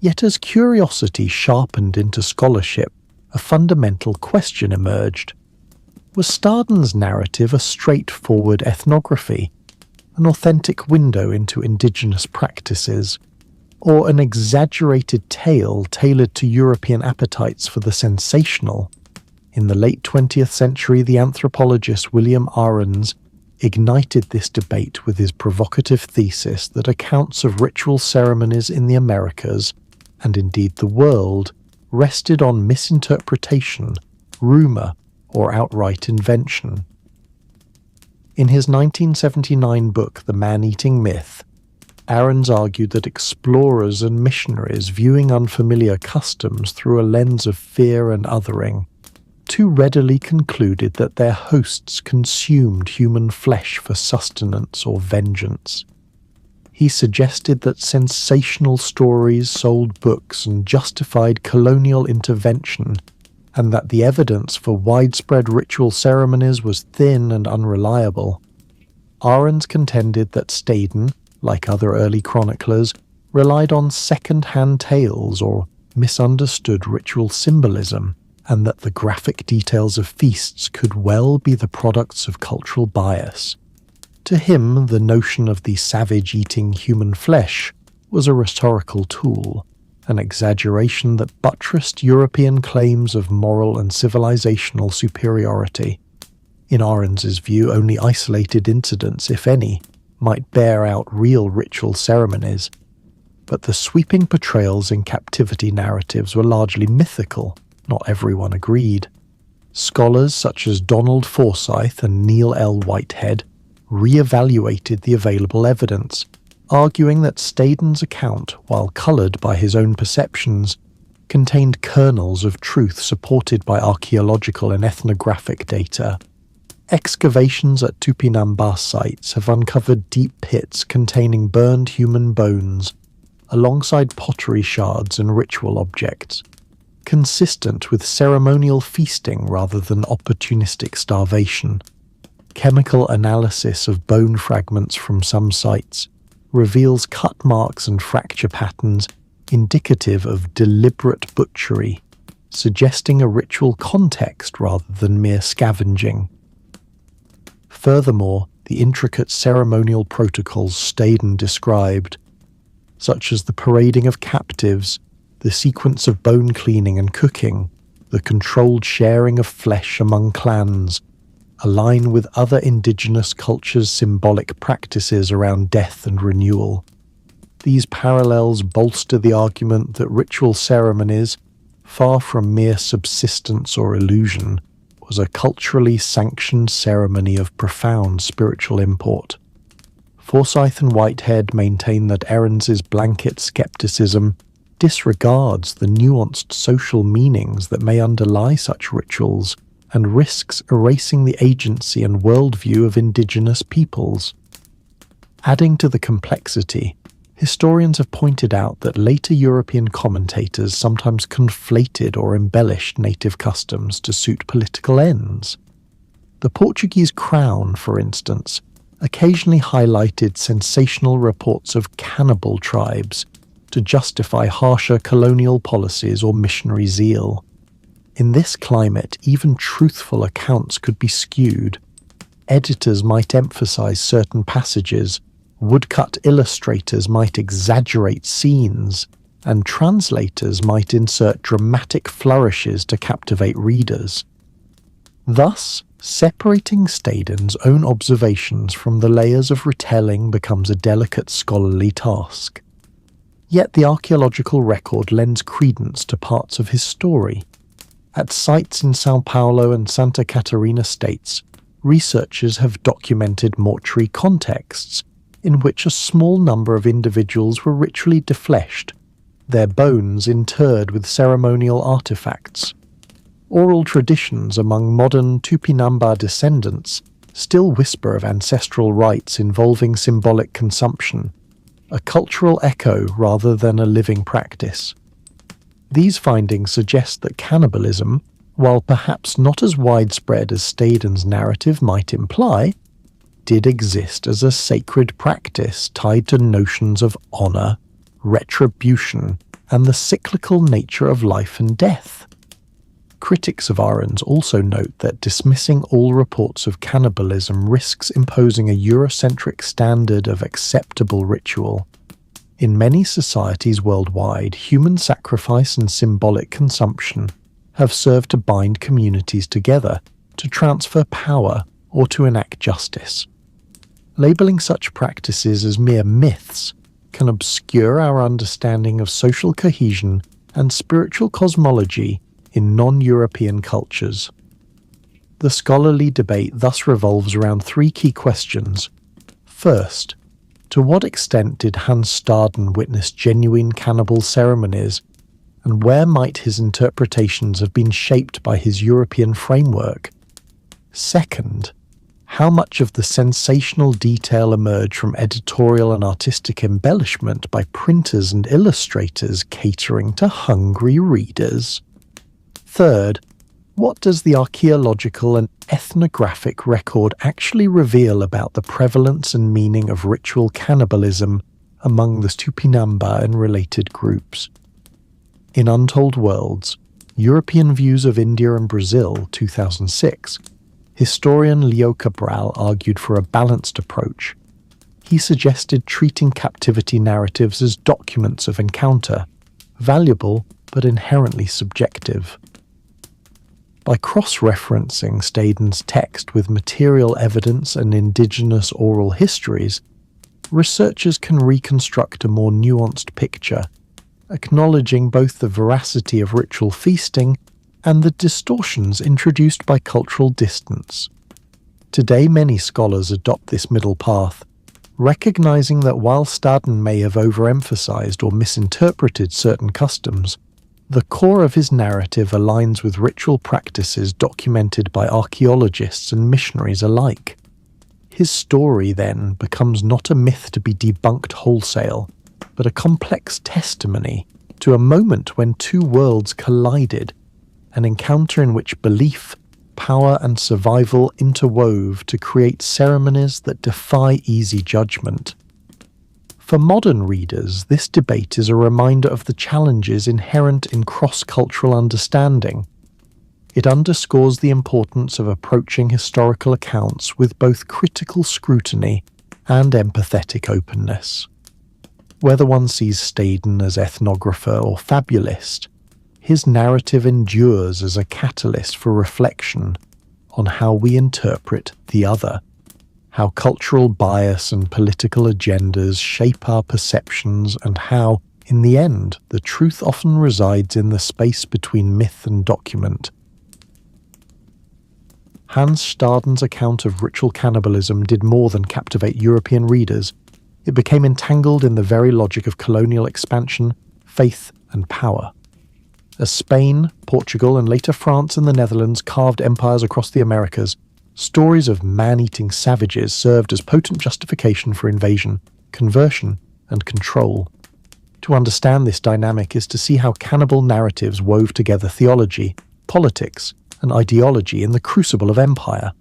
Yet as curiosity sharpened into scholarship, a fundamental question emerged. Was Staden's narrative a straightforward ethnography, an authentic window into indigenous practices, or an exaggerated tale tailored to European appetites for the sensational? In the late 20th century, the anthropologist William Ahrens ignited this debate with his provocative thesis that accounts of ritual ceremonies in the Americas, and indeed the world, rested on misinterpretation, rumor, or outright invention. In his 1979 book, The Man-Eating Myth, Ahrens argued that explorers and missionaries viewing unfamiliar customs through a lens of fear and othering too readily concluded that their hosts consumed human flesh for sustenance or vengeance. he suggested that sensational stories sold books and justified colonial intervention, and that the evidence for widespread ritual ceremonies was thin and unreliable. Ahrens contended that Staden, like other early chroniclers, relied on second-hand tales or misunderstood ritual symbolism, and that the graphic details of feasts could well be the products of cultural bias. To him, the notion of the savage eating human flesh was a rhetorical tool, an exaggeration that buttressed European claims of moral and civilizational superiority. In Ahrens's view, only isolated incidents, if any, might bear out real ritual ceremonies, but the sweeping portrayals in Captivity narratives were largely mythical. Not everyone agreed. Scholars such as Donald Forsyth and Neil L. Whitehead re-evaluated the available evidence, arguing that Staden's account, while coloured by his own perceptions, contained kernels of truth supported by archaeological and ethnographic data. Excavations at Tupinamba sites have uncovered deep pits containing burned human bones, alongside pottery shards and ritual objects, consistent with ceremonial feasting rather than opportunistic starvation. Chemical analysis of bone fragments from some sites reveals cut marks and fracture patterns indicative of deliberate butchery, suggesting a ritual context rather than mere scavenging. Furthermore, the intricate ceremonial protocols Staden described, such as the parading of captives, the sequence of bone cleaning and cooking, the controlled sharing of flesh among clans, align with other indigenous cultures' symbolic practices around death and renewal. These parallels bolster the argument that ritual ceremonies, far from mere subsistence or illusion, was a culturally sanctioned ceremony of profound spiritual import. Forsyth and Whitehead maintain that Ahrens's blanket skepticism disregards the nuanced social meanings that may underlie such rituals and risks erasing the agency and worldview of indigenous peoples. Adding to the complexity, historians have pointed out that later European commentators sometimes conflated or embellished native customs to suit political ends. The Portuguese crown, for instance, occasionally highlighted sensational reports of cannibal tribes to justify harsher colonial policies or missionary zeal. In this climate, even truthful accounts could be skewed. Editors might emphasize certain passages, woodcut illustrators might exaggerate scenes, and translators might insert dramatic flourishes to captivate readers. Thus, separating Staden's own observations from the layers of retelling becomes a delicate scholarly task. Yet the archaeological record lends credence to parts of his story. At sites in São Paulo and Santa Catarina states, researchers have documented mortuary contexts in which a small number of individuals were ritually defleshed, their bones interred with ceremonial artifacts. Oral traditions among modern Tupinamba descendants still whisper of ancestral rites involving symbolic consumption, a cultural echo rather than a living practice. These findings suggest that cannibalism, while perhaps not as widespread as Staden's narrative might imply, did exist as a sacred practice tied to notions of honor, retribution, and the cyclical nature of life and death. Critics of Ahrens also note that dismissing all reports of cannibalism risks imposing a Eurocentric standard of acceptable ritual. In many societies worldwide, human sacrifice and symbolic consumption have served to bind communities together, to transfer power, or to enact justice. Labeling such practices as mere myths can obscure our understanding of social cohesion and spiritual cosmology in non-European cultures. The scholarly debate thus revolves around three key questions. First, to what extent did Hans Staden witness genuine cannibal ceremonies, and where might his interpretations have been shaped by his European framework? Second, How much of the sensational detail emerged from editorial and artistic embellishment by printers and illustrators catering to hungry readers? Third, what does the archaeological and ethnographic record actually reveal about the prevalence and meaning of ritual cannibalism among the Tupinamba and related groups? In Untold Worlds, European Views of India and Brazil, 2006, historian Leo Cabral argued for a balanced approach. He suggested treating captivity narratives as documents of encounter, valuable but inherently subjective. By cross-referencing Staden's text with material evidence and indigenous oral histories, researchers can reconstruct a more nuanced picture, acknowledging both the veracity of ritual feasting and the distortions introduced by cultural distance. Today, many scholars adopt this middle path, recognizing that while Staden may have overemphasized or misinterpreted certain customs, the core of his narrative aligns with ritual practices documented by archaeologists and missionaries alike. His story, then, becomes not a myth to be debunked wholesale, but a complex testimony to a moment when two worlds collided, an encounter in which belief, power, and survival interwove to create ceremonies that defy easy judgment. For modern readers, this debate is a reminder of the challenges inherent in cross-cultural understanding. It underscores the importance of approaching historical accounts with both critical scrutiny and empathetic openness. Whether one sees Staden as ethnographer or fabulist, his narrative endures as a catalyst for reflection on how we interpret the other, how cultural bias and political agendas shape our perceptions, and how, in the end, the truth often resides in the space between myth and document. Hans Staden's account of ritual cannibalism did more than captivate European readers. It became entangled in the very logic of colonial expansion, faith, and power. As Spain, Portugal, and later France and the Netherlands carved empires across the Americas, stories of man-eating savages served as potent justification for invasion, conversion, and control. To understand this dynamic is to see how cannibal narratives wove together theology, politics, and ideology in the crucible of empire.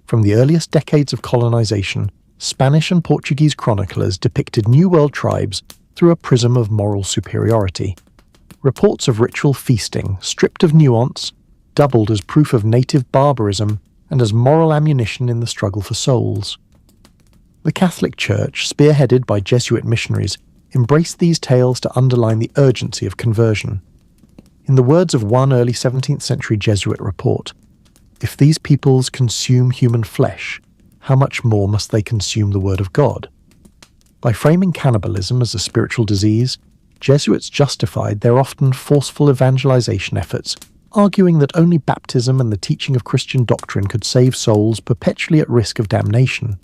From the earliest decades of colonization, Spanish and Portuguese chroniclers depicted New World tribes through a prism of moral superiority. Reports of ritual feasting, stripped of nuance, doubled as proof of native barbarism and as moral ammunition in the struggle for souls. The Catholic Church, spearheaded by Jesuit missionaries, embraced these tales to underline the urgency of conversion. In the words of one early 17th century Jesuit report, "If these peoples consume human flesh, how much more must they consume the word of God?" By framing cannibalism as a spiritual disease, Jesuits justified their often forceful evangelization efforts, arguing that only baptism and the teaching of Christian doctrine could save souls perpetually at risk of damnation.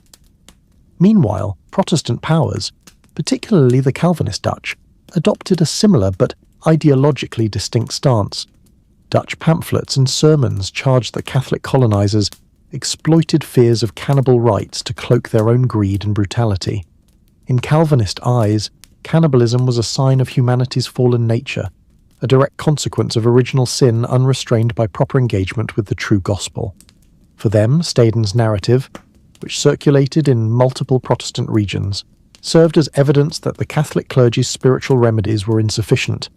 Meanwhile, Protestant powers, particularly the Calvinist Dutch, adopted a similar but ideologically distinct stance. Dutch pamphlets and sermons charged that Catholic colonizers exploited fears of cannibal rites to cloak their own greed and brutality. In Calvinist eyes, cannibalism was a sign of humanity's fallen nature, a direct consequence of original sin unrestrained by proper engagement with the true gospel. For them, Staden's narrative, which circulated in multiple Protestant regions, served as evidence that the Catholic clergy's spiritual remedies were insufficient,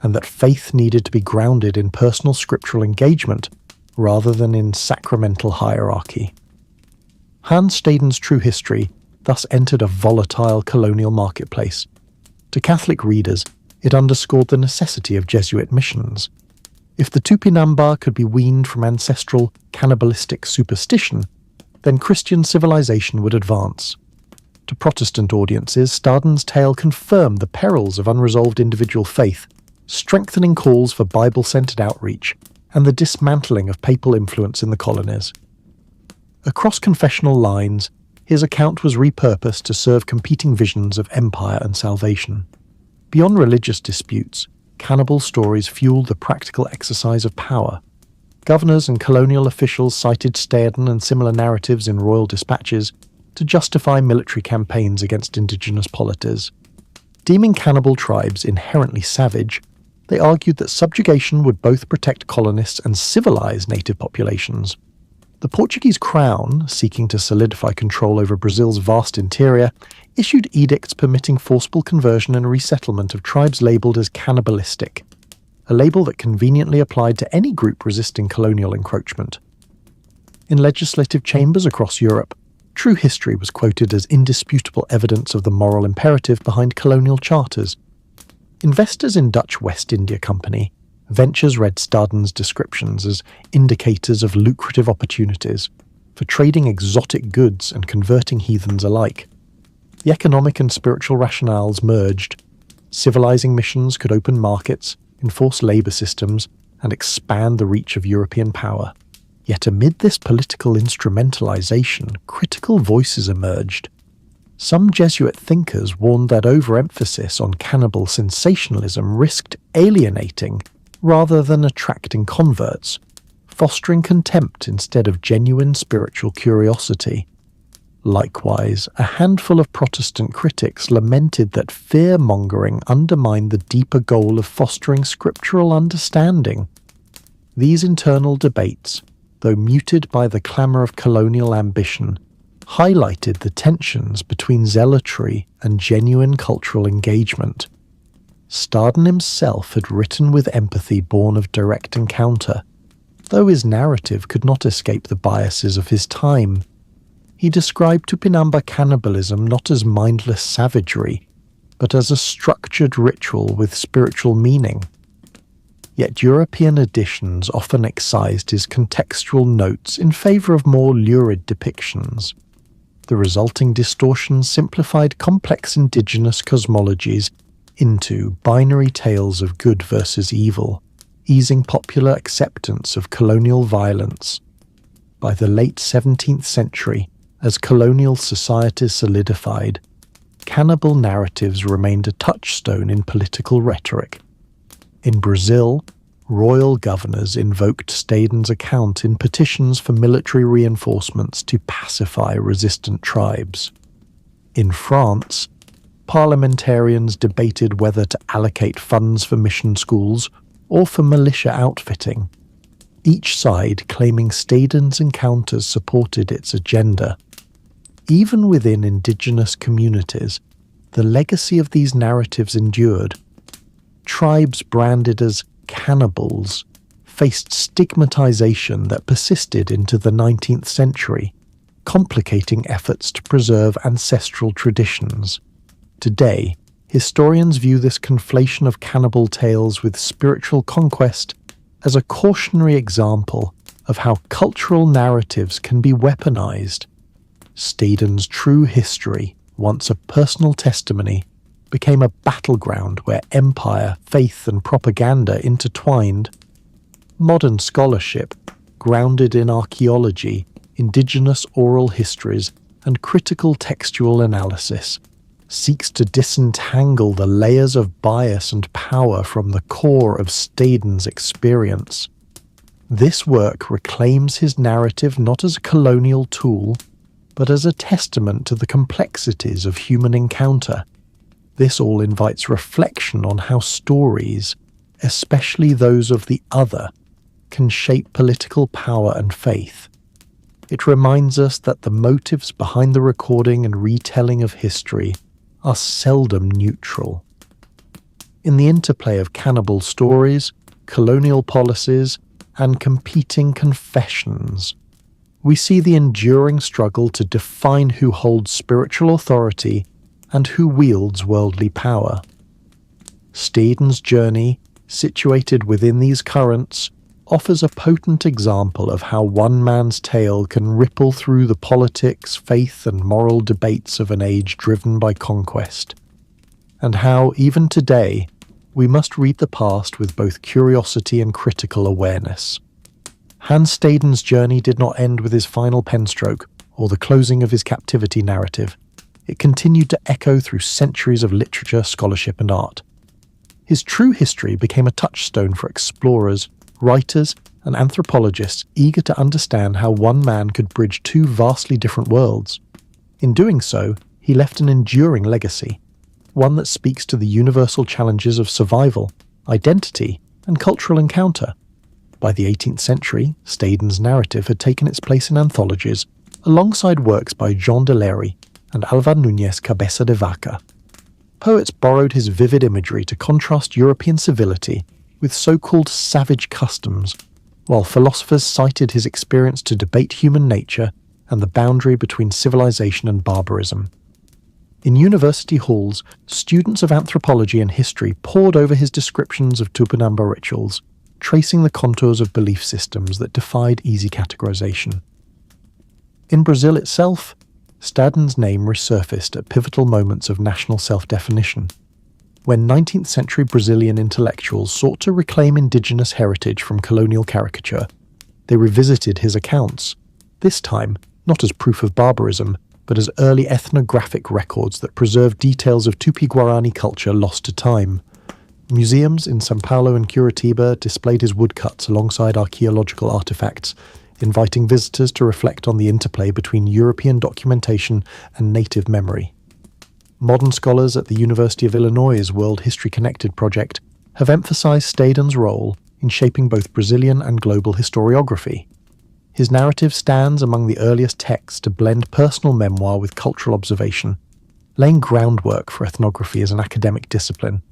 and that faith needed to be grounded in personal scriptural engagement rather than in sacramental hierarchy. Hans Staden's true history thus entered a volatile colonial marketplace. To Catholic readers, it underscored the necessity of Jesuit missions. If the Tupinamba could be weaned from ancestral cannibalistic superstition, then Christian civilization would advance. To Protestant audiences, Staden's tale confirmed the perils of unresolved individual faith, strengthening calls for Bible-centered outreach and the dismantling of papal influence in the colonies. Across confessional lines, his account was repurposed to serve competing visions of empire and salvation. Beyond religious disputes, cannibal stories fueled the practical exercise of power. Governors and colonial officials cited Staden and similar narratives in royal dispatches to justify military campaigns against indigenous polities. Deeming cannibal tribes inherently savage, they argued that subjugation would both protect colonists and civilize native populations. The Portuguese crown, seeking to solidify control over Brazil's vast interior, issued edicts permitting forcible conversion and resettlement of tribes labelled as cannibalistic, a label that conveniently applied to any group resisting colonial encroachment. In legislative chambers across Europe, true history was quoted as indisputable evidence of the moral imperative behind colonial charters. Investors in Dutch West India Company ventures read Staden's descriptions as indicators of lucrative opportunities for trading exotic goods and converting heathens alike. The economic and spiritual rationales merged. Civilizing missions could open markets, enforce labour systems, and expand the reach of European power. Yet amid this political instrumentalization, critical voices emerged. Some Jesuit thinkers warned that overemphasis on cannibal sensationalism risked alienating rather than attracting converts, fostering contempt instead of genuine spiritual curiosity. Likewise, a handful of Protestant critics lamented that fear-mongering undermined the deeper goal of fostering scriptural understanding. These internal debates, though muted by the clamour of colonial ambition, highlighted the tensions between zealotry and genuine cultural engagement. Staden himself had written with empathy born of direct encounter, though his narrative could not escape the biases of his time. He described Tupinamba cannibalism not as mindless savagery, but as a structured ritual with spiritual meaning. Yet European editions often excised his contextual notes in favour of more lurid depictions. The resulting distortions simplified complex indigenous cosmologies into binary tales of good versus evil, easing popular acceptance of colonial violence. By the late 17th century, as colonial societies solidified, cannibal narratives remained a touchstone in political rhetoric. In Brazil, royal governors invoked Staden's account in petitions for military reinforcements to pacify resistant tribes. In France, parliamentarians debated whether to allocate funds for mission schools or for militia outfitting, each side claiming Staden's encounters supported its agenda. Even within indigenous communities, the legacy of these narratives endured. Tribes branded as cannibals faced stigmatization that persisted into the 19th century, complicating efforts to preserve ancestral traditions. Today, historians view this conflation of cannibal tales with spiritual conquest as a cautionary example of how cultural narratives can be weaponized. Staden's true history, once a personal testimony, became a battleground where empire, faith, and propaganda intertwined. Modern scholarship, grounded in archaeology, indigenous oral histories, and critical textual analysis, seeks to disentangle the layers of bias and power from the core of Staden's experience. This work reclaims his narrative not as a colonial tool, but as a testament to the complexities of human encounter. This all invites reflection on how stories, especially those of the other, can shape political power and faith. It reminds us that the motives behind the recording and retelling of history are seldom neutral. In the interplay of cannibal stories, colonial policies, and competing confessions, we see the enduring struggle to define who holds spiritual authority and who wields worldly power. Staden's journey, situated within these currents, offers a potent example of how one man's tale can ripple through the politics, faith, and moral debates of an age driven by conquest, and how, even today, we must read the past with both curiosity and critical awareness. Hans Staden's journey did not end with his final penstroke or the closing of his captivity narrative. It continued to echo through centuries of literature, scholarship, and art. His true history became a touchstone for explorers, writers, an anthropologist eager to understand how one man could bridge two vastly different worlds. In doing so, he left an enduring legacy, one that speaks to the universal challenges of survival, identity, and cultural encounter. By the 18th century, Staden's narrative had taken its place in anthologies, alongside works by Jean Deléry and Alvar Núñez Cabeza de Vaca. Poets borrowed his vivid imagery to contrast European civility with so-called savage customs, while philosophers cited his experience to debate human nature and the boundary between civilization and barbarism. In university halls, students of anthropology and history pored over his descriptions of Tupinamba rituals, tracing the contours of belief systems that defied easy categorization. In Brazil itself, Staden's name resurfaced at pivotal moments of national self-definition. When 19th century Brazilian intellectuals sought to reclaim indigenous heritage from colonial caricature, they revisited his accounts, this time not as proof of barbarism, but as early ethnographic records that preserve details of Tupi-Guarani culture lost to time. Museums in São Paulo and Curitiba displayed his woodcuts alongside archaeological artifacts, inviting visitors to reflect on the interplay between European documentation and native memory. Modern scholars at the University of Illinois' World History Connected project have emphasized Staden's role in shaping both Brazilian and global historiography. His narrative stands among the earliest texts to blend personal memoir with cultural observation, laying groundwork for ethnography as an academic discipline.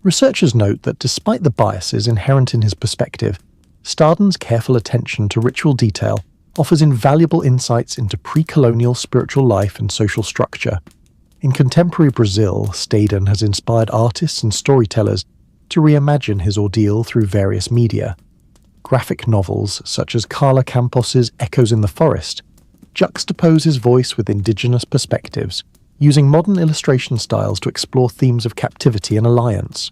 Researchers note that despite the biases inherent in his perspective, Staden's careful attention to ritual detail offers invaluable insights into pre-colonial spiritual life and social structure. In contemporary Brazil, Staden has inspired artists and storytellers to reimagine his ordeal through various media. Graphic novels, such as Carla Campos's Echoes in the Forest, juxtapose his voice with indigenous perspectives, using modern illustration styles to explore themes of captivity and alliance.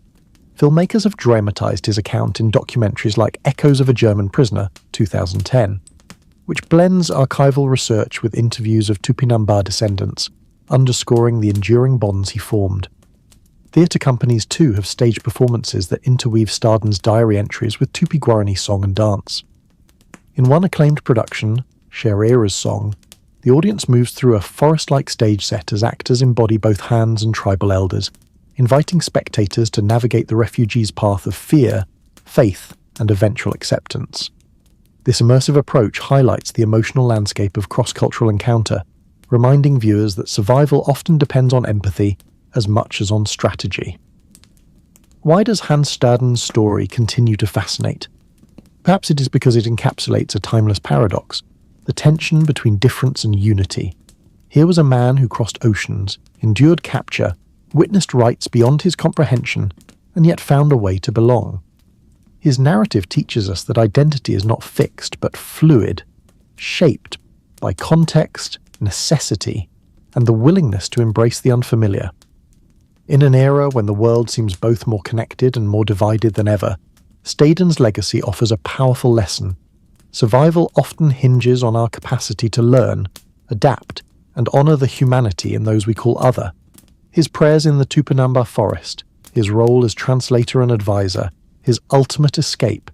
Filmmakers have dramatized his account in documentaries like Echoes of a German Prisoner, 2010, which blends archival research with interviews of Tupinamba descendants, underscoring the enduring bonds he formed. Theatre companies too have staged performances that interweave Staden's diary entries with Tupi-Guarani song and dance. In one acclaimed production, Xerera's Song, the audience moves through a forest-like stage set as actors embody both hands and tribal elders, inviting spectators to navigate the refugees' path of fear, faith, and eventual acceptance. This immersive approach highlights the emotional landscape of cross-cultural encounter, reminding viewers that survival often depends on empathy as much as on strategy. Why does Hans Staden's story continue to fascinate? Perhaps it is because it encapsulates a timeless paradox, the tension between difference and unity. Here was a man who crossed oceans, endured capture, witnessed rights beyond his comprehension, and yet found a way to belong. His narrative teaches us that identity is not fixed but fluid, shaped by context, necessity, and the willingness to embrace the unfamiliar. In an era when the world seems both more connected and more divided than ever, Staden's legacy offers a powerful lesson. Survival often hinges on our capacity to learn, adapt, and honor the humanity in those we call other. His prayers in the Tupinamba forest, his role as translator and advisor, his ultimate escape.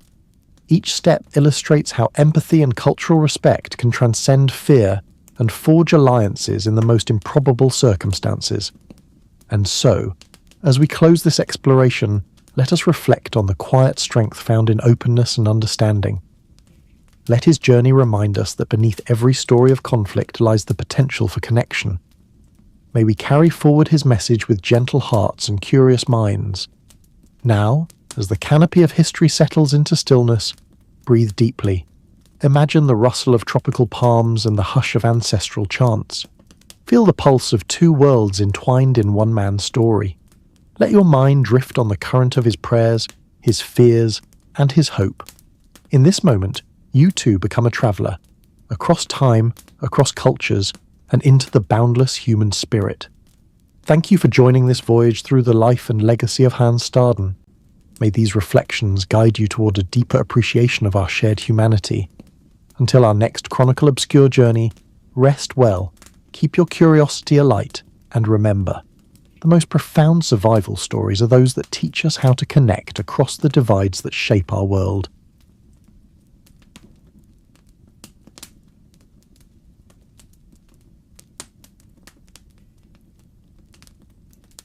Each step illustrates how empathy and cultural respect can transcend fear and forge alliances in the most improbable circumstances. And so, as we close this exploration, let us reflect on the quiet strength found in openness and understanding. Let his journey remind us that beneath every story of conflict lies the potential for connection. May we carry forward his message with gentle hearts and curious minds. Now, as the canopy of history settles into stillness, breathe deeply. Imagine the rustle of tropical palms and the hush of ancestral chants. Feel the pulse of two worlds entwined in one man's story. Let your mind drift on the current of his prayers, his fears, and his hope. In this moment, you too become a traveller, across time, across cultures, and into the boundless human spirit. Thank you for joining this voyage through the life and legacy of Hans Staden. May these reflections guide you toward a deeper appreciation of our shared humanity. Until our next Chronicle Obscure journey, rest well, keep your curiosity alight, and remember, the most profound survival stories are those that teach us how to connect across the divides that shape our world.